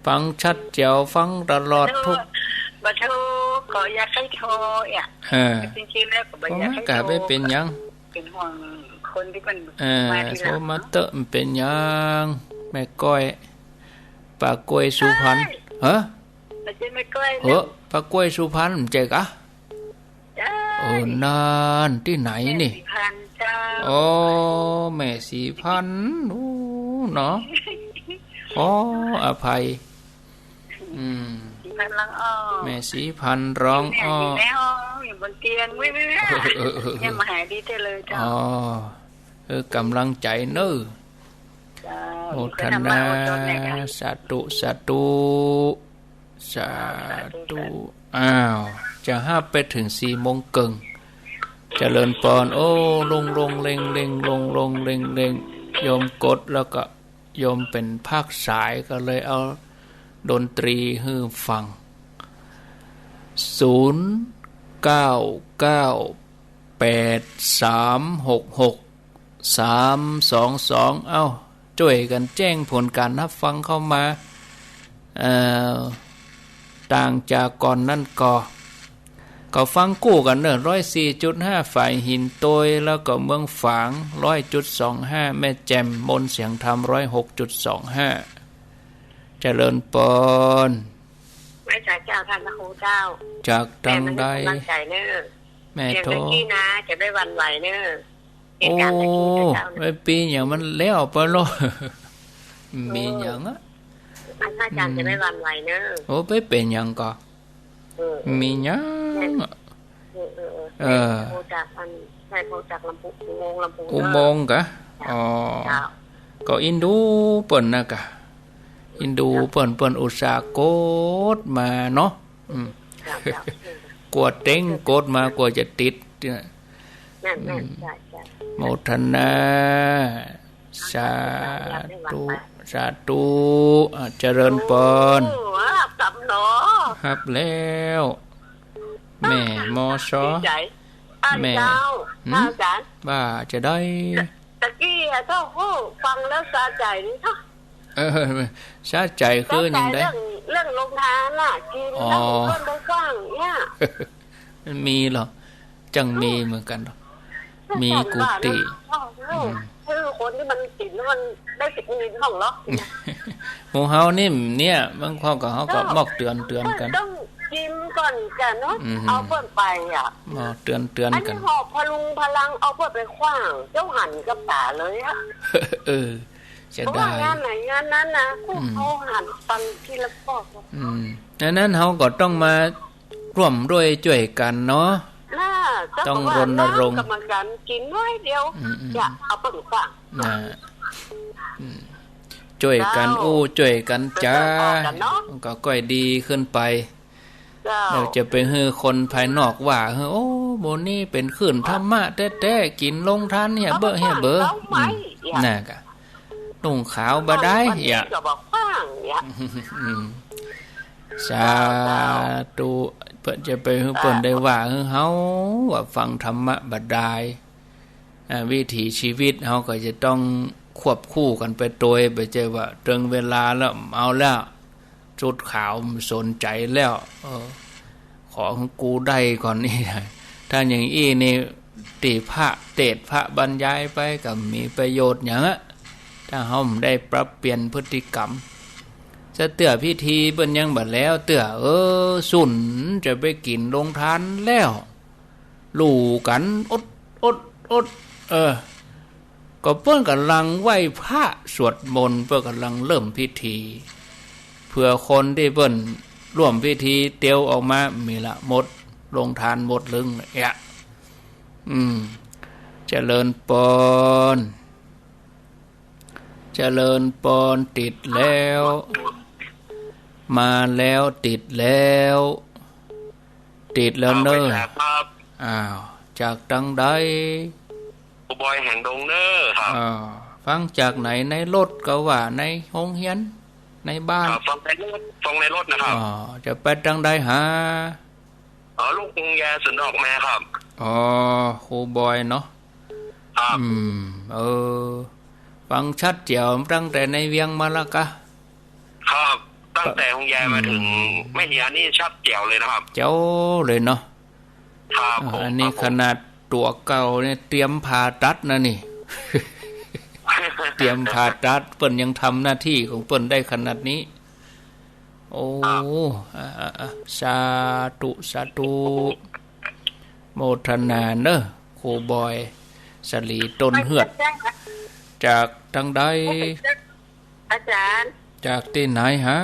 ฟังชัดแจ๋วฟังตลอดทุกบ่โทรก็อยากให้โทรจริงๆแล้วก็บ่อยากให้โทรก็เป็นหยังเป็นห่วงคนที่มันมาทีหลังมาเตอะมันเป็นหยังแม่ก้อยปลากล้วยสุพรรณไม่ใช่แม่ก้อยปลากล้วยสุพรรณเจ๊กะนานที่ไหนนี่แม่สีพันเนาะอภัยแม่สีพันร้องอยู่บนเตียงไม่ยังมาหายดีเลยเจ้ากำลังใจเน้อโมทนาสาธุอ้าวจะห้าไปถึง4 โมงเกิงเจริญปอนลงเล็งโยมกดแล้วก็โยมเป็นภาคสายก็เลยเอาดนตรีให้ฟัง0998366322ช่วยกันแจ้งผลการรับฟังเข้ามาต่างจากก่อนนั่นก็ฟังกู้กันเนอะ104.5 ฝ่ายหินโตยแล้วก็เมืองฝาง 100.25 แม่แจ่มมนเสียงธรรม 106.25 เจริญปนแม่จากเจ้าท่านพระครูเจ้าจากดังใดแม่โทษนะจะได้วันไหวเนอะไม่ปีอย่างมันแล้วไปโลมีอย่างอาจารย์จะได้วันไหวเนอะไปเป็นอย่างก็มีอย่างโทรจากลำพูนอุโมงค์กะก็อินดูเปิ่นนะกะอินดูเปิ่นอุตสาหโกดมาเนาะกวดเต็งโกดมากว่าจะติด แม่นใช่โมทนาสาธุสาธุเจริญปนกับเนาะครับแล้วแม่มอชอแม่ว่าจะได้ตะกี้เจ้าฮู้ฟังแล้วสะใจนี่เนาะสะใจคือยังไงเรื่องลงทานน่ะกินแล้วเพิ่นบ่ฟังเนี่ยมันมีเหรอจังมีเหมือนกันหรอมีกุฏิคือคนที่มันกินมันได้สิกินของเหรอหมู่เฮานี่เนี่ยบางข้อก็เฮาก็บอกเตือนกันต้องกินก่อนกันเนาะเอาเพิ่นไปอ่ะเตือนกันอันนี้หอบพลุงพลังเอาเพิ่นไปขว้างเจ้าหันกับตาเลยอ่ะจะได้งานไหนงานนั้นนะเขาหันฟังทีละข้อดังนั้นเฮาก็ต้องมาร่วมด้วยช่วยกันเนาะต้องรณรงค์กรรมการกินน้อยเดียวอย่าเอาไปฝากช่วยกันช่วยกันจ้าก็ก้อยดีขึ้นไปเราจะไปให้คนภายนอกว่าโอ้โบนี่เป็นขึ้นธรรมะแท้ๆกินลงทานเนี่ยเบ้อเฮียเบ้อน่ะกะนุ่งขาวบ่ได้อย่าสาธุเพิ่นจะไปให้เพิ่นได้ว่าเฮาว่าฟังธรรมะบ่ได้วิถีชีวิตเฮาก็จะต้องควบคู่กันไปโดยไปเจอว่าถึงเวลาแล้วเอาแล้วชุดขาวสนใจแล้วขอของกูได้ก่อนนี่ถ้าอย่างอี้นี่ตีพระเทศพระบรรยายไปก็มีประโยชน์หยังถ้าเฮาได้ปรับเปลี่ยนพฤติกรรมจะเตื้อพิธีเปิ้นยังบัดแล้วเตื้อสุนจะไปกินโรงทานแล้วลู่กันอดก็เปิ้นกำลังไหว้พระสวดมนต์เปิ้นกำลังเริ่มพิธีเพื่อคนที่เปิ้นร่วมพิธีเตียวออกมามีละหมดโรงทานหมดลึงเจริญปนเจริญปนติดแล้วมาแล้วติดแล้วเนอะจากตังใดบอยแห่งดงเนอครับฟังจากไหนในรถก็ว่าในโรงเรียนในบ้านฟังในรถนะครับจะไปตังใดหาลูกยาสุนออกแม่ครับครูบอยเนาะฟังชัดเจียวตั้งแต่ในเวียงมาแล้วกะครับตั้งแต่หงยายมาถึงแม่เฮียนี่ชัดเจียวเลยนะครับเจ้าเลยเนาะครับอันนี้ขนาดตัวเก่าเนี่ยเตรียมผ่าตัดนะนี่ เตรียมผ่าตัดเปิ้นยังทำหน้าที่ของเปิ้นได้ขนาดนี้โอ้สาธุโมทนาเนอะครูบอยสลีต้นเหือดจากทางใดอาจารย์จากที่ไหนฮะ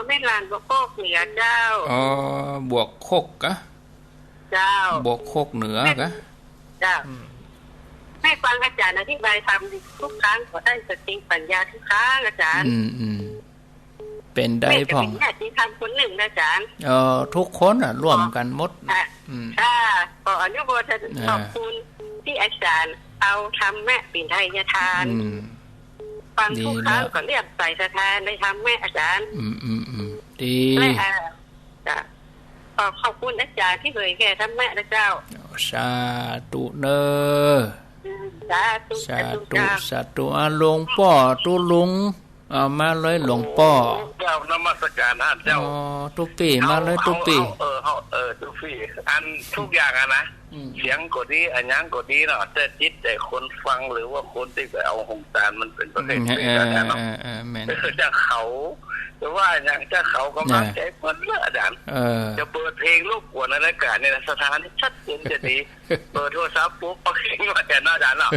ไม่ลานบวกโคกเหนือเจ้าบวกโคกกะเจ้าบวกโคกเหนือกะเจ้าให้ฟังอาจารย์อธิบายทำทุกครั้งก็ได้สติปัญญาทุกครั้งอาจารย์เป็นได้พ่องแม่ที่ทำคนหนึ่งอาจารย์ทุกคนร่วมกันหมดขออนุโมทนาขอบคุณที่อาจารย์เอาทำแม่ปิ่นไทยทานฟังทุกครั้งก็เรียกใส่สถานได้ทำแม่อาจารย์ดีขอบคุณอาจารย์ที่เผยแก่ทำแม่นะเจ้าสาธุเนอสาธุหลวงพ่อตุลุงมาเลยหลวงพ่อเจ้านมัสการท่านเจ้าทุกปีมาเลยทุกปีทุกปีอันทุกอย่างนะเสียงกดดีอันยังกดดีเนาะแต่จิตใจคนฟังหรือว่าคนที่ไปเอาหงตาลมันเป็นประเภทนี้นะเนาะจะเขาหรือว่าอย่างจะเขาก็มักใจคนเลิศดันจะเปิดเพลงลูกกวนอากาศเนี่ยสถานที่ชัดเจนจะดีเปิดโทรศัพท์ปุ๊บเอาเพลงมาแต่หน้าด่านเนาะ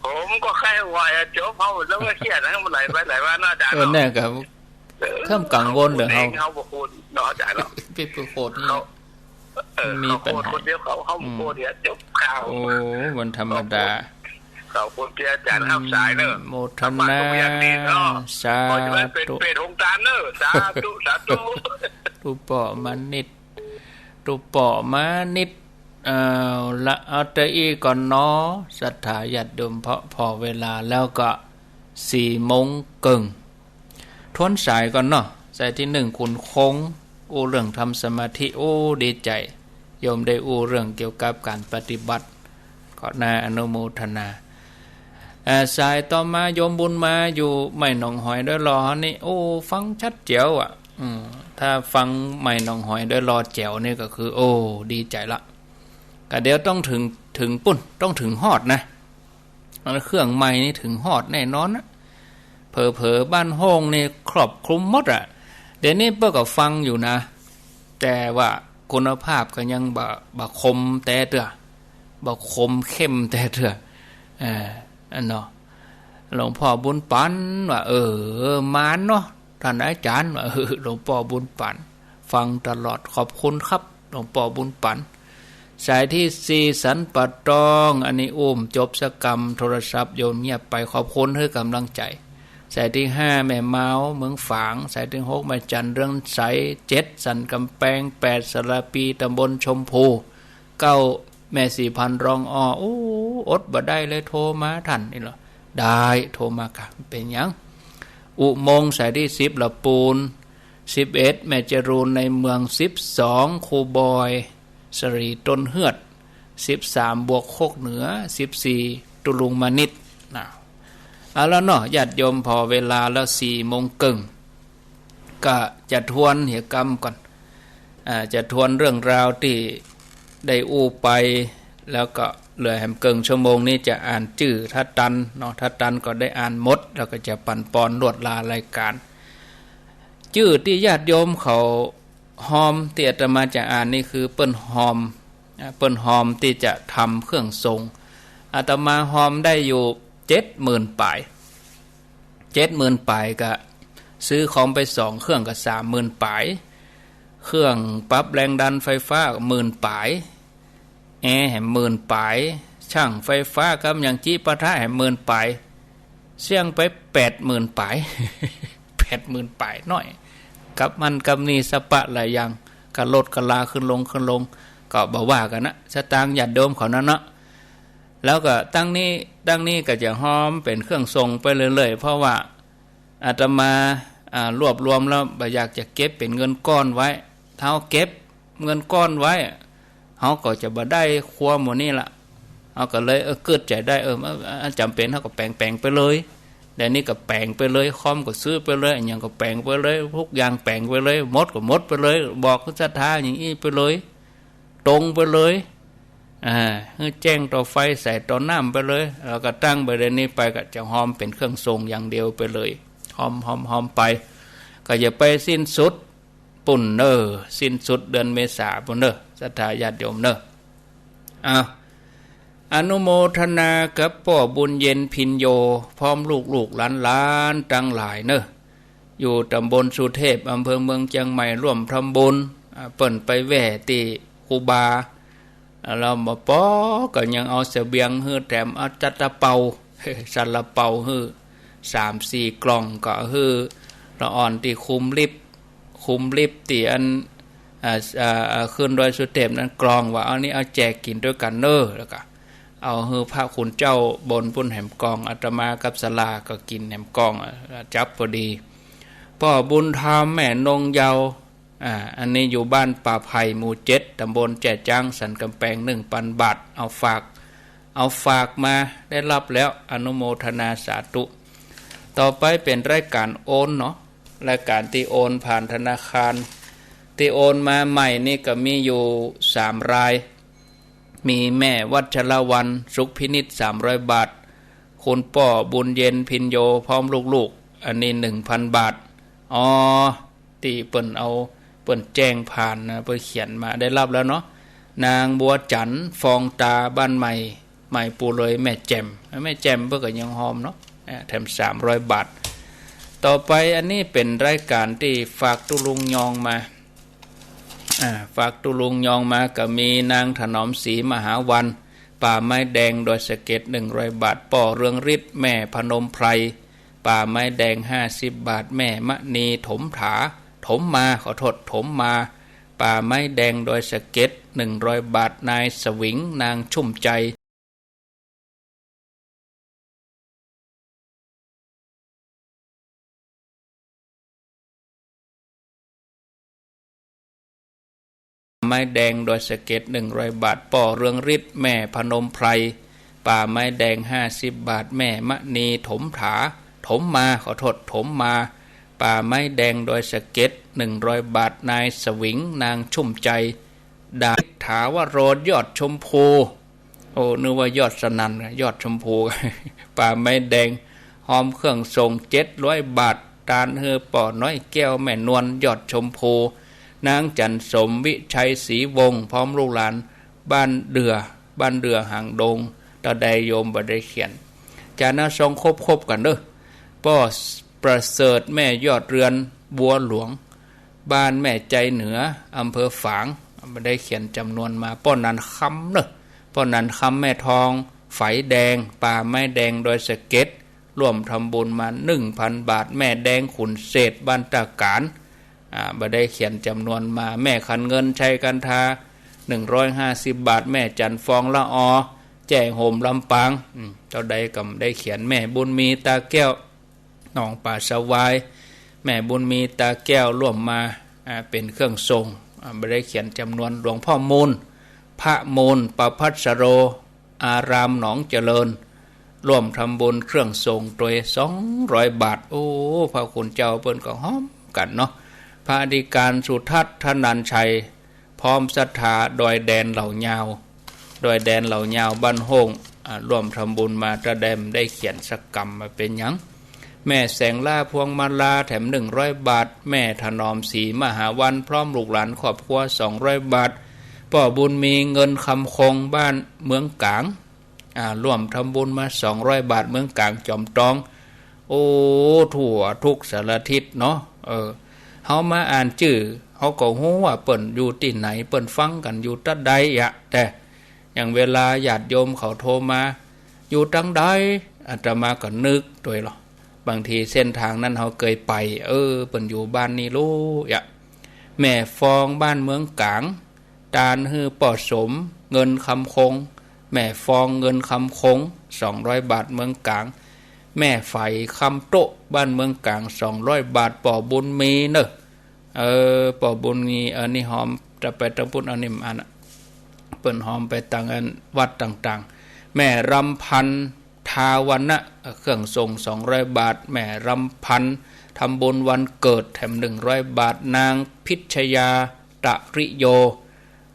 ผมก็แค่ว่าโจ๊กเขาแล้วก็เครียดนะมันไหลไปไหลมาหน้าด่านแน่ครับข้ามกังวลเลยเขาบอกคุณเนาะด่านเนาะพี่ปุโคตรนี่มีปัญหาคนเดียวเขาโคตรเดียวจบข่าวโอ้มันธรรมดาเขาคนเดียวอาจารย์ห้ามสายเนอะโมทนาสาธุเป็นหงตาเนอะสาธุตุปอมานิดตุปอมานิด ละเอาแต่อีก่อนเนาะศรัทธาญาติโยมเพราะพอเวลาแล้วก็4 โมงครึ่งทวนสายก่อนเนาะสายที่1คุณคงเรื่องทำสมาธิดีใจโยมได้เรื่องเกี่ยวกับการปฏิบัติขอน่าอนุโมทนาสายต่อมาโยมบุญมาอยู่ไม่หนองหอยด้วยรอนี่ฟังชัดเจ๋วอ่ะถ้าฟังไม่หนองหอยด้วยรอแจ๋วนี่ก็คือดีใจละก็เดี๋ยวต้องถึงปุ่นต้องถึงฮอดนะเครื่องใหม่นี่ถึงฮอดแน่นอนนะเผลอบ้านห้องนี่ครอบคลุมหมดอ่ะเดี๋ยวนี้เปิ้ลก็ฟังอยู่นะแต่ว่าคุณภาพก็ยังบ่คมแต่เด้อบ่คมเข้มแต่เด้ออันเนาะหลวงพ่อบุญปันว่ามานเนาะท่านอาจารย์ว่าหลวงพ่อบุญปันฟังตลอดขอบคุณครับหลวงพ่อบุญปันสายที่4สันปัดตองอันนี้จบสกรรมโทรศัพท์โยนเงียบไปขอบคุณให้กำลังใจสายที่5แม่เมาเมืองฝางสายที่6แม่จันเรื่องใส7สันกำแพง8สระปีตำบลชมพู9แม่4,000รองอดบ่ได้เลยโทรมาท่านนี่เหรอได้โทรมาค่ะเป็นยังอุโมงค์สายที่10ละปูน11แม่จรูนในเมือง12ครูบอยสรีต้นเฮือด13บวกโคกเหนือ14ตุลุงมานิดนะเอาแล้วเนาะญาติโยมพอเวลาแล้ว4 โมงครึ่งก็จะทวนเหตุกรรมก่อนจะทวนเรื่องราวที่ได้ไปแล้วก็เหลือแหมเกิงชั่วโมงนี้จะอ่านจื่อถ้าตันเนาะถ้าตันก็ได้อ่านหมดแล้วก็จะปั่นปอนรวดลารายการจื่อที่ญาติโยมเขาหอมที่อาตมาจะอ่านนี่คือเปิ้นหอมที่จะทำเครื่องทรงอาตมาหอมได้อยู่70,000 ปลาย70,000 ปลายก็ซื้อของไป2 เครื่องก็30,000 ปลายเครื่องปรับแรงดันไฟฟ้า10,000 ปลายแอร์แห่10,000 ปลายช่างไฟฟ้ากับอย่างจี้ปะทะแห่10,000 ปลายเสี่ยงไป80,000 ปลาย80,000 ปลายน้อยกับมันกับนี่สปะหลายอย่างก็ลดกะลาขึ้นลงก็บ่ว่ากันนะสตางค์ญาติโยมเขานั้นเนาะแล้วก็ตั้งนี้ก็จะหอมเป็นเครื่องทรงไปเรื่อยๆเพราะว่าอาตมารวบรวมแล้วบ่อยากจะเก็บเป็นเงินก้อนไว้ถ้าเก็บเงินก้อนไว้เฮาก็จะบ่ได้ครัวหมดนี่ล่ะเฮาก็เลยเกิดใจได้จำเป็นเฮาก็แปลงไปเลยแต่นี่ก็แปลงไปเลยคอมก็ซื้อไปเลยอย่างก็แปลงไปเลยทุกอย่างแปลงไปเลยหมดก็หมดไปเลยบอกศรัทธาอย่างนี้ไปเลยตรงไปเลยแจ้งต่อไฟใส่ต่อน้ำไปเลยแล้วก็ตั้งไปเลยนี้ไปก็จะหอมเป็นเครื่องทรงอย่างเดียวไปเลยหอมไปก็อย่าไปสิ้นสุดปุ่นสิ้นสุดเดือนเมษาปุ่นศรัทธาญาติโยมอนุโมทนากับพ่อบุญเย็นพินโยพร้อมลูกหลานตั้งหลายอยู่ตำบลสุเทพอำเภอเมืองเชียงใหม่ร่วมทำบุญเปิ่นไปแว่ตีครูบาเราบ่พอก็ยังเอาเสบียงฮื้อแถมเอาจัตตะเปาซาลาเปาฮื้อ 3-4 กล่องก็ฮื้อละอ่อนที่คุมลิฟที่อันขึ้นโดยสุเทพนั้นกล่องว่าอันนี้เอาแจกกินด้วยกันแล้วก็เอาฮื้อพระคุณเจ้าบนปุ่นแหมกองอาตมากับศาลาก็กินแหมกองจับพอดีพ่อบุญธรรมแม่นงเยาอันนี้อยู่บ้านป่าไผ่หมู่7ตำบลแจ่จ้างสันกำแพง 1,000 บาทเอาฝากมาได้รับแล้วอนุโมทนาสาธุต่อไปเป็นรายการโอนเนาะรายการที่โอนผ่านธนาคารที่โอนมาใหม่นี่ก็มีอยู่3 รายมีแม่วัชรวรรณสุขพินิจ300 บาทคุณพ่อบุญเย็นพินโยพร้อมลูกๆอันนี้ 1,000 บาทที่เปิ้นแจ้งผ่านเปิ้นเขียนมาได้รับแล้วเนาะนางบัวจันทร์ฟองตาบ้านใหม่ปูเลยแม่แจ่มเพิ่นก็ยังหอมเนาะแถม300 บาทต่อไปอันนี้เป็นรายการที่ฝากตุลุงยองมาฝากตุลุงยองมาก็มีนางถนอมศรีมหาวันป่าไม้แดงโดยสะเก็ด100 บาทป่อเรืองฤทธิ์แม่พนมไพรป่าไม้แดง50 บาทแม่มณีถมมา ป่าไม้แดงโดยสะเก็ด100 บาทนายสวิงนางชุ่มใจไม้แดงโดยสะเก็ด100 บาทป่อเรืองฤทธิ์แม่พนมไพรป่าไม้แดง50 บาทแม่มณีถมมาถมมาป่าไม้แดงโดยสะเก็ด100 บาทนายสวิงนางชุ่มใจดาถาวโรดยอดชมพูโอ้นึกว่ายอดสนันยอดชมพูป่าไม้แดงหอมเครื่องทรง700 บาทตาลเฮือป่อน้อยแก้วแม่นวลยอดชมพูนางจันสมวิชัยศรีวงศ์พร้อมลูกหลานบ้านเดือหางดงตาใดโยมบ่ได้เขียนจานะทรงครบกันเด้อป้อประเสริฐแม่ยอดเรือนบัวหลวงบ้านแม่ใจเหนืออำเภอฝางบ่ได้เขียนจำนวนมาป้อนันคำเด้อป้อนันคำแม่ทองไฝแดงป่าไม้แดงโดยสะเก็ดร่วมทำบุญมา 1,000 บาทแม่แดงขุนเศษบ้านตาการบ่ได้เขียนจำนวนมาแม่ขันเงินชัยกันทา150 บาทแม่จันฟองละอแจ้งโหมลำปางเจ้าใดก็ได้เขียนแม่บุญมีตาแก้วหนองป่าสวายแม่บุญมีตาแก้วร่วมมาเป็นเครื่องทรงบ่ได้เขียนจำนวนหลวงพ่อมูลพระมูลประพัสโรอารามหนองเจริญร่วมทำบุญเครื่องทรงโดย200 บาทโอ้พระคุณเจ้าเปิ้นก็หอมกันเนาะพระอธิการสุทัศน์ธนันชัยพร้อมศรัทธาดอยแดนเหล่ายาวบ้านโฮงร่วมทำบุญมาตะแดมได้เขียนสักกรรมมาเป็นหยังแม่แสงล่าพวงมาลาแถม100 บาทแม่ถนอมศรีมหาวันพร้อมลูกหลานครอบครัว200 บาทป่อบุญมีเงินคำคงบ้านเมืองกลางร่วมทำบุญมา200 บาทเมืองกลางจอมตองโอ้ทั่วทุกสารทิศเนาะเฮามาอ่านชื่อเฮาก็ฮู้ว่าเปิ้นอยู่ที่ไหนเปิ้นฟังกันอยู่ตัดใดแต่อย่างเวลาญาติโยมเขาโทรมาอยู่ตังใดอาตมาก็นึกด้วยหรอบางทีเส้นทางนั้นเฮาเคยไปเปิ้นอยู่บ้านนี้รู้แม่ฟองบ้านเมืองกลางตาลฮือป่อสมเงินคำคงแม่ฟองเงินคำคง200 บาทเมืองกลางแม่ไฝคำโตบ้านเมืองกลาง200 บาทป่อบุญมีเนอะป่อบุญมีนี่หอมจะไปตะพุนอันนี้อันเปิ้นหอมไปต่างอันวัดต่างๆแม่รำพันทาวันนะเครื่องทรง200 บาทแม่รำพันทำบุญวันเกิดแถม100 บาทนางพิชยาตริโย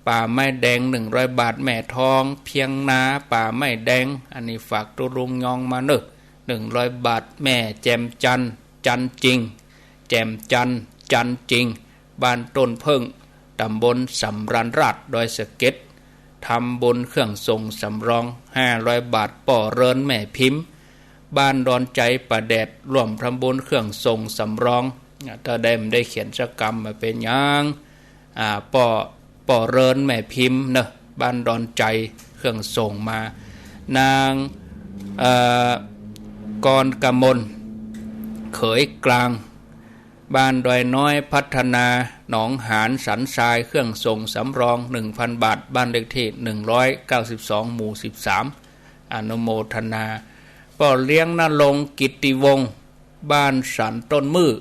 ป่าไม้แดง100 บาทแม่ทองเพียงนาป่าไม้แดงอันนี้ฝากตุลุงยองมาเนอะ100 บาทแม่แจมจันจริงแจมจันจริงบ้านต้นเพิ่งตำบลสำรันราชดอยสะเก็ดทำบุญเครื่องทรงสำรอง500 บาทป่อเรินแม่พิมพ์บ้านดอนใจประแดดร่วมทำบุญเครื่องทรงสำรองถ้าได้เขียนสักกรรมมาเป็นยังป่อเรินแม่พิมพ์เนอะบ้านดอนใจเครื่องทรงมานางกรกมลเขยกลางบ้านดอยน้อยพัฒนาหนองหานสันทรายเครื่องทรงสำรอง 1,000 บาทบ้านเลขที่192หมู่13อนุโมทนาป่อเลี้ยงนรงค์กิตติวงศ์บ้านสันต้นมือ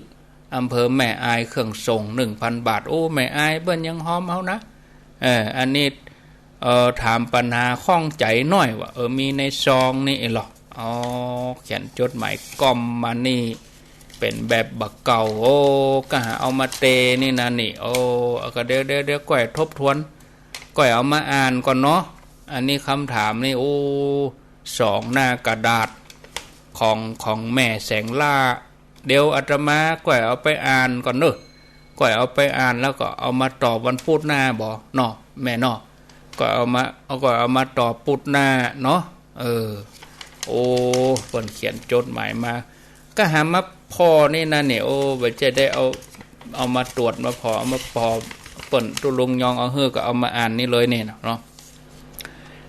อำเภอแม่อายเครื่องทรง 1,000 บาทโอ้แม่อายเบิ้นยังหอมเอานะอันนี้ถามปัญหาข้องใจหน่อยว่ามีในซองนี่หรอเขียนจดหมายกล่อมมานี่เป็นแบบบักเก่าก็หาเอามาเตนี่นะนี่ก็เดี๋ยวก่อยทบทวนก่อยเอามาอ่านก่อนเนาะอันนี้คำถามนี่2 หน้ากระดาษของแม่แสงล่าเดี๋ยวอาตมาก่อยเอาไปอ่านก่อนเนอะก่อยเอาไปอ่านแล้วก็เอามาตอบวันพุธหน้าบ่เนาะแม่เนาะก็เอามาตอบพุธหน้าเนาะเพิ่นเขียนจดหมายมาก็หามาพอนี่นะเนี่ยว่าจะได้เอามาตรวจมาพอเอามาพอเปิ่นตุลุงยองเอาเฮือก็เอามาอ่านนี่เลยเนี่ยเนาะ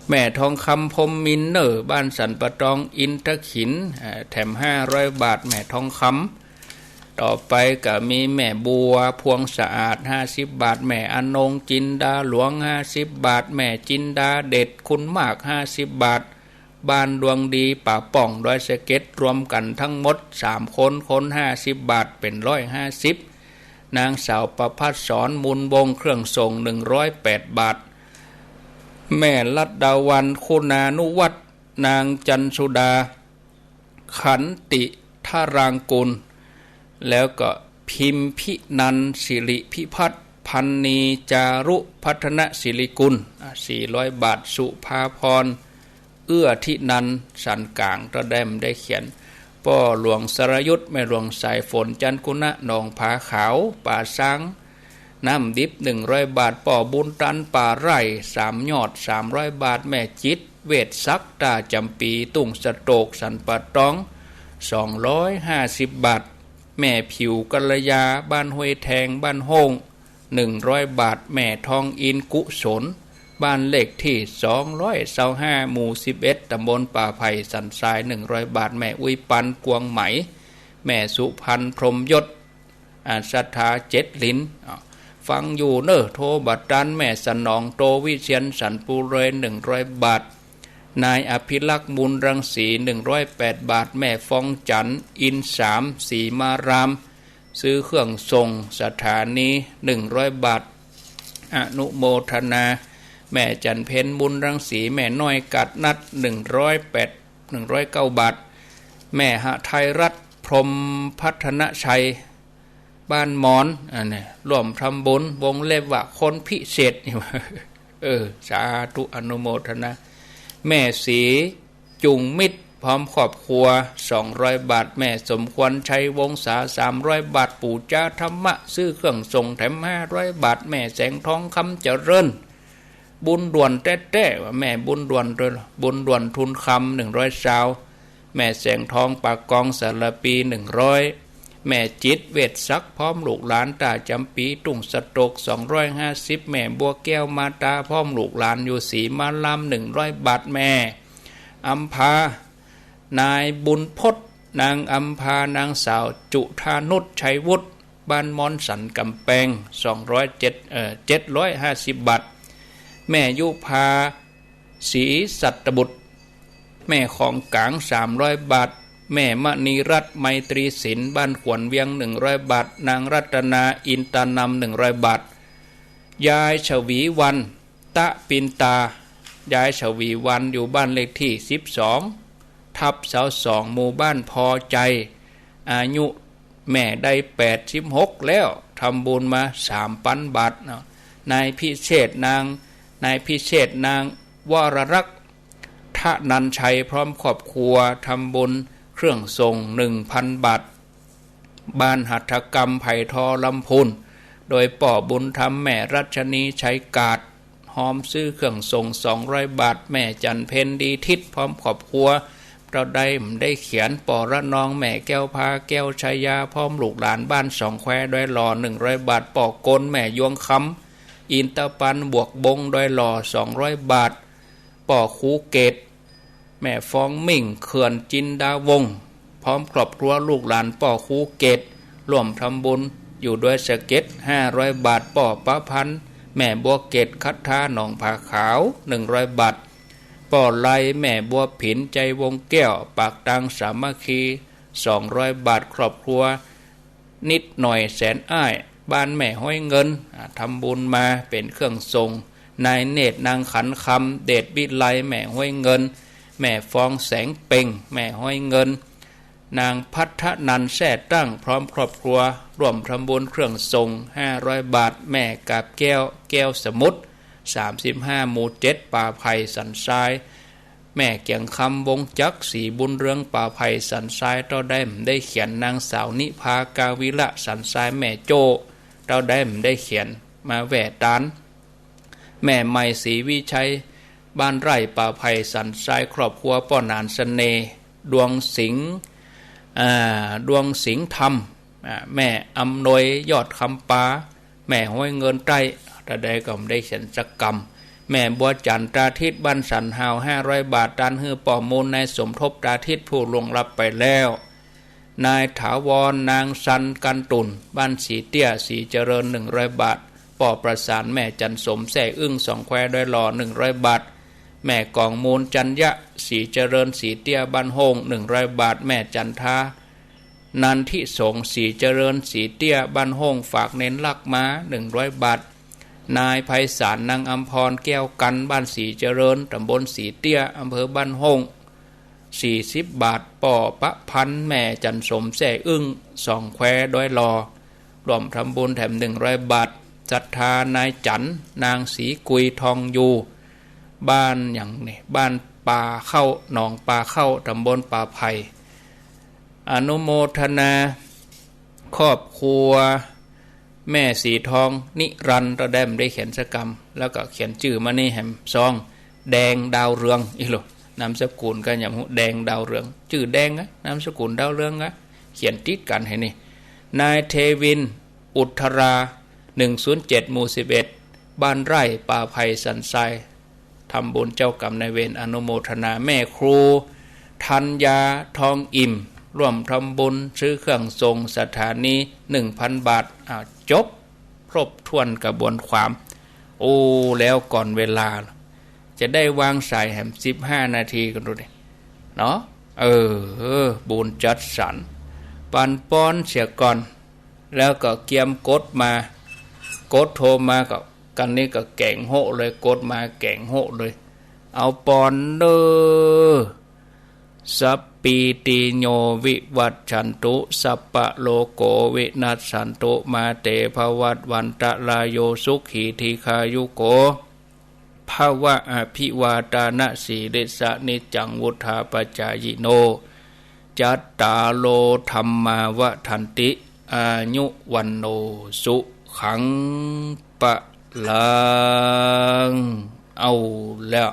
แม่ทองคำพรมมินเนอร์บ้านสันปะตองอินทขินแถม500 บาทแม่ทองค ต่อไปก็มีแม่บัวพวงสะอาด50 บาทแม่อนงจินดาหลวง50 บาทแม่จินดาเด็ดคุณมาก50 บาทบ้านดวงดีป่าป่องดอยสะเก็ดรวมกันทั้งหมด3 คน50 บาทเป็น150นางสาวประภัสสรมูลวงเครื่องส่ง108 บาทแม่ลัดดาวันคุณานุวัฒน์นางจันสุดาขันติทารางกุลแล้วก็พิมพินันสิริพิพัฒน์พันนีจารุพัฒนศิริกุล400 บาทสุภาพรเอื้อทินันสันกลางตะแดมได้เขียนป่อหลวงสรยุทธแม่หลวงสายฝนจันกุณะหนองผาขาวป่าสังน้ำดิบ100 บาทป่อบุญตันป่าไร่3 ยอด300 บาทแม่จิตเวทซักตาจำปีตุ่งสะโตกสันปะตอง250 บาทแม่ผิวกัลยาบ้านห้วยแทงบ้านโฮง100 บาทแม่ทองอินกุศลบ้านเลขที่225หมู่11ตำบลป่าไผ่สันทราย100 บาทแม่อุ้ยปันกวงไหมแม่สุพันพรหมยศศรัทธา7 ลิ้นฟังอยู่เนอโทบัดดันแม่สนองโตวิเชียนสันปูเรย100 บาทนายอภิลักษ์มูลรังสี108 บาทแม่ฟองจันอิน3สีมารามซื้อเครื่องส่งสถานี100 บาทอนุโมทนาแม่จันเพ็ญบุญรังสีแม่น้อยกัดนัด109 บาทแม่หไทยรัฐพรหมพัฒนชัยบ้านมอนนี่ร่วมทำบุญวงเล็บว่าคนพิเศษสาธุอนุโมทนาแม่สีจุงมิตรพร้อมครอบครัว200 บาทแม่สมควรชัยวงศา300 บาทปู่จ้าธรรมะซื้อเครื่องส่งแถม500 บาทแม่แสงทองคำเจริญบุญด่วนแต้ๆว่าแม่บุญด่วนทุนคำ100 ชาวแม่แสงทองปากกองสารปี100แม่จิตเวทซักพร้อมลูกหลานตาจำปีตุ่งสะตก250แม่บัวแก้วมาตาพร้อมลูกหลานอยู่สีมาลาม100 บาทแม่อัมพานายบุญพจน์นางอัมพานางสาวจุธานุชชัยวุฒิบ้านมอนสันกำแพง750 บาทแม่ยุพาศรีสัตบุตรแม่ของกลาง300 บาทแม่มณีรัตน์ไมตรีศิลป์บ้านขวนเวียง100 บาทนางรัตนาอินตานำ100 บาทยายฉวีวันตะปินตายายฉวีวันอยู่บ้านเลขที่12/22หมู่บ้านพอใจอายุแม่ได้86แล้วทำบุญมา3,000 บาทนายพิเชษนางวรรักษ์ทะนันชัยพร้อมครอบครัวทำบุญเครื่องส่ง 1,000 บาทบ้านหัตถกรรมไผ่ทอลำพูนโดยป่อบุญธรรมแม่รัชนีชัยกาดหอมซื้อเครื่องส่ง200 บาทแม่จันเพ็ญดีทิศพร้อมครอบครัวเราได้เขียนป่อระนองแม่แก้วพาแก้วชัยยาพร้อมลูกหลานบ้านสองแควดอยหล่อ100 บาทป่อกลแม่ยวงคำอินตะปันบวกบงดอยหล่อ200 บาทป่อคูเกตแม่ฟองมิ่งเขื่อนจินดาวงพร้อมครอบครัวลูกหลานป่อคูเกตร่วมทำบุญอยู่ด้วยสเก็ต500 บาทป่อประพันธ์แม่บัวเกตคัทธาหนองผาขาว100 บาทป่อไลแม่บัวผินใจวงแก้วปากตังสามัคคี200 บาทครอบครัวนิดหน่อยแสนอ้ายบ้านแม่ห้อยเงินทำบุญมาเป็นเครื่องทรงนายเนตรนางขันคำเดชวิไลแม่ห้อยเงินแม่ฟองแสงเป่งแม่ห้อยเงินนางพัฒนันแท่ตั้งพร้อมครอบครัวร่วมทำบุญเครื่องทรง500 บาทแม่กาบแก้วสมุทร35หมู่7ป่าไผ่สันทรายแม่เกียงคำวงจักสีบุญเรืองป่าไผ่สันทรายเราได้เขียนนางสาวนิพากาวิละสันทรายแม่โจเราได้เขียนมาแหวตานแม่ใหม่ศรีวิชัยบ้านไร่ป่าไผ่สันทรายครอบครัวป้อนานเสน่ห์ดวงสิงห์ธรรมแม่อำนวยยอดคำปาแม่ห้อยเงินใต้ตาได้ก็ได้เขียนจักกรรมแม่บัวจันทร์ตาทิศบ้านสันหาว500 บาทตันฮือป่อมูลในสมทบตาทิศผู้ลงรับไปแล้ว นายถาวรนางสันกันตุนบ้านสีเตี้ยสีเจริญ100 บาทป่อประสานแม่จันสมแส่อึ้ง2 แควด้วยหล่อ100 บาทแม่กองมูลจันยะสีเจริญสีเตี้ยบ้านโฮง100 บาทแม่จันทานันทิสงสีเจริญสีเตี้ยบ้านโฮงฝากเน้นลักม้า100 บาทนายไพศาลนางอัมพรแก้วกันบ้านสีเจริญตำบลสีเตี้ยอำเภอบ้านโฮง40 บาทป่อประพันธ์แม่จันสมแส่อึ้ง2 แควด้วยหล่อรวมทำบุญแถม100 บาทศรัทธานายจันนางสีกุยทองอยู่บ้านอย่างนี้บ้านป่าเข้าหนองป่าเข้าตำบลป่าไผ่อนุโมทนาครอบครัวแม่สีทองนิรันดร์ระแดมได้เขียนสกรรมแล้วก็เขียนชื่อมานี่แหมซองแดงดาวเรืองอีหลนามสกุลกันอย่างแดงดาวเรืองชื่อแดงนะนามสกุลดาวเรืองนะเขียนติดกันให้นี่นายเทวินอุทรา107 หมู่ 11บ้านไร่ป่าไผ่สันทรายทำบุญเจ้ากรรมนายเวรอนุโมทนาแม่ครูธัญญาทองอิ่มร่วมทำบุญซื้อเครื่องทรงสถานี 1,000 บาทจบครบถ้วนกระบวนความโอ้แล้วก่อนเวลาจะได้วางสายแหม15 นาทีกันดูดิเนาะบุญจัดสรรปันป้อนเสียก่อนแล้วก็เกียมกดมากดโทรมากับกันนี้ก็แก่งโหเลยกดมาแก่งโหเลยเอาปอนเด้อสัพปีติโยวิวัตชันตุสัพพะโลโกวินัสสันตุมาเตภวัตวันตะลายโยสุขีทีคายุโกภาวะอภิวาตานะสีริสะนิจังวุธาปจายโนจัตตาโลธัมมาวะทันติอายุวันโนสุขังปะลังเอาแล้ว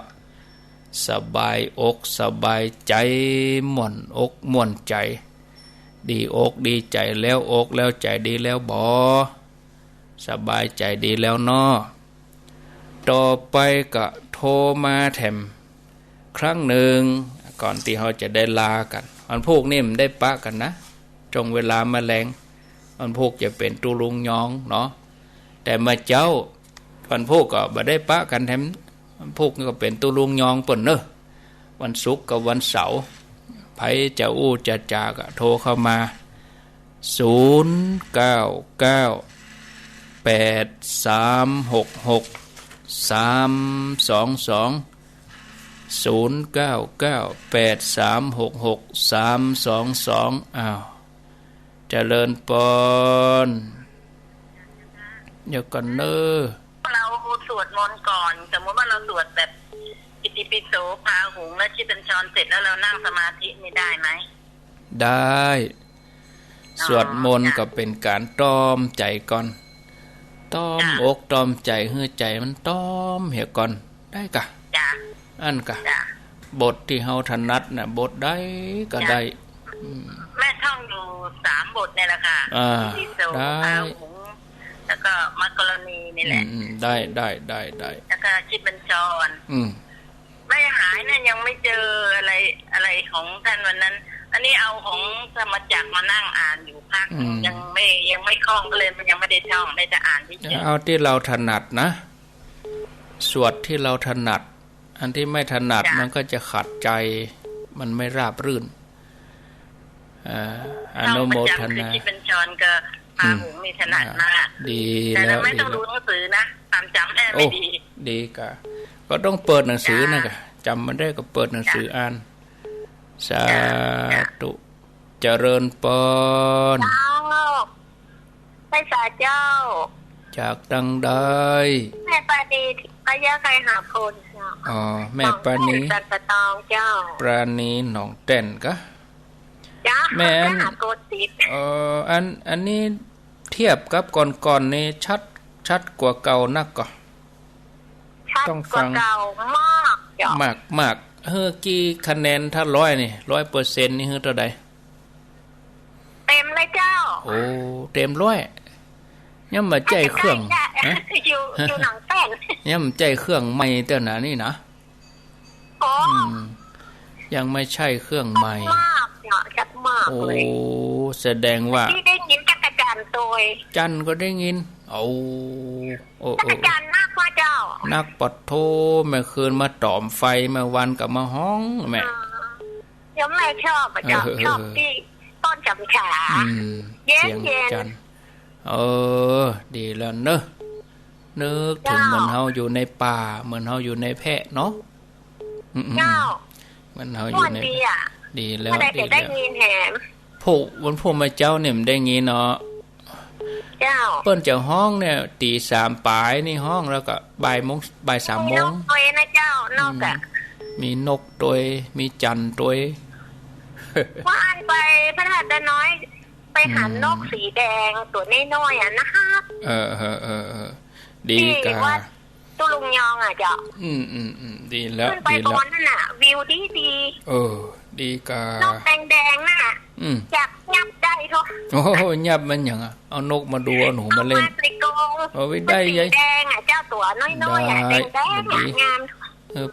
สบายอกสบายใจม่วนอกม่วนใจดีอกดีใจแล้วอกแล้วใจดีแล้วบ่สบายใจดีแล้วเนาะต่อไปก็โทรมาแถมครั้งหนึ่งก่อนที่เราจะได้ลากันวันพวกนี้มันได้ปะกันนะตรงเวลาแมลงวันพวกจะเป็นตุลุงยองเนาะแต่มาเจ้าวันพวกก็บ่ได้ปะกันแถมวันพวกก็เป็นตุลุงยองเปิ่นเนอะวันศุกร์กับวันเสาร์ไผจะอู้จะจากโทรเข้ามา0998366322อ้าวเจริญปอนเดี๋ยวก่อนเนอะเราสวดมนต์ก่อนสมมติว่าเราสวดแบบอิติปิโสพาหุงและชิตัญชรเสร็จแล้วเรานั่งสมาธินี่ได้ไหมได้สวดมนต์ก็เป็นการต้อมใจก่อนต้อมอกต้อมใจให้ใจมันต้อมเหี่ยก่อนได้กะอันกะบทที่เฮาถนัดน่ะบทใดก็ได้แม่ท่องอยู่3 บทนี่แหละค่ะอิติปิโสพาหุงแล้วก็มัคคารณีนี่แหละได้แล้วก็ชิตัญชรไม่หายนั่นยังไม่เจออะไรของท่านวันนั้นอันนี้เอาของธรรมจักรมานั่งอ่านอยู่พักยังไม่คล่องก็เลยมันยังไม่ได้ท่องได้จะอ่านที่เฉยเอาที่เราถนัดนะสวดที่เราถนัดอันที่ไม่ถนัดมันก็จะขัดใจมันไม่ราบรื่นอนุโมทนาที่เป็นชอนก็พาหุงมีถนัดมากดีแล้วไม่ต้องดูหนังสือนะความจำแม่ไม่ดีก็ต้องเปิดหนังสือนะกะจำมันได้ก็เปิดหนังสืออ่านสาธุเจริญปอนไม่สาเจ้าจากดังใดแม่ปานีพระยาใครหาคนอ๋อแม่ปานีตันตะตองเจ้าปราณีหนองแต้นกะแม่อันนี้เทียบกับก่อนๆนี่ชัดกว่าเก่านักก็ต้องฟังเก่ามากกี่คะแนนถ้า100นี่ 100% นี่เท่าใดเต็มเลยเจ้าโอ้เต็ม100ยังมาใจเครื่องอยู่หนังแป้นยังมาใจเครื่องใหม่เต้าน่ะนี่นะยังไม่ใช่เครื่องใหม่มากชัดมากเลยโอ้ แสดงว่าที่ได้ยินจักรจันทร์ตัวจันก็ได้ยินโอ้จักรจันทร์นักพ่อเจ้านักปัดโทเมื่อคืนมาตอมไฟเมื่อวันกับมาห้องแม่ยังไม่ชอบอ่ะจ้ะชอบที่ต้นจำฉาเย็นเย็นดีแล้วเนอะนึกถึงเหมือนเฮาอยู่ในป่าเหมือนเฮาอยู่ในแพะเนาะเจ้าเหมือนเฮาอยู่ในดีแล้วดีได้ยินแหมผู้วันพมาเจ้าเนี่ยได้ยินเนาะเจ้าเปิ้นจะห้องเนี่ยตี3ปลายนี่ห้องแล้วก็บ่าย 3 โมงนกตัวนะเจ้านกอ่ะมีนกตัวมีจันตัวว่านไปพระธาตุน้อยไปหานกสีแดงตัวน้อยๆอ่ะนะคะดีกะตัวลุงยองอ่ะเจ้าดีแล้วขึ้นไปบนนั่นน่ะวิวดีดีกะนกแดงๆน่ะจับยับได้ทุกโอ้ยับมันหยังอ่ะเอานกมาดูเอาหนูมาเล่นเอาไว้ได้ยัยแดงอ่ะเจ้าตัวน้อยๆอ่ะแดงๆงาม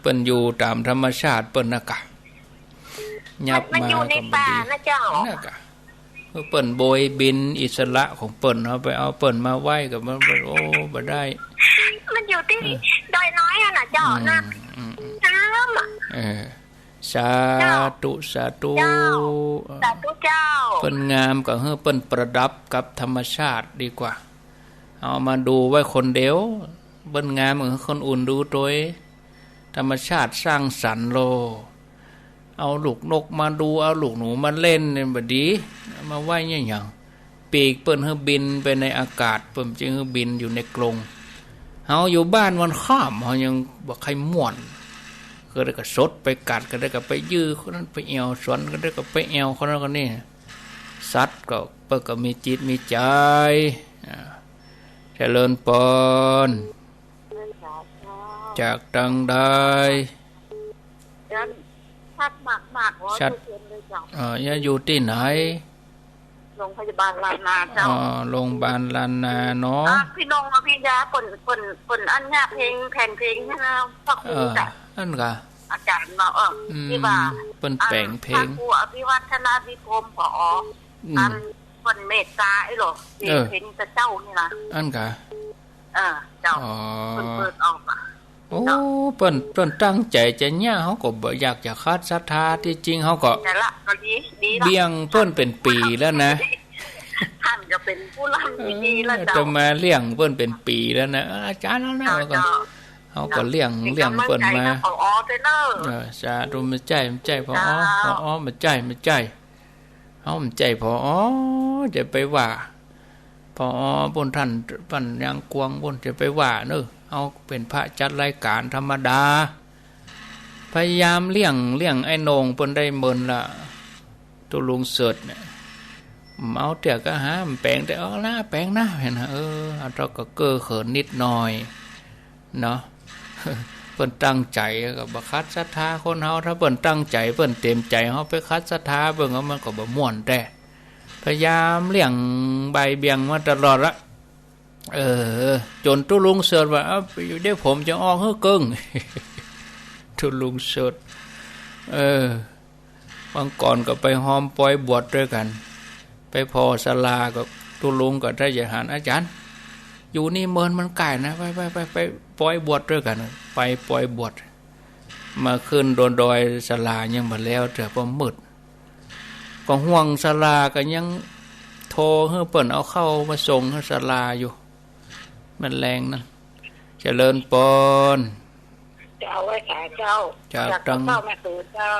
เปิ้นอยู่ตามธรรมชาติเปิ้นน่ะกะยับมันอยู่ในป่านะเจ้าน่ะกะเปิ้นโบยบินอิสระของเปิ้นเอาไปเอาเปิ้นมาไว้กับมันโอ้บ่ได้มันอยู่ที่ดอยน้อยอ่ะน่ะเจ้านะน้ำสาธุสาธุเจ้าเปิ้นงามก็เฮ้อเปิ้นประดับกับธรรมชาติดีกว่าเอามาดูไว้คนเดียวเปิ้นงามเหมือนคนอื่นดูโดยธรรมชาติสร้างสรรค์โลเอาลูกนกมาดูเอาลูกหนูมาเล่นเนี่ยบ่ดีมาไว้อย่างปีกเปิ้นเฮ้อบินไปในอากาศเปิ้นจึงเฮ้อบินอยู่ในกรงเฮาอยู่บ้านวันข้ามเฮายังบ่ใครม่วนก็ได้ก็สดไปกัดก็ได้ก็ไปยื้อคนนั้นไปแอวสวนก็ได้ก็ไปแอวคนนั้นก็นี่สัตว์ก็เปิ้นก็มีจิตมีใจเจริญพรจากดังใดชัดมากๆชัดอยู่ที่ไหนโรงพยาบาลลานนาเจ้าโรงพยาบาลลานนาเนาะพี่น้องพี่ยาเปิ่นอันญาเพลงแผ่นเพลงให้เราฟังจ้ะนั่นกะอาจารย์เนาะที่ว่าเปิ้นแต่งเพลงครูอภิวัฒนาวิกรมผออันเปิ้นเมตตาไอ้หรอเพลงเจ้านี่ล่ะอันกะเจ้าเปิ้นเปิดออกอ่ะโอ้เปิ้นตั้งใจจะเนี่ยเฮาก็บ่อยากจะขาดศรัทธาที่จริงเฮาก็แต่ละก็ดีเบี้ยงเปิ้นเป็นปีแล้วนะท่านก็เป็นผู้ร่ำดีแล้วเจ้าจะมาเลี้ยงเปิ้นเป็นปีแล้วนะอาจารย์แล้วนะเฮาก็เลี้ยงเปิ้นมาสาธุมาใจพอมาใจเฮามาใจพอจะไปว่าพอบนท่านปัญญางกวงบนจะไปว่าเนอะเอาเป็นพระจัดรายการธรรมดาพยายามเลี้ยงไอ้นงเปิ้นได้เมินละตัวลุงเสิร์ชเนี่ยเอาเตี่ยก็หาแปลงแต่เอาละแปลงนะเห็นนะเราก็เก้อเขินนิดหน่อยเนาะเปิ้นตั้งใจก็บ่คัดศรัทธาคนเฮาถ้าเปิ้นตั้งใจเปิ้นเต็มใจเฮาไปคัดศรัทธาเบิ่งมันก็บ่ม่วนแต่พยายามเลี้ยงใบเบี่ยงมาตลอดละจนตุลุงเสิร์ชว่าอยู่เดี๋ยวผมจะออกเฮ้อเกิ้งตุลุงเสิร์ชบางก่อนก็ไปหอมปล่อยบวชด้วยกันไปพอศาลากับตุลุงกับท่านอาหารอาจารย์อยู่นี่เมินมันไก่นะไปปล่อยบวชด้วยกันไปปล่อยบวชมาขึ้นโดนดอยศาลายังมาแล้วเถอะพอมืดก็ห่วงศาลาก็ยังโทรให้เปิ้นเอาเข้ามาส่งให้ศาลาอยู่มันแรงนั่นเจริญปนเจ้าไว้ขาเจ้าจากตังแม่คือเจ้า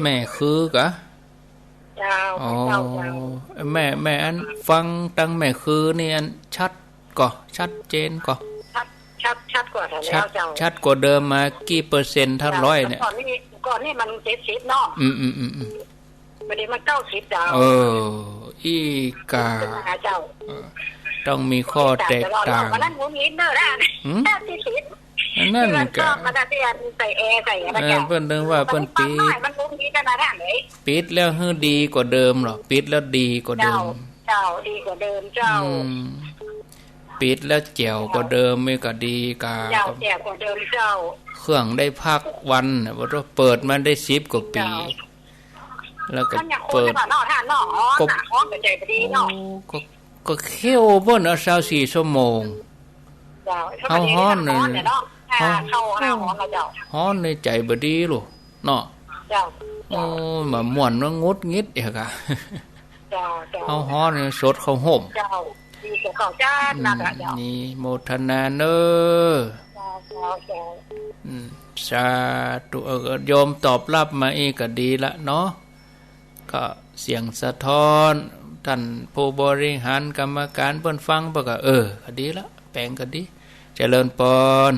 แม่คือกะเจ้าแม่อันฟังตังแม่คือนี่อันชัดก่อชัดเจนก่อชัดกว่าแล้วเจ้าชัดกว่าเดิมมากี่เปอร์เซ็นต์ถ้า100เนี่ยก่อนนี่มัน70เนาะประเดี๋ยวมัน90เจ้าอีกาต้องมีข้อแตกต่างนั่นหมูหินเด้อนะนั่นก็มันจะใส่แอร์ใส่อะไรกันเพิ่นนึกว่าเพิ่นปิดมันหมูหินกันนะไหนปิดแล้วให้ดีกว่าเดิมหรอปิดแล้วดีกว่าเดิมเจ้าดีกว่าเดิมเจ้าปิดแล้วแจ๋วกว่าเดิมไม่ก็ดีกาเจ้าแจ๋วกว่าเดิมเจ้าเครื่องได้พักวันว่าเปิดมาได้10กว่าปี แล้วก็ อยากโค เปิ น ด จะนอท่านนอฮ้อนกับใจพอดีเนาะ ก็เขี้ยวเบิ่นเอา24ชั่วโมง เจ้าฮ้อนเนี่ยเนาะเข้าหน้าฮ้อนเราเจ้า ฮ้อนในใจบ่ดีลูกเนาะ เจ้า โอ้มาม่วนว่างดงิดอีกอ่ะ เจ้าเจ้า เฮาฮ้อนสดเข้าห่ม เจ้าดีกับเขาจ้านักอ่ะเจ้า นี่โมทนาเด้อ เจ้าเจ้าเจ้า สาธุโยมตอบรับมาอีกก็ดีละเนาะก็เสียงสะท้อนท่านผู้บริหารกรรมการเพิ่นฟังเพิ่นก็ก็ดีละแปลงก็ดีเจริญพร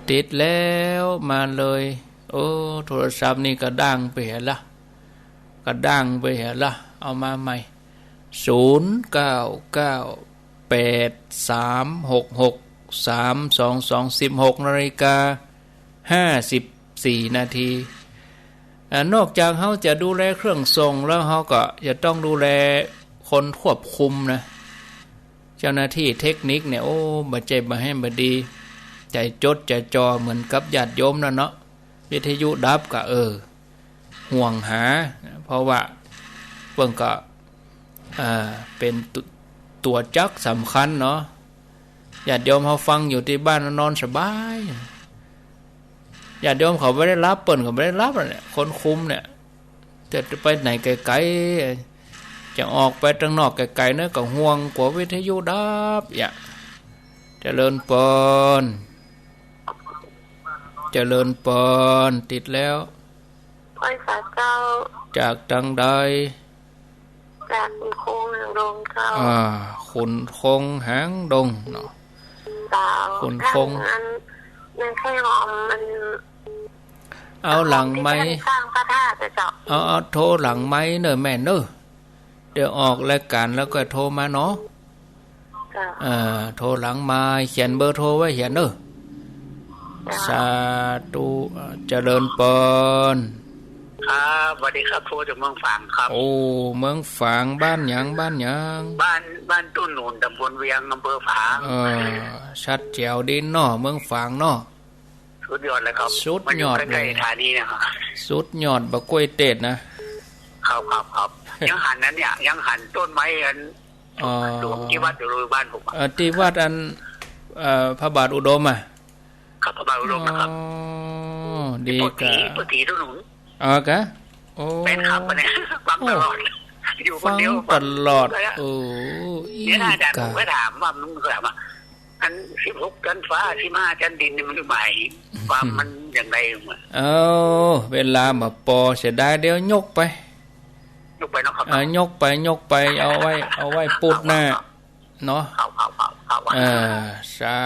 ติดแล้วมาเลยโอ้โทรศัพท์นี่ก็ดังไปเห็นละก็ดังไปเห็นละเอามาใหม่0998366322 16:54 นาทีนอกจากเขาจะดูแลเครื่องส่งแล้วเขาก็จะต้องดูแลคนควบคุมนะเจ้าหน้าที่เทคนิคเนี่ยโอ้บ่ใจบ่ให้บ่ดีใจจดใจจ่อเหมือนกับญาติโยมนั่นเนาะวิทยุดับก็ห่วงหาเพราะว่าเพิ่นก็เป็นตัวจักสำคัญเนาะญาติโยมเขาฟังอยู่ที่บ้านนอนสบายญาติโยมเขาไม่ได้รับเปิ้นเขาไม่ได้รับเนี่ยคนคุมเนี่ยจะไปไหนไกลๆจะออกไปทางนอกไกลๆเนี่ยก็ห่วงกว่าวิทยุดับเจริญพรเจริญพรติดแล้ว พ่อยสาเจ้า จากทางใด จากคุณคงหางดงเจ้า คุณคงหางดงเนาะ เจ้า คุณคง มันแค่หอมมัน เอาหลังไม้ สร้างพระธาตุเจ้า เอาโทรหลังไม้เนอะแม่เนอะเดี๋ยวออกรายการแล้วก็โทรมาเนาะ เจ้า โทรหลังไม้เขียนเบอร์โทรไว้เขียนเนอะสาธุเจริญพร ครับสวัสดีครับโทรจากเมืองฝางครับ โอ้เมืองฝางบ้านหยัง บ้านตุ้นหนุนตำบลเวียงอำเภอฝาง ชัดแจ๋วดินเนาะเมืองฝางเนาะ สุดยอดเลยครับ สุดยอด มันอยู่ใกล้ๆฐานีนะครับ สุดยอดบะกล้วยเต็ดครับยังหันนั้นเนี่ยยังหันต้นไม้อันหลวงที่วัดอยู่โรงบ้านผม ที่วัดอันพระบาทอุดมครับพระบาทอุดมนะครับ ดีกะปกติตุ้นหนุนกะโอ้เป็นครับเนี่ยฟังตลอดอยู่คนเดียว ตลอดเนี่ยอาจารย์ผมก็ถามว่ามึงถามว่าอัน16ชั้นฟ้า15ชั้นดินนี่มันหมายความมันอย่างไรมั้งเวลามาปอเสียดายเดี๋ยวยกไปเนาะครับยกไปเอาไว้ปุดหน้าเนาะสา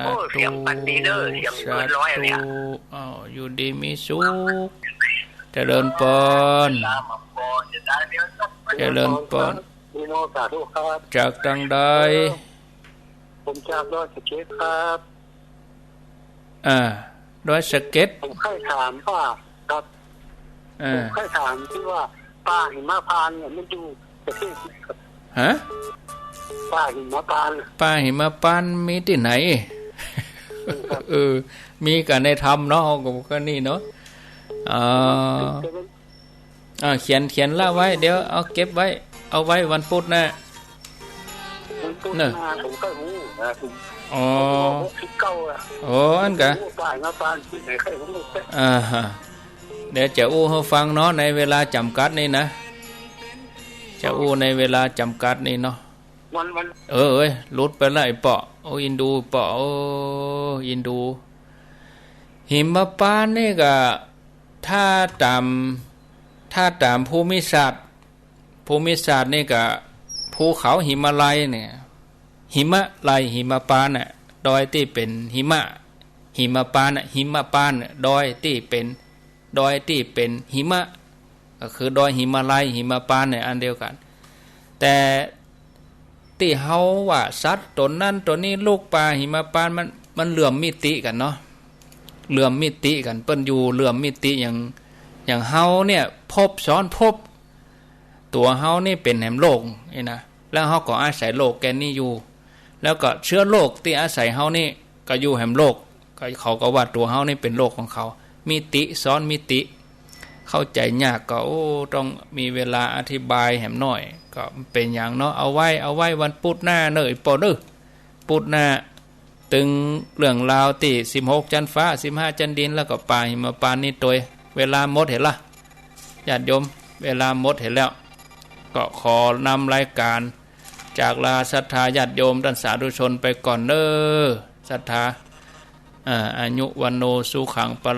ธุเสียงปันดีเด้อเสียงเกินร้อยเนี่ยอยู่ดีมีสุขเจริญพรเจริญพรจากทางใดผมจากดอยสะเก็ดครับดอยสะเก็ดผมเคยถามว่าครับผมเคยถามที่ว่าป่าหิมพานต์เนี่ยมันอยู่ประเทศครับฮะป่าหิมพานต์มีที่ไหนมีกันในธรรมเนาะก็นี่เนาะเขียนละไว้เดี๋ยวเอาเก็บไว้เอาไว้วันพุธนะเนอะผมก็รู้นะผมอันกะเดี๋ยวจะอู้ให้ฟังเนาะในเวลาจำกัดนี่นะจะอู้ในเวลาจำกัดนี่เนาะลุดไปแล้วไอ้เปาะอินดูเปาะอินดูหิมพานต์นี่ก็ถ้าตามภูมิศาสตร์นี่ก็ภูเขาหิมาลัยเนี่ยหิมะลายหิมพานต์น่ะดอยที่เป็นหิมพานต์ดอยที่เป็นหิมะก็คือดอยหิมาลัยหิมพานต์เนี่ยอันเดียวกันแต่ที่เฮาว่าสัตว์ตนนั้นตัวนี้ลูกปลาหิมพานต์มันเหลื่อมมิติกันเนาะเหลื่อมมิติกันเปิ้นอยู่เหลื่อมมิติอย่างเฮาเนี่ยพบซ้อนพบตัวเฮานี่เป็นแหมโลกนี่นะแล้วเฮาก็อาศัยโลกแกนี่อยู่แล้วก็เชื้อโลกที่อาศัยเฮานี่ก็อยู่แหมโลกก็เขาก็ว่าตัวเฮานี่เป็นโลกของเขามิติซ้อนมิติ เข้าใจยากก็ต้องมีเวลาอธิบายแหมหน่อยก็เป็นอย่างเนาะเอาไว้วันพุธหน้าเนยปอเด้อพุธหน้าตึงเรื่องราวที่16จันทร์ฟ้า15จันทร์ดินแล้วก็ปาหิมปานนี่ตัวเวลาหมดเห็นละญาติโยมเวลาหมดเห็นแล้วก็ขอนำรายการจากลาศรัทธาญาติโยมท่านสาธุชนไปก่อนเด้อศรัทธาอายุวันโนสุขังปะ